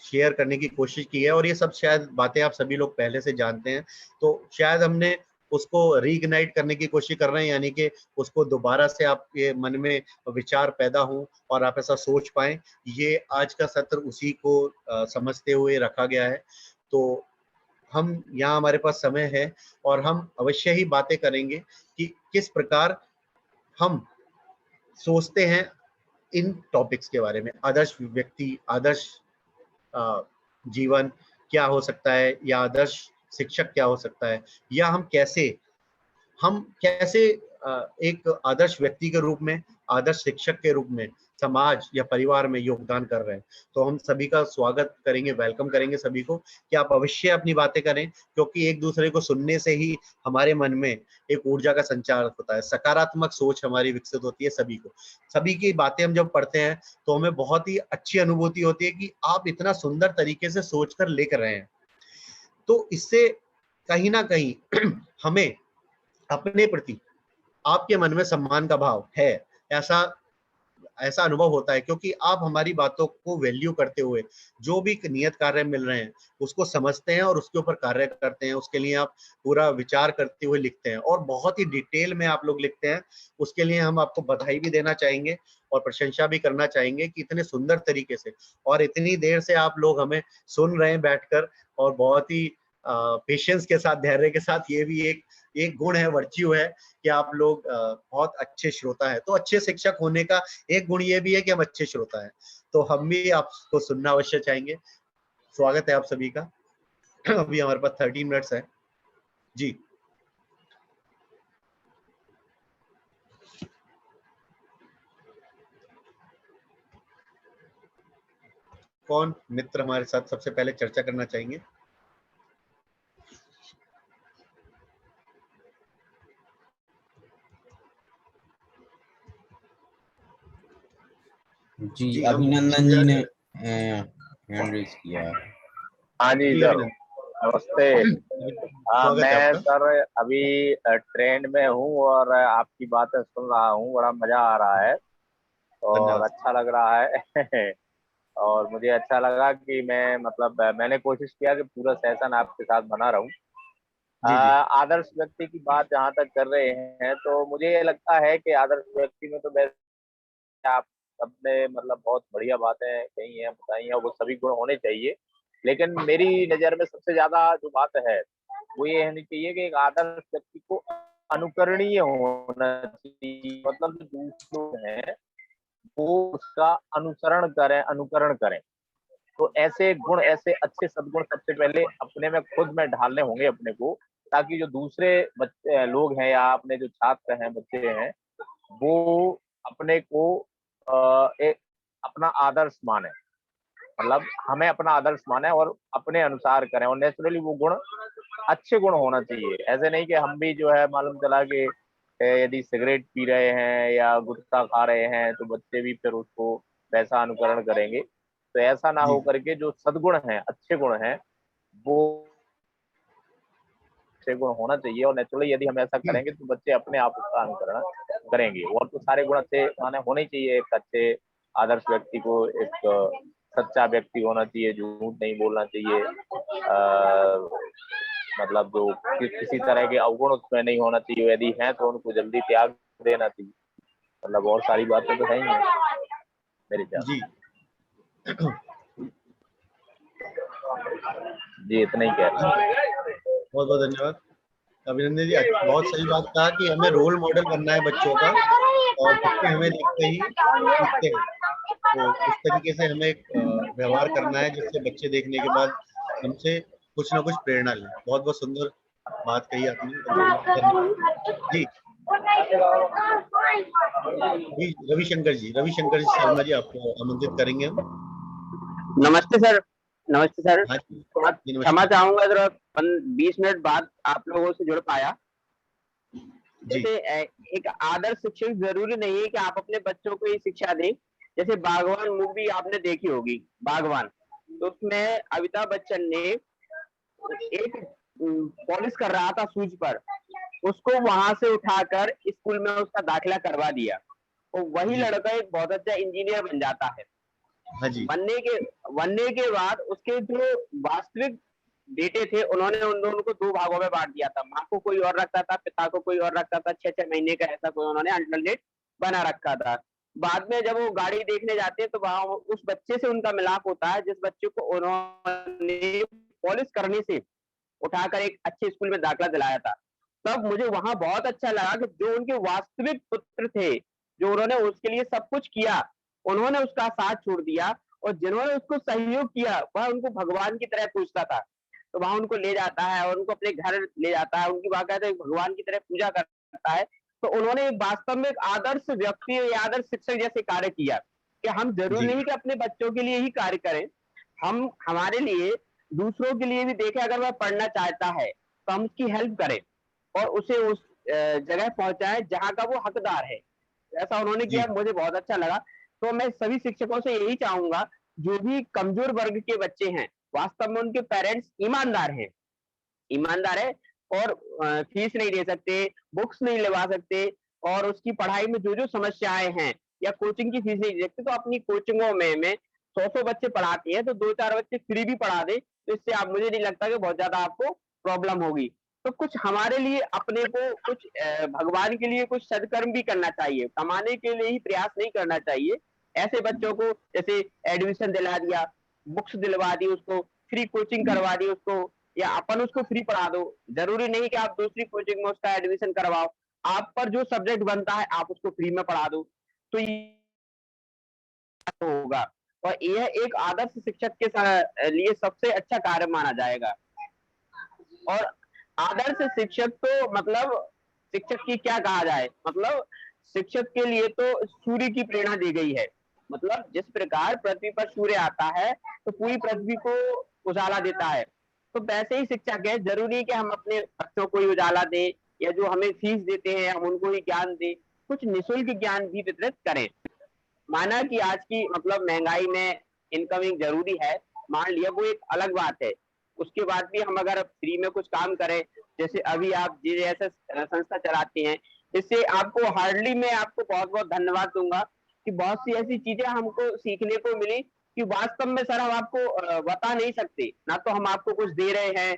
शेयर करने की कोशिश की है, और ये सब शायद बातें आप सभी लोग पहले से जानते हैं, तो शायद हमने उसको रीइग्नाइट करने की कोशिश कर रहे हैं, यानी कि उसको दोबारा से आपके मन में विचार पैदा हो और आप ऐसा सोच पाएं। ये आज का सत्र उसी को समझते हुए रखा गया है। तो हम यहाँ, हमारे पास समय है और हम अवश्य ही बातें करेंगे कि किस प्रकार हम सोचते हैं इन टॉपिक्स के बारे में। आदर्श व्यक्ति, आदर्श जीवन क्या हो सकता है, या आदर्श शिक्षक क्या हो सकता है, या हम कैसे एक आदर्श व्यक्ति के रूप में, आदर्श शिक्षक के रूप में समाज या परिवार में योगदान कर रहे हैं। तो हम सभी का स्वागत करेंगे, वेलकम करेंगे सभी को कि आप अवश्य अपनी बातें करें, क्योंकि एक दूसरे को सुनने से ही हमारे मन में एक ऊर्जा का संचार होता है, सकारात्मक सोच हमारी विकसित होती है। सभी की बातें हम जब पढ़ते हैं तो हमें बहुत ही अच्छी अनुभूति होती है कि आप इतना सुंदर तरीके से सोच कर लेकर रहे हैं। तो इससे कहीं ना कहीं हमें अपने प्रति, आपके मन में सम्मान का भाव है, ऐसा अनुभव होता है, क्योंकि आप हमारी बातों को वैल्यू करते हुए जो भी नियत कार्य मिल रहे हैं उसको समझते हैं और उसके ऊपर कार्य करते हैं। उसके लिए आप पूरा विचार करते हुए लिखते हैं और बहुत ही डिटेल में आप लोग लिखते हैं। उसके लिए हम आपको बधाई भी देना चाहेंगे और प्रशंसा भी करना चाहेंगे कि इतने सुंदर तरीके से और इतनी देर से आप लोग हमें सुन रहे हैं बैठकर, और बहुत ही पेशेंस के साथ, धैर्य के साथ। ये भी एक गुण है, वर्च्यू है कि आप लोग बहुत अच्छे श्रोता है। तो अच्छे शिक्षक होने का एक गुण ये भी है कि हम अच्छे श्रोता हैं। तो हम भी आपको सुनना अवश्य चाहेंगे। स्वागत है आप सभी का। अभी हमारे पास 13 मिनट्स है जी। कौन मित्र हमारे साथ सबसे पहले चर्चा करना चाहेंगे? जी, अभिनंदन जी ने हैंड रेज किया है। हाँ जी सर, नमस्ते। मैं आपका। सर अभी ट्रेन में हूँ और आपकी बातें सुन रहा हूँ, बड़ा मजा आ रहा है और अच्छा लग रहा है। और मुझे अच्छा लगा कि मैंने कोशिश किया कि पूरा सेशन आपके साथ बना रहूं। आदर्श व्यक्ति की बात जहाँ तक कर रहे हैं तो मुझे ये लगता है कि आदर्श व्यक्ति में तो वैसे आप सबने बहुत बढ़िया बातें कही हैं, बताई हैं, और वो सभी गुण होने चाहिए। लेकिन मेरी नजर में सबसे ज्यादा जो बात है वो ये होनी चाहिए कि एक आदर्श व्यक्ति को अनुकरणीय होना चाहिए। मतलब जो दूसरे हैं वो उसका अनुकरण करें। तो ऐसे गुण, ऐसे अच्छे सद्गुण सबसे पहले अपने में, खुद में ढालने होंगे अपने को, ताकि जो दूसरे बच्चे लोग हैं या अपने जो छात्र हैं, बच्चे हैं, वो अपने को एक अपना आदर्श माने। हमें अपना आदर्श माने और अपने अनुसार करें, और नेचुरली वो गुण अच्छे गुण होना चाहिए। ऐसे नहीं कि हम भी जो है मालूम चला कि यदि सिगरेट पी रहे हैं या गुटखा खा रहे हैं तो बच्चे भी फिर उसको वैसा अनुकरण करेंगे। तो ऐसा ना हो करके जो सद्गुण हैं, अच्छे गुण हैं, वो अच्छे गुण होना चाहिए, और नेचुरली यदि हम ऐसा करेंगे तो बच्चे अपने आप उसका अनुकरण करेंगे। और तो सारे गुण अच्छे माने होने चाहिए। एक अच्छे आदर्श व्यक्ति को एक सच्चा व्यक्ति होना चाहिए, झूठ नहीं बोलना चाहिए, मतलब जो किसी तरह के अवगुण उसमें नहीं होना चाहिए, यदि हैं तो उनको जल्दी त्याग देना चाहिए। मतलब और सारी बातें तो है ही है मेरे ख्याल जी जी, इतना ही कह रहा हूँ। बहुत बहुत धन्यवाद अभिनंदन जी। बहुत सही बात कहा कि हमें रोल मॉडल बनना है बच्चों का, और बच्चे हमें देखते ही सीखते हैं। तो उस तरीके से हमें व्यवहार करना है जिससे बच्चे देखने के बाद हमसे कुछ ना कुछ प्रेरणा लें। बहुत बहुत सुंदर बात कही आपने, धन्यवाद जी। रविशंकर जी शर्मा जी, आपको आमंत्रित करेंगे हम। नमस्ते सर। नमस्ते सर। हाँ जी, क्षमा चाहूंगा जरा 20 मिनट बाद आप लोगों से जुड़ पाया। जैसे एक आदर्श शिक्षक जरूरी नहीं है कि आप अपने बच्चों को ये शिक्षा दें। जैसे बागवान मूवी आपने देखी होगी, बागवान, तो उसमें अमिताभ बच्चन ने एक पॉलिश कर रहा था शूज पर, उसको वहां से उठाकर स्कूल में उसका दाखिला करवा दिया, तो वही लड़का एक बहुत अच्छा इंजीनियर बन जाता है। हाँ जी। बनने के बाद उसके जो वास्तविक बेटे थे, उन्होंने उन दोनों को 2 भागों में बांट दिया था। माँ को कोई और रखता था, पिता को कोई और रखता था। 6-6 महीने का ऐसा कोई उन्होंने अल्टरनेट बना रखा था। बाद में जब वो गाड़ी देखने जाते हैं तो वहां उस बच्चे से उनका मिलाप होता है जिस बच्चे को उन्होंने पॉलिश करने से उठाकर एक अच्छे स्कूल में दाखिला दिलाया था। तब मुझे वहां बहुत अच्छा लगा कि जो उनके वास्तविक पुत्र थे, जो उन्होंने उसके लिए सब कुछ किया, उन्होंने उसका साथ छोड़ दिया, और जिन्होंने उसको सहयोग किया वह उनको भगवान की तरह पूजता था। तो वहां उनको ले जाता है और उनको अपने घर ले जाता है, उनकी बाकायदा भगवान की तरह पूजा करता है। तो उन्होंने वास्तव में एक आदर्श व्यक्ति या आदर्श शिक्षक जैसे कार्य किया कि हम जरूरी नहीं कि अपने बच्चों के लिए ही कार्य करें, हम हमारे लिए दूसरों के लिए भी देखें। अगर वह पढ़ना चाहता है तो हम उसकी हेल्प करें और उसे उस जगह पहुंचाएं जहां का वो हकदार है। ऐसा उन्होंने किया, मुझे बहुत अच्छा लगा। तो मैं सभी शिक्षकों से यही चाहूंगा, जो भी कमजोर वर्ग के बच्चे हैं, वास्तव में उनके पेरेंट्स ईमानदार है और फीस नहीं दे सकते, बुक्स नहीं लेवा सकते, और उसकी पढ़ाई में जो जो समस्याएं हैं या कोचिंग की फीस नहीं दे सकते, तो अपनी कोचिंगों में 100 बच्चे पढ़ाते हैं तो 2-4 बच्चे फ्री भी पढ़ा दे, तो इससे आप मुझे नहीं लगता कि बहुत ज्यादा आपको प्रॉब्लम होगी। तो कुछ हमारे लिए अपने को कुछ भगवान के लिए कुछ सदकर्म भी करना चाहिए, कमाने के लिए ही प्रयास नहीं करना चाहिए। ऐसे बच्चों को जैसे एडमिशन दिला दिया, बुक्स दिलवा दी, उसको फ्री कोचिंग करवा दी उसको, या अपन उसको फ्री पढ़ा दो। जरूरी नहीं कि आप दूसरी कोचिंग में उसका एडमिशन करवाओ, आप पर जो सब्जेक्ट बनता है आप उसको फ्री में पढ़ा दो, तो ये होगा। और यह एक आदर्श शिक्षक के लिए सबसे अच्छा कार्य माना जाएगा। और आदर्श शिक्षक तो मतलब शिक्षक की क्या कहा जाए, मतलब शिक्षक के लिए तो सूर्य की प्रेरणा दी गई है। मतलब जिस प्रकार पृथ्वी पर सूर्य आता है तो पूरी पृथ्वी को उजाला देता है, तो वैसे ही शिक्षक है। जरूरी है कि हम अपने बच्चों को ही उजाला दें, या जो हमें फीस देते हैं हम उनको ही ज्ञान दें, कुछ निःशुल्क ज्ञान भी वितरित करें। माना कि आज की मतलब महंगाई में इनकमिंग जरूरी है, मान लिया, वो एक अलग बात है। उसके बाद भी हम अगर फ्री में कुछ काम करें, जैसे अभी आप JSS संस्था चलाते हैं, इससे आपको हार्डली मैं आपको बहुत बहुत धन्यवाद दूंगा कि बहुत सी ऐसी चीजें हमको सीखने को मिली कि वास्तव में सर हम आपको बता नहीं सकते। ना तो हम आपको कुछ दे रहे हैं,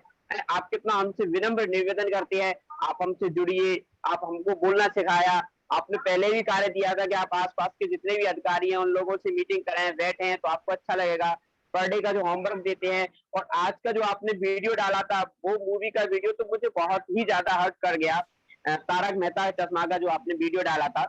आप कितना हमसे विनम्र निवेदन करते हैं, आप हमसे जुड़िए, आप हमको बोलना सिखाया। आपने पहले भी कार्य दिया था कि आप आसपास के जितने भी अधिकारी हैं उन लोगों से मीटिंग करें, बैठे तो आपको अच्छा लगेगा। पर डे का जो होमवर्क देते हैं, और आज का जो आपने वीडियो डाला था, वो मूवी का वीडियो तो मुझे बहुत ही ज्यादा हर्ट कर गया। तारक मेहता का चश्मा का जो आपने वीडियो डाला था,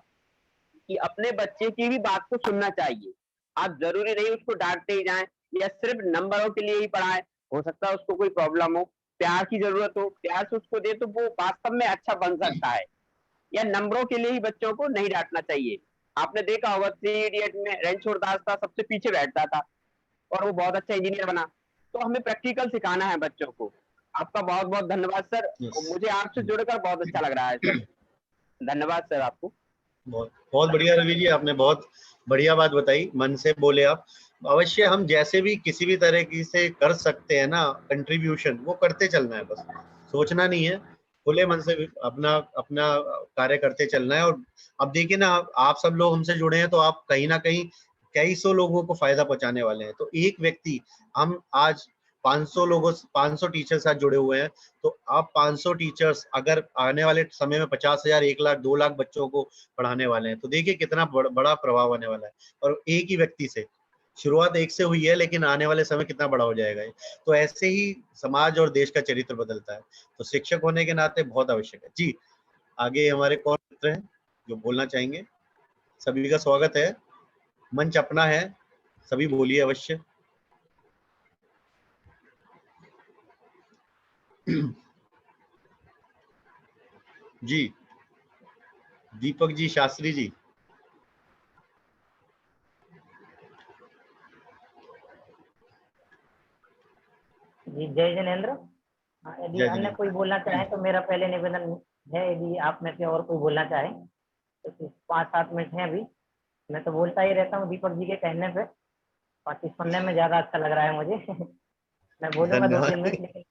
कि अपने बच्चे की भी बात को सुनना चाहिए। आप जरूरी नहीं उसको डांटते ही जाएं या सिर्फ नंबरों के लिए ही पढ़ाएं। हो सकता है उसको कोई प्रॉब्लम हो, प्यार की जरूरत हो, प्यार से उसको दे तो वो वास्तव में अच्छा बन सकता है। या नंबरों के लिए ही बच्चों को नहीं डांटना चाहिए। आपने देखा होगा 3 इडियट में रणछोड़ दास था, सबसे पीछे बैठता था और वो बहुत अच्छा इंजीनियर बना। तो हमें प्रैक्टिकल सिखाना है बच्चों को। आपका बहुत बहुत धन्यवाद सर। मुझे आपसे जुड़कर बहुत अच्छा लग रहा है सर। धन्यवाद सर आपको। बहुत बढ़िया रवि जी, आपने बहुत बढ़िया बात बताई, मन से बोले आप। अवश्य हम जैसे भी किसी भी तरह की से कर सकते हैं ना कंट्रीब्यूशन, वो करते चलना है बस। सोचना नहीं है, खुले मन से अपना अपना कार्य करते चलना है। और अब देखिए ना, आप सब लोग हमसे जुड़े हैं तो आप कहीं ना कहीं कई सौ लोगों को फायदा पहुंचाने वाले हैं। तो एक व्यक्ति, हम आज 500 टीचर्स साथ जुड़े हुए हैं, तो आप 500 टीचर्स अगर आने वाले समय में 50,000, 1 लाख, 2 लाख बच्चों को पढ़ाने वाले हैं, तो देखिए कितना बड़ा प्रभाव आने वाला है। और एक ही व्यक्ति से शुरुआत एक से हुई है, लेकिन आने वाले समय कितना बड़ा हो जाएगा ये। तो ऐसे ही समाज और देश का चरित्र बदलता है। तो शिक्षक होने के नाते बहुत आवश्यक है। जी, आगे हमारे कौन मित्र हैं जो बोलना चाहेंगे? सभी का स्वागत है, मंच अपना है, सभी बोलिए अवश्य। जी, दीपक जी, शास्त्री जी। जी जय जिनेंद्र। यदि जय अन्य जिनेंद्र। कोई बोलना चाहे तो मेरा पहले निवेदन है, यदि आप में से और कोई बोलना चाहे तो 5-7 मिनट है अभी। मैं तो बोलता ही रहता हूँ दीपक जी के कहने पे, बाकी सुनने में ज्यादा अच्छा लग रहा है मुझे। मैं बोलूंगा 2-3 धन्यवाद। मिनट, लेकिन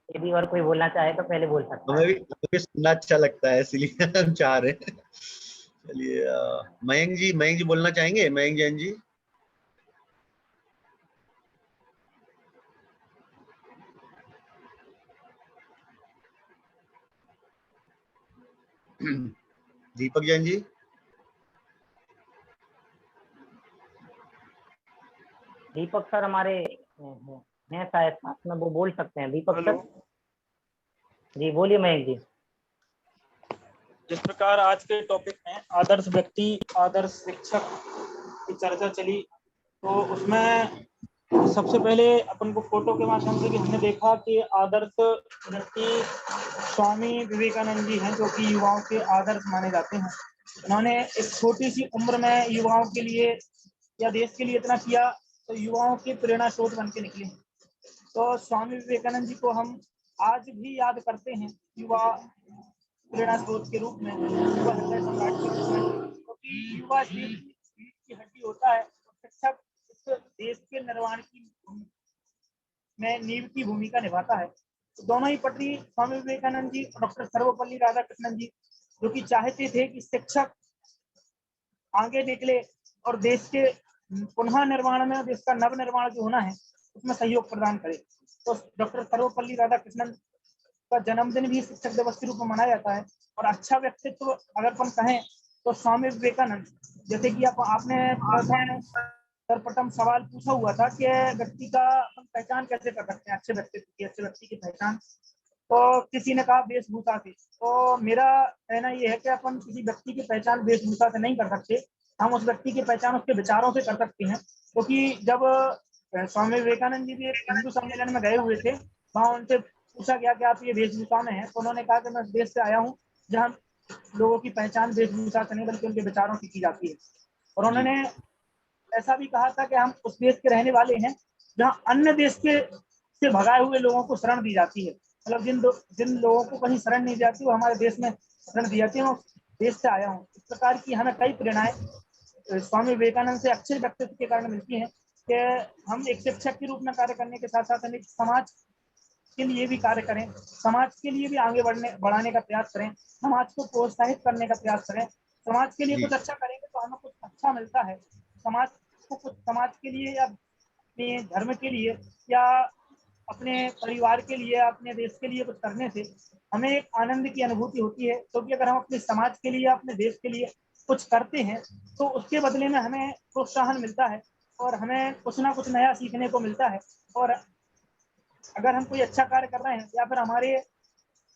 यदि और कोई बोलना चाहे तो पहले बोल सकता हमें है। भी सुनना अच्छा लगता है, इसलिए हम चाह रहे हैं। चलिए, मयंक जी बोलना चाहेंगे? मयंक जैन जी। दीपक जैन जी। दीपक सर हमारे हैं शायद साथ में, वो बोल सकते हैं। दीपक सर जी बोलिए। मयंक जी, जिस प्रकार आज के टॉपिक में आदर्श व्यक्ति, आदर्श शिक्षक की चर्चा चली, तो उसमें सबसे पहले अपन को फोटो के माध्यम से हमने देखा कि आदर्श व्यक्ति स्वामी विवेकानंद जी हैं, जो कि युवाओं के आदर्श माने जाते हैं। उन्होंने एक छोटी सी उम्र में युवाओं के लिए या देश के लिए इतना किया, तो युवाओं के प्रेरणा स्रोत बन के निकले। तो स्वामी विवेकानंद जी को हम आज भी याद करते हैं युवा प्रेरणा स्रोत के रूप में, युवा हृदय सम्राट के रूप में, क्योंकि युवा देश की हड्डी होता है। शिक्षक इस देश के निर्माण की में नींव की भूमिका निभाता है। तो दोनों ही पटरी स्वामी विवेकानंद जी और डॉक्टर सर्वपल्ली राधाकृष्णन जी, जो कि चाहते थे कि शिक्षक आगे निकले और देश के पुनः निर्माण में, देश का नव निर्माण जो होना है उसमें सहयोग प्रदान करे। तो डॉक्टर सर्वपल्ली राधाकृष्णन का जन्मदिन भी शिक्षक दिवस के रूप में मनाया जाता है। और अच्छा व्यक्तित्व अगर हम कहें तो स्वामी विवेकानंद, जैसे कि आपने सर्वप्रथम सवाल पूछा हुआ था कि व्यक्ति का हम पहचान कैसे कर सकते हैं, अच्छे व्यक्तित्व की, अच्छे व्यक्ति की पहचान। तो किसी ने कहा वेशभूषा से, तो मेरा कहना यह है कि अपन किसी व्यक्ति की पहचान वेशभूषा से नहीं कर सकते, हम उस व्यक्ति की पहचान उसके विचारों से कर सकते हैं। क्योंकि जब स्वामी विवेकानंद जी भी एक हिंदू सम्मेलन में गए हुए थे, वहां उनसे पूछा गया कि आप ये वेशभूषा में हैं, तो उन्होंने कहा कि मैं उस देश से आया हूँ जहाँ लोगों की पहचान वेशभूषा से नहीं बल्कि उनके विचारों से की जाती है। और उन्होंने ऐसा भी कहा था कि हम उस देश के रहने वाले हैं जहाँ अन्य देश के से भगाए हुए लोगों को शरण दी जाती है। मतलब जिन लोगों को कहीं शरण नहीं जाती, वो हमारे देश में शरण दी जाती है। मैं उस देश से आया हूँ। इस प्रकार की हमें कई प्रेरणाएं स्वामी विवेकानंद से अच्छे व्यक्तित्व के कारण मिलती हैं कि हम एक शिक्षक के रूप में कार्य करने के साथ साथ हम समाज के लिए भी कार्य करें, समाज के लिए भी आगे बढ़ाने का प्रयास करें, समाज को प्रोत्साहित करने का प्रयास करें। समाज के लिए कुछ अच्छा करेंगे तो हमें कुछ अच्छा मिलता है। समाज को कुछ, समाज के लिए या अपने धर्म के लिए या अपने परिवार के लिए, अपने देश के लिए कुछ करने से हमें एक आनंद की अनुभूति होती है। क्योंकि अगर हम अपने समाज के लिए, अपने देश के लिए कुछ करते हैं तो उसके बदले में हमें प्रोत्साहन मिलता है और हमें कुछ ना कुछ नया सीखने को मिलता है। और अगर हम कोई अच्छा कार्य कर रहे हैं या फिर हमारे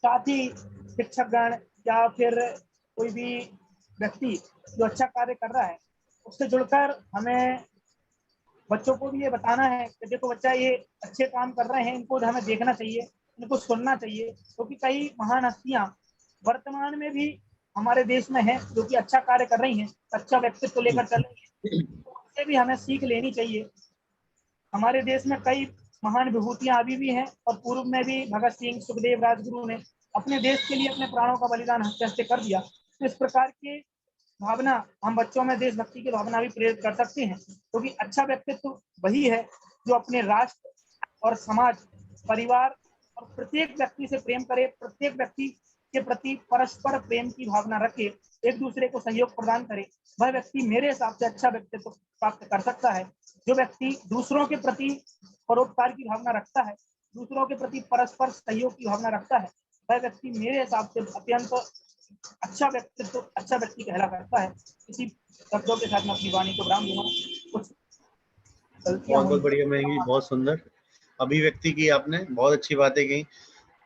साथी शिक्षकगण या फिर कोई भी व्यक्ति जो अच्छा कार्य कर रहा है, उससे जुड़कर हमें बच्चों को भी ये बताना है कि देखो बच्चा ये अच्छे काम कर रहे हैं, इनको हमें देखना चाहिए, इनको सुनना चाहिए। क्योंकि कई महान हस्तियां वर्तमान में भी हमारे देश में हैं जो कि अच्छा कार्य कर रही हैं, अच्छा व्यक्तित्व लेकर चल रही हैं, उससे भी हमें सीख लेनी चाहिए। हमारे देश में कई महान विभूतियां अभी भी हैं और पूर्व में भी भगत सिंह, सुखदेव, राजगुरु ने अपने देश के लिए अपने प्राणों का बलिदान हत्या कर दिया। तो इस प्रकार के भावना हम बच्चों में देशभक्ति की भावना भी प्रेरित कर सकते हैं। क्योंकि अच्छा व्यक्तित्व वही है जो अपने राष्ट्र और समाज, परिवार और प्रत्येक व्यक्ति से प्रेम करे, प्रत्येक व्यक्ति के प्रति परस्पर प्रेम की भावना रखे, एक दूसरे को सहयोग प्रदान करे, वह व्यक्ति मेरे हिसाब से अच्छा व्यक्तित्व प्राप्त कर सकता है। जो व्यक्ति दूसरों के प्रति परोपकार की भावना रखता है, दूसरों के प्रति परस्पर सहयोग की भावना रखता है, वह व्यक्ति मेरे हिसाब से अत्यंत अच्छा व्यक्ति कहला करता है। इसी शब्दों के साथ मैं अपनी वाणी को विराम दूंगा। कुछ बहुत बहुत बढ़िया महेंगी, बहुत सुंदर अभिव्यक्ति की आपने, बहुत अच्छी बातें कही।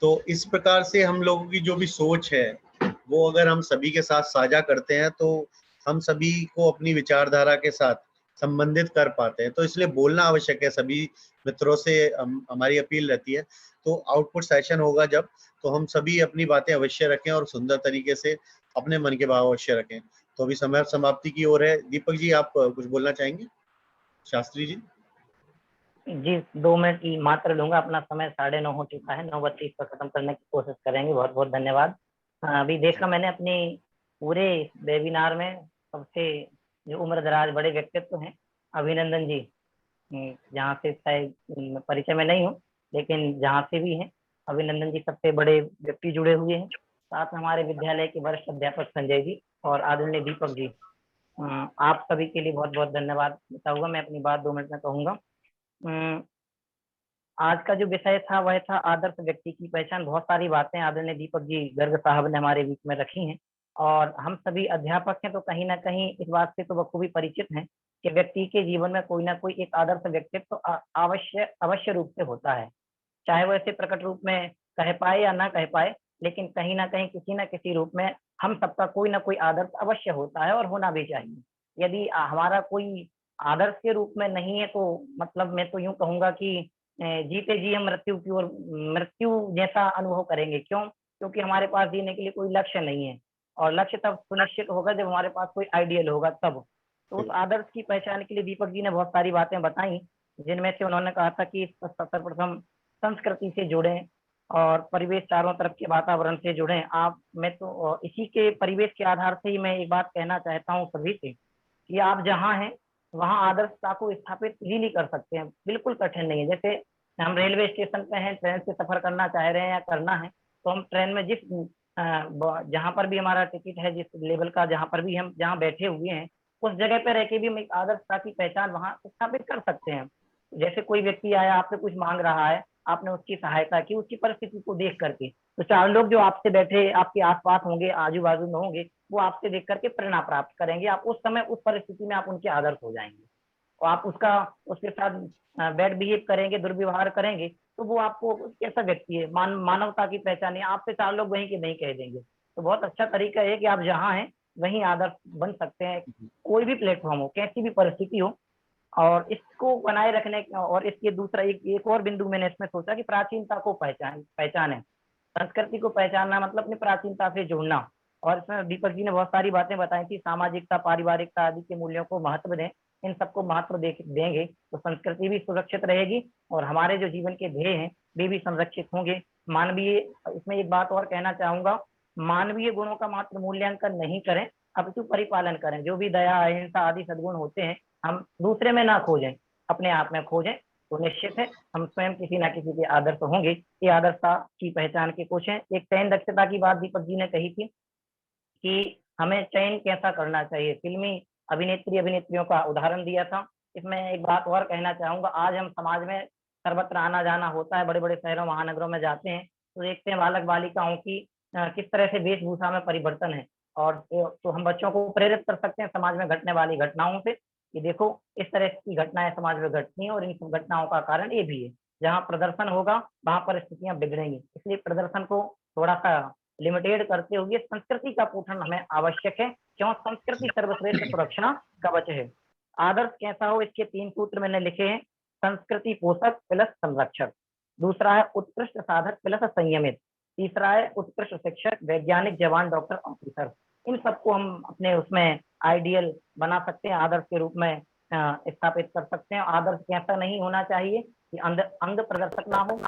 तो इस प्रकार से हम लोगों की जो भी सोच है वो अगर हम सभी के साथ साझा करते हैं तो हम सभी को अपनी विचारधारा के साथ संबंधित कर पाते हैं। तो इसलिए बोलना आवश्यक है। सभी मित्रों से हमारी अपील रहती है, तो आउटपुट सेशन होगा जब, तो हम सभी अपनी बातें अवश्य रखें और सुंदर तरीके से अपने मन के भाव अवश्य रखें। तो अभी समय समाप्ति की ओर है। दीपक जी, आप कुछ बोलना चाहेंगे? शास्त्री जी जी 2 मिनट की मात्र लूंगा, अपना समय 9:30 हो चुका है, 9:32 पर खत्म करने की कोशिश करेंगे। बहुत बहुत धन्यवाद। अभी देखा मैंने अपनी पूरे वेबिनार में सबसे जो उम्रदराज बड़े व्यक्तित्व हैं, अभिनंदन जी, जहाँ से शायद परिचय में नहीं हूँ, लेकिन जहाँ से भी हैं, अभिनंदन जी सबसे बड़े व्यक्ति जुड़े हुए हैं। साथ में हमारे विद्यालय के वरिष्ठ अध्यापक संजय जी और आदरणीय दीपक जी, आप सभी के लिए बहुत बहुत धन्यवाद बताऊंगा। मैं अपनी बात 2 मिनट में कहूंगा। आज का जो विषय था वह था आदर्श व्यक्ति की पहचान। बहुत सारी बातें आदरणीय दीपक जी गर्ग साहब ने हमारे बीच में रखी हैं, और हम सभी अध्यापक हैं तो कहीं ना कहीं इस बात से तो बखूबी परिचित हैं कि व्यक्ति के जीवन में कोई ना कोई एक आदर्श व्यक्तित्व तो अवश्य रूप से होता है। चाहे वो ऐसे प्रकट रूप में कह पाए या ना कह पाए, लेकिन कहीं ना कहीं किसी न किसी रूप में हम सबका कोई ना कोई आदर्श अवश्य होता है और होना भी चाहिए। यदि हमारा कोई आदर्श के रूप में नहीं है तो मतलब मैं तो यूं कहूंगा कि जीते जी हम मृत्यु की ओर, मृत्यु जैसा अनुभव करेंगे। क्यों? क्योंकि हमारे पास जीने के लिए कोई लक्ष्य नहीं है, और लक्ष्य तब सुनिश्चित होगा जब हमारे पास कोई आइडियल होगा तब। तो उस आदर्श की पहचान के लिए दीपक जी ने बहुत सारी बातें बताई, जिनमें से उन्होंने कहा था कि सर्वप्रथम संस्कृति से जुड़े और परिवेश, चारों तरफ के वातावरण से जुड़े। मैं तो इसी के परिवेश के आधार से ही मैं एक बात कहना चाहता हूँ सभी से कि आप जहाँ हैं वहाँ आदर्शता को स्थापित इजीली कर सकते हैं, बिल्कुल कठिन नहीं है। जैसे हम रेलवे स्टेशन पे हैं, ट्रेन से सफर करना चाह रहे हैं या करना है, तो हम ट्रेन में जिस जहाँ पर भी हमारा टिकट है, जिस लेवल का जहाँ पर भी हम जहाँ बैठे हुए हैं, उस जगह पे रह के भी हम एक आदर्शता की पहचान वहाँ स्थापित कर सकते हैं। जैसे कोई व्यक्ति आया, आपसे कुछ मांग रहा है, आपने उसकी सहायता की, उसकी परिस्थिति को देख करके, तो 4 लोग जो आपसे बैठे आपके आसपास होंगे, आजू बाजू में होंगे, वो आपसे देख करके प्रेरणा प्राप्त करेंगे। आप उस समय उस परिस्थिति में आप उनके आदर्श हो जाएंगे, और आप उसके साथ बैड बिहेव करेंगे, दुर्व्यवहार करेंगे, तो वो आपको कैसा व्यक्ति है, मानवता की पहचान है, आपसे 4 लोग वहीं के नहीं कह देंगे। तो बहुत अच्छा तरीका है कि आप जहाँ हैं वहीं आदर्श बन सकते हैं, कोई भी प्लेटफॉर्म हो, कैसी भी परिस्थिति हो। और इसको बनाए रखने, और इसके दूसरा एक और बिंदु मैंने इसमें सोचा कि प्राचीनता को पहचाने। संस्कृति को पहचानना मतलब अपनी प्राचीनता से जुड़ना। और इसमें दीपक जी ने बहुत सारी बातें बताई थी, सामाजिकता, पारिवारिकता आदि के मूल्यों को महत्व दें। इन सबको महत्व देंगे तो संस्कृति भी सुरक्षित रहेगी, और हमारे जो जीवन के ध्येय हैं वे भी संरक्षित होंगे। मानवीय, इसमें एक बात और कहना चाहूंगा, मानवीय गुणों का मात्र मूल्यांकन नहीं करें, अपितु परिपालन करें। जो भी दया, अहिंसा आदि सद्गुण होते हैं, हम दूसरे में ना खोजें, अपने आप में खोजें, तो निश्चित है हम स्वयं किसी ना किसी के आदर्श होंगे। ये आदर्शता की पहचान के कुछ हैं। एक चयन दक्षता की बात दीपक जी ने कही थी कि हमें चयन कैसा करना चाहिए, फिल्मी अभिनेत्रियों का उदाहरण दिया था। इसमें एक बात और कहना चाहूंगा, आज हम समाज में सर्वत्र आना जाना होता है, बड़े बड़े शहरों महानगरों में जाते हैं तो देखते हैं बालक बालिकाओं की किस तरह से वेशभूषा में परिवर्तन है। और तो हम बच्चों को प्रेरित कर सकते हैं समाज में घटने वाली घटनाओं से कि देखो इस तरह की घटनाएं समाज में घटती हैं, और इन सब घटनाओं का कारण ये भी है। जहाँ प्रदर्शन होगा वहां पर स्थितियां बिगड़ेंगी, इसलिए प्रदर्शन को थोड़ा सा लिमिटेड करते हुए संस्कृति का पोषण हमें आवश्यक है। क्यों? संस्कृति सर्वश्रेष्ठ सुरक्षा कवच है। आदर्श कैसा हो, इसके 3 सूत्र मैंने लिखे हैं। संस्कृति पोषक प्लस संरक्षक, दूसरा है उत्कृष्ट साधक प्लस संयमित, तीसरा है उत्कृष्ट शिक्षक, वैज्ञानिक, जवान, डॉक्टर, ऑफिसर। इन सबको हम अपने उसमें आइडियल बना सकते हैं, आदर्श के रूप में स्थापित कर सकते हैं। आदर्श कैसा नहीं होना चाहिए कि अंध प्रदर्शक ना हो,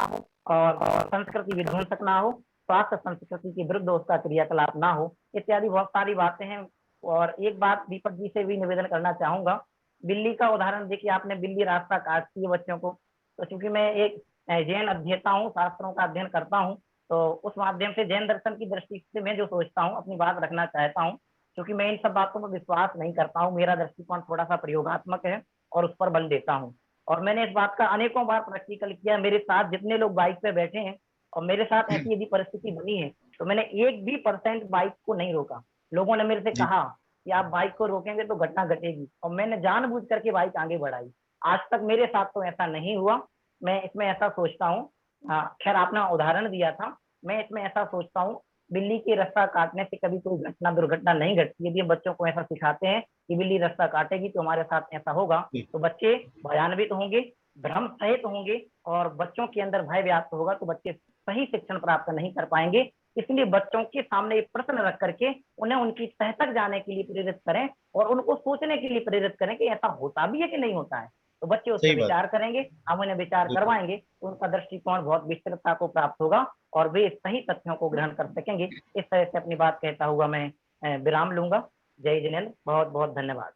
और संस्कृति विध्वंसक ना हो, स्वास्थ्य संस्कृति के विरुद्ध उसका क्रियाकलाप ना हो, इत्यादि बहुत सारी बातें हैं। और एक बात दीपक जी से भी निवेदन करना चाहूंगा, बिल्ली का उदाहरण देखिए आपने, बिल्ली रास्ता काटती है बच्चों को, तो चूंकि मैं एक जैन अध्येता हूँ, शास्त्रों का अध्ययन करता हूँ, तो उस माध्यम से जैन दर्शन की दृष्टि से मैं जो सोचता हूँ अपनी बात रखना चाहता हूँ, क्योंकि मैं इन सब बातों पर विश्वास नहीं करता हूँ। मेरा दृष्टिकोण थोड़ा सा प्रयोगात्मक है और उस पर बल देता हूँ। और मैंने इस बात का अनेकों बार प्रैक्टिकल किया। मेरे साथ जितने लोग बाइक पे बैठे हैं और मेरे साथ ऐसी यदि परिस्थिति बनी है तो मैंने 1% बाइक को नहीं रोका। लोगों ने मेरे से कहा कि आप बाइक को रोकेंगे तो घटना घटेगी, और मैंने जानबूझ करके बाइक आगे बढ़ाई। आज तक मेरे साथ तो ऐसा नहीं हुआ। मैं इसमें ऐसा सोचता हूँ, खैर आपने उदाहरण दिया था, मैं इसमें ऐसा सोचता हूँ, बिल्ली के रास्ता काटने से कभी कोई घटना दुर्घटना नहीं घटती। यदि हम बच्चों को ऐसा सिखाते हैं कि बिल्ली रास्ता काटेगी तो हमारे साथ ऐसा होगा, तो बच्चे भयान्वित होंगे, भ्रम सहित होंगे, और बच्चों के अंदर भय व्याप्त होगा, तो बच्चे सही शिक्षण प्राप्त नहीं कर पाएंगे। इसलिए बच्चों के सामने एक प्रश्न रख करके उन्हें उनकी तह तक जाने के लिए प्रेरित करें और उनको सोचने के लिए प्रेरित करें कि ऐसा होता भी है कि नहीं होता है। तो बच्चे उस पर विचार करेंगे, हम उन्हें विचार करवाएंगे, तो उनका दृष्टिकोण बहुत विस्तृतता को प्राप्त होगा और वे सही तथ्यों को ग्रहण कर सकेंगे। इस तरह से अपनी बात कहता हुआ मैं विराम लूंगा। जय जिनेन्द्र, बहुत बहुत धन्यवाद।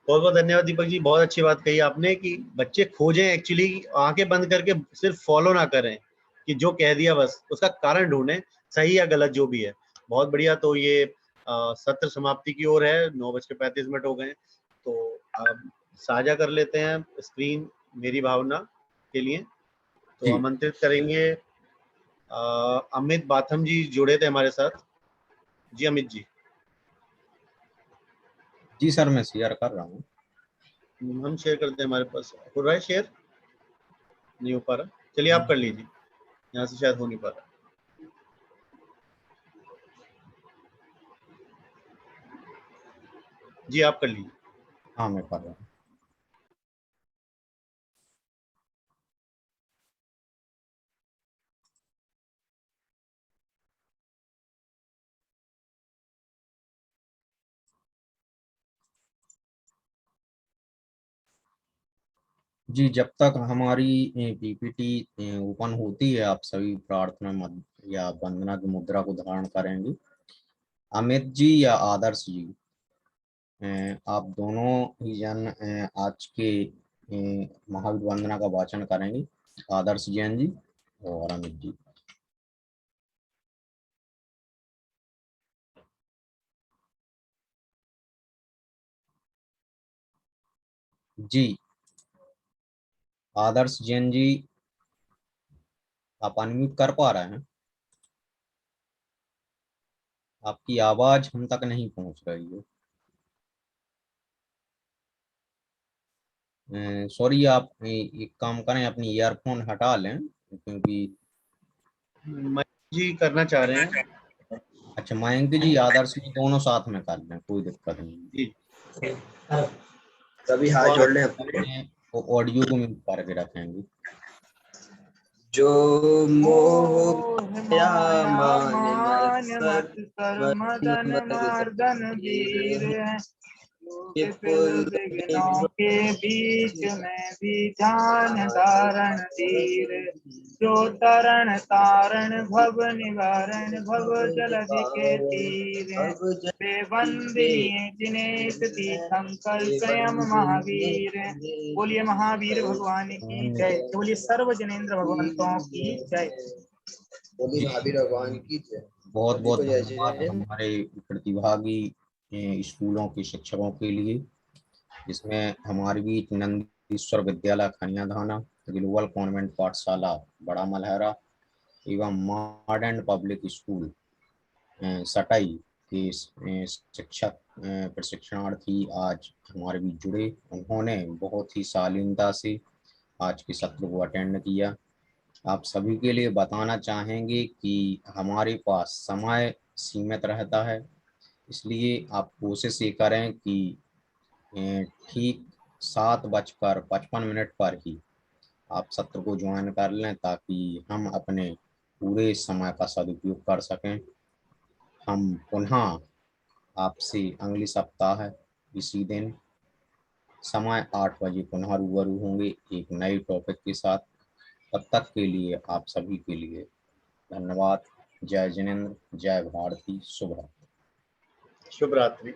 बहुत बहुत धन्यवाद दीपक जी, बहुत अच्छी बात कही आपने कि बच्चे खोजें, एक्चुअली आंखें बंद करके सिर्फ फॉलो ना करें कि जो कह दिया बस, उसका कारण ढूंढें, सही या गलत जो भी है। बहुत बढ़िया। तो ये सत्र समाप्ति की ओर है, 9:35 हो गए, तो अब साझा कर लेते हैं स्क्रीन मेरी भावना के लिए। तो आमंत्रित करेंगे अमित बाथम जी, जुड़े थे हमारे साथ। जी अमित जी। जी सर, मैं शेयर कर रहा हूँ। हम शेयर करते हैं, हमारे पास हो रहा है शेयर, नहीं हो पा रहा। चलिए आप कर लीजिए, यहाँ से शायद हो नहीं पा रहा। जी आप कर लीजिए। हाँ मैं कर रहा हूँ। जी, जब तक हमारी पीपीटी ओपन होती है, आप सभी प्रार्थना या वंदना की मुद्रा को धारण करेंगे। अमित जी या आदर्श जी, आप दोनों ही जन आज के महावीर वंदना का वाचन करेंगे। आदर्श जैन जी और अमित जी। जी आदर्श जैन जी, आप अनम्यूट कर पा रहे हैं? आपकी आवाज हम तक नहीं पहुंच रही है। सॉरी, आप एक काम करें, अपनी ईयरफोन हटा लें, क्योंकि जी करना चाह रहे हैं। अच्छा, मयंक जी आदर्श जी दोनों साथ में कर लें, कोई दिक्कत नहीं। सभी हाथ जोड़ लें अपने, वो ऑडियो को म्यूट करके रखेंगे। जो मोह माया मान मत कर मदन मर्दन वीर है, विघ्नों के बीच में भी ध्यान धारण धीर, जो तरण तारण भव निवारण भव जलधि के तीर, बेबंदी दिनेश तीर्थंकर स्वयं महावीर। बोलिए महावीर भगवान की जय, बोलिए सर्व जनेन्द्र भगवंतों की जय। बोलिए महावीर भगवान की जय। बहुत बहुत धन्यवाद हमारे प्रतिभागी स्कूलों के शिक्षकों के लिए, जिसमें हमारे बीच नंदीश्वर विद्यालय खनियाधाना, ग्लोबल कॉन्वेंट पाठशाला बड़ा मलहरा एवं मॉडर्न पब्लिक स्कूल सटाई के शिक्षक प्रशिक्षणार्थी आज हमारे बीच जुड़े। उन्होंने बहुत ही शालीनता से आज के सत्र को अटेंड किया। आप सभी के लिए बताना चाहेंगे कि हमारे पास समय सीमित रहता है, इसलिए आप कोशिश ये करें कि ठीक 7:55 पर ही आप सत्र को ज्वाइन कर लें, ताकि हम अपने पूरे समय का सदुपयोग कर सकें। हम पुनः आपसे अगले सप्ताह इसी दिन समय 8 बजे पुनः रूबरू होंगे एक नए टॉपिक के साथ। तब तक के लिए आप सभी के लिए धन्यवाद। जय जिनेन्द्र, जय भारती, शुभ रात्रि। शुभ रात्रि।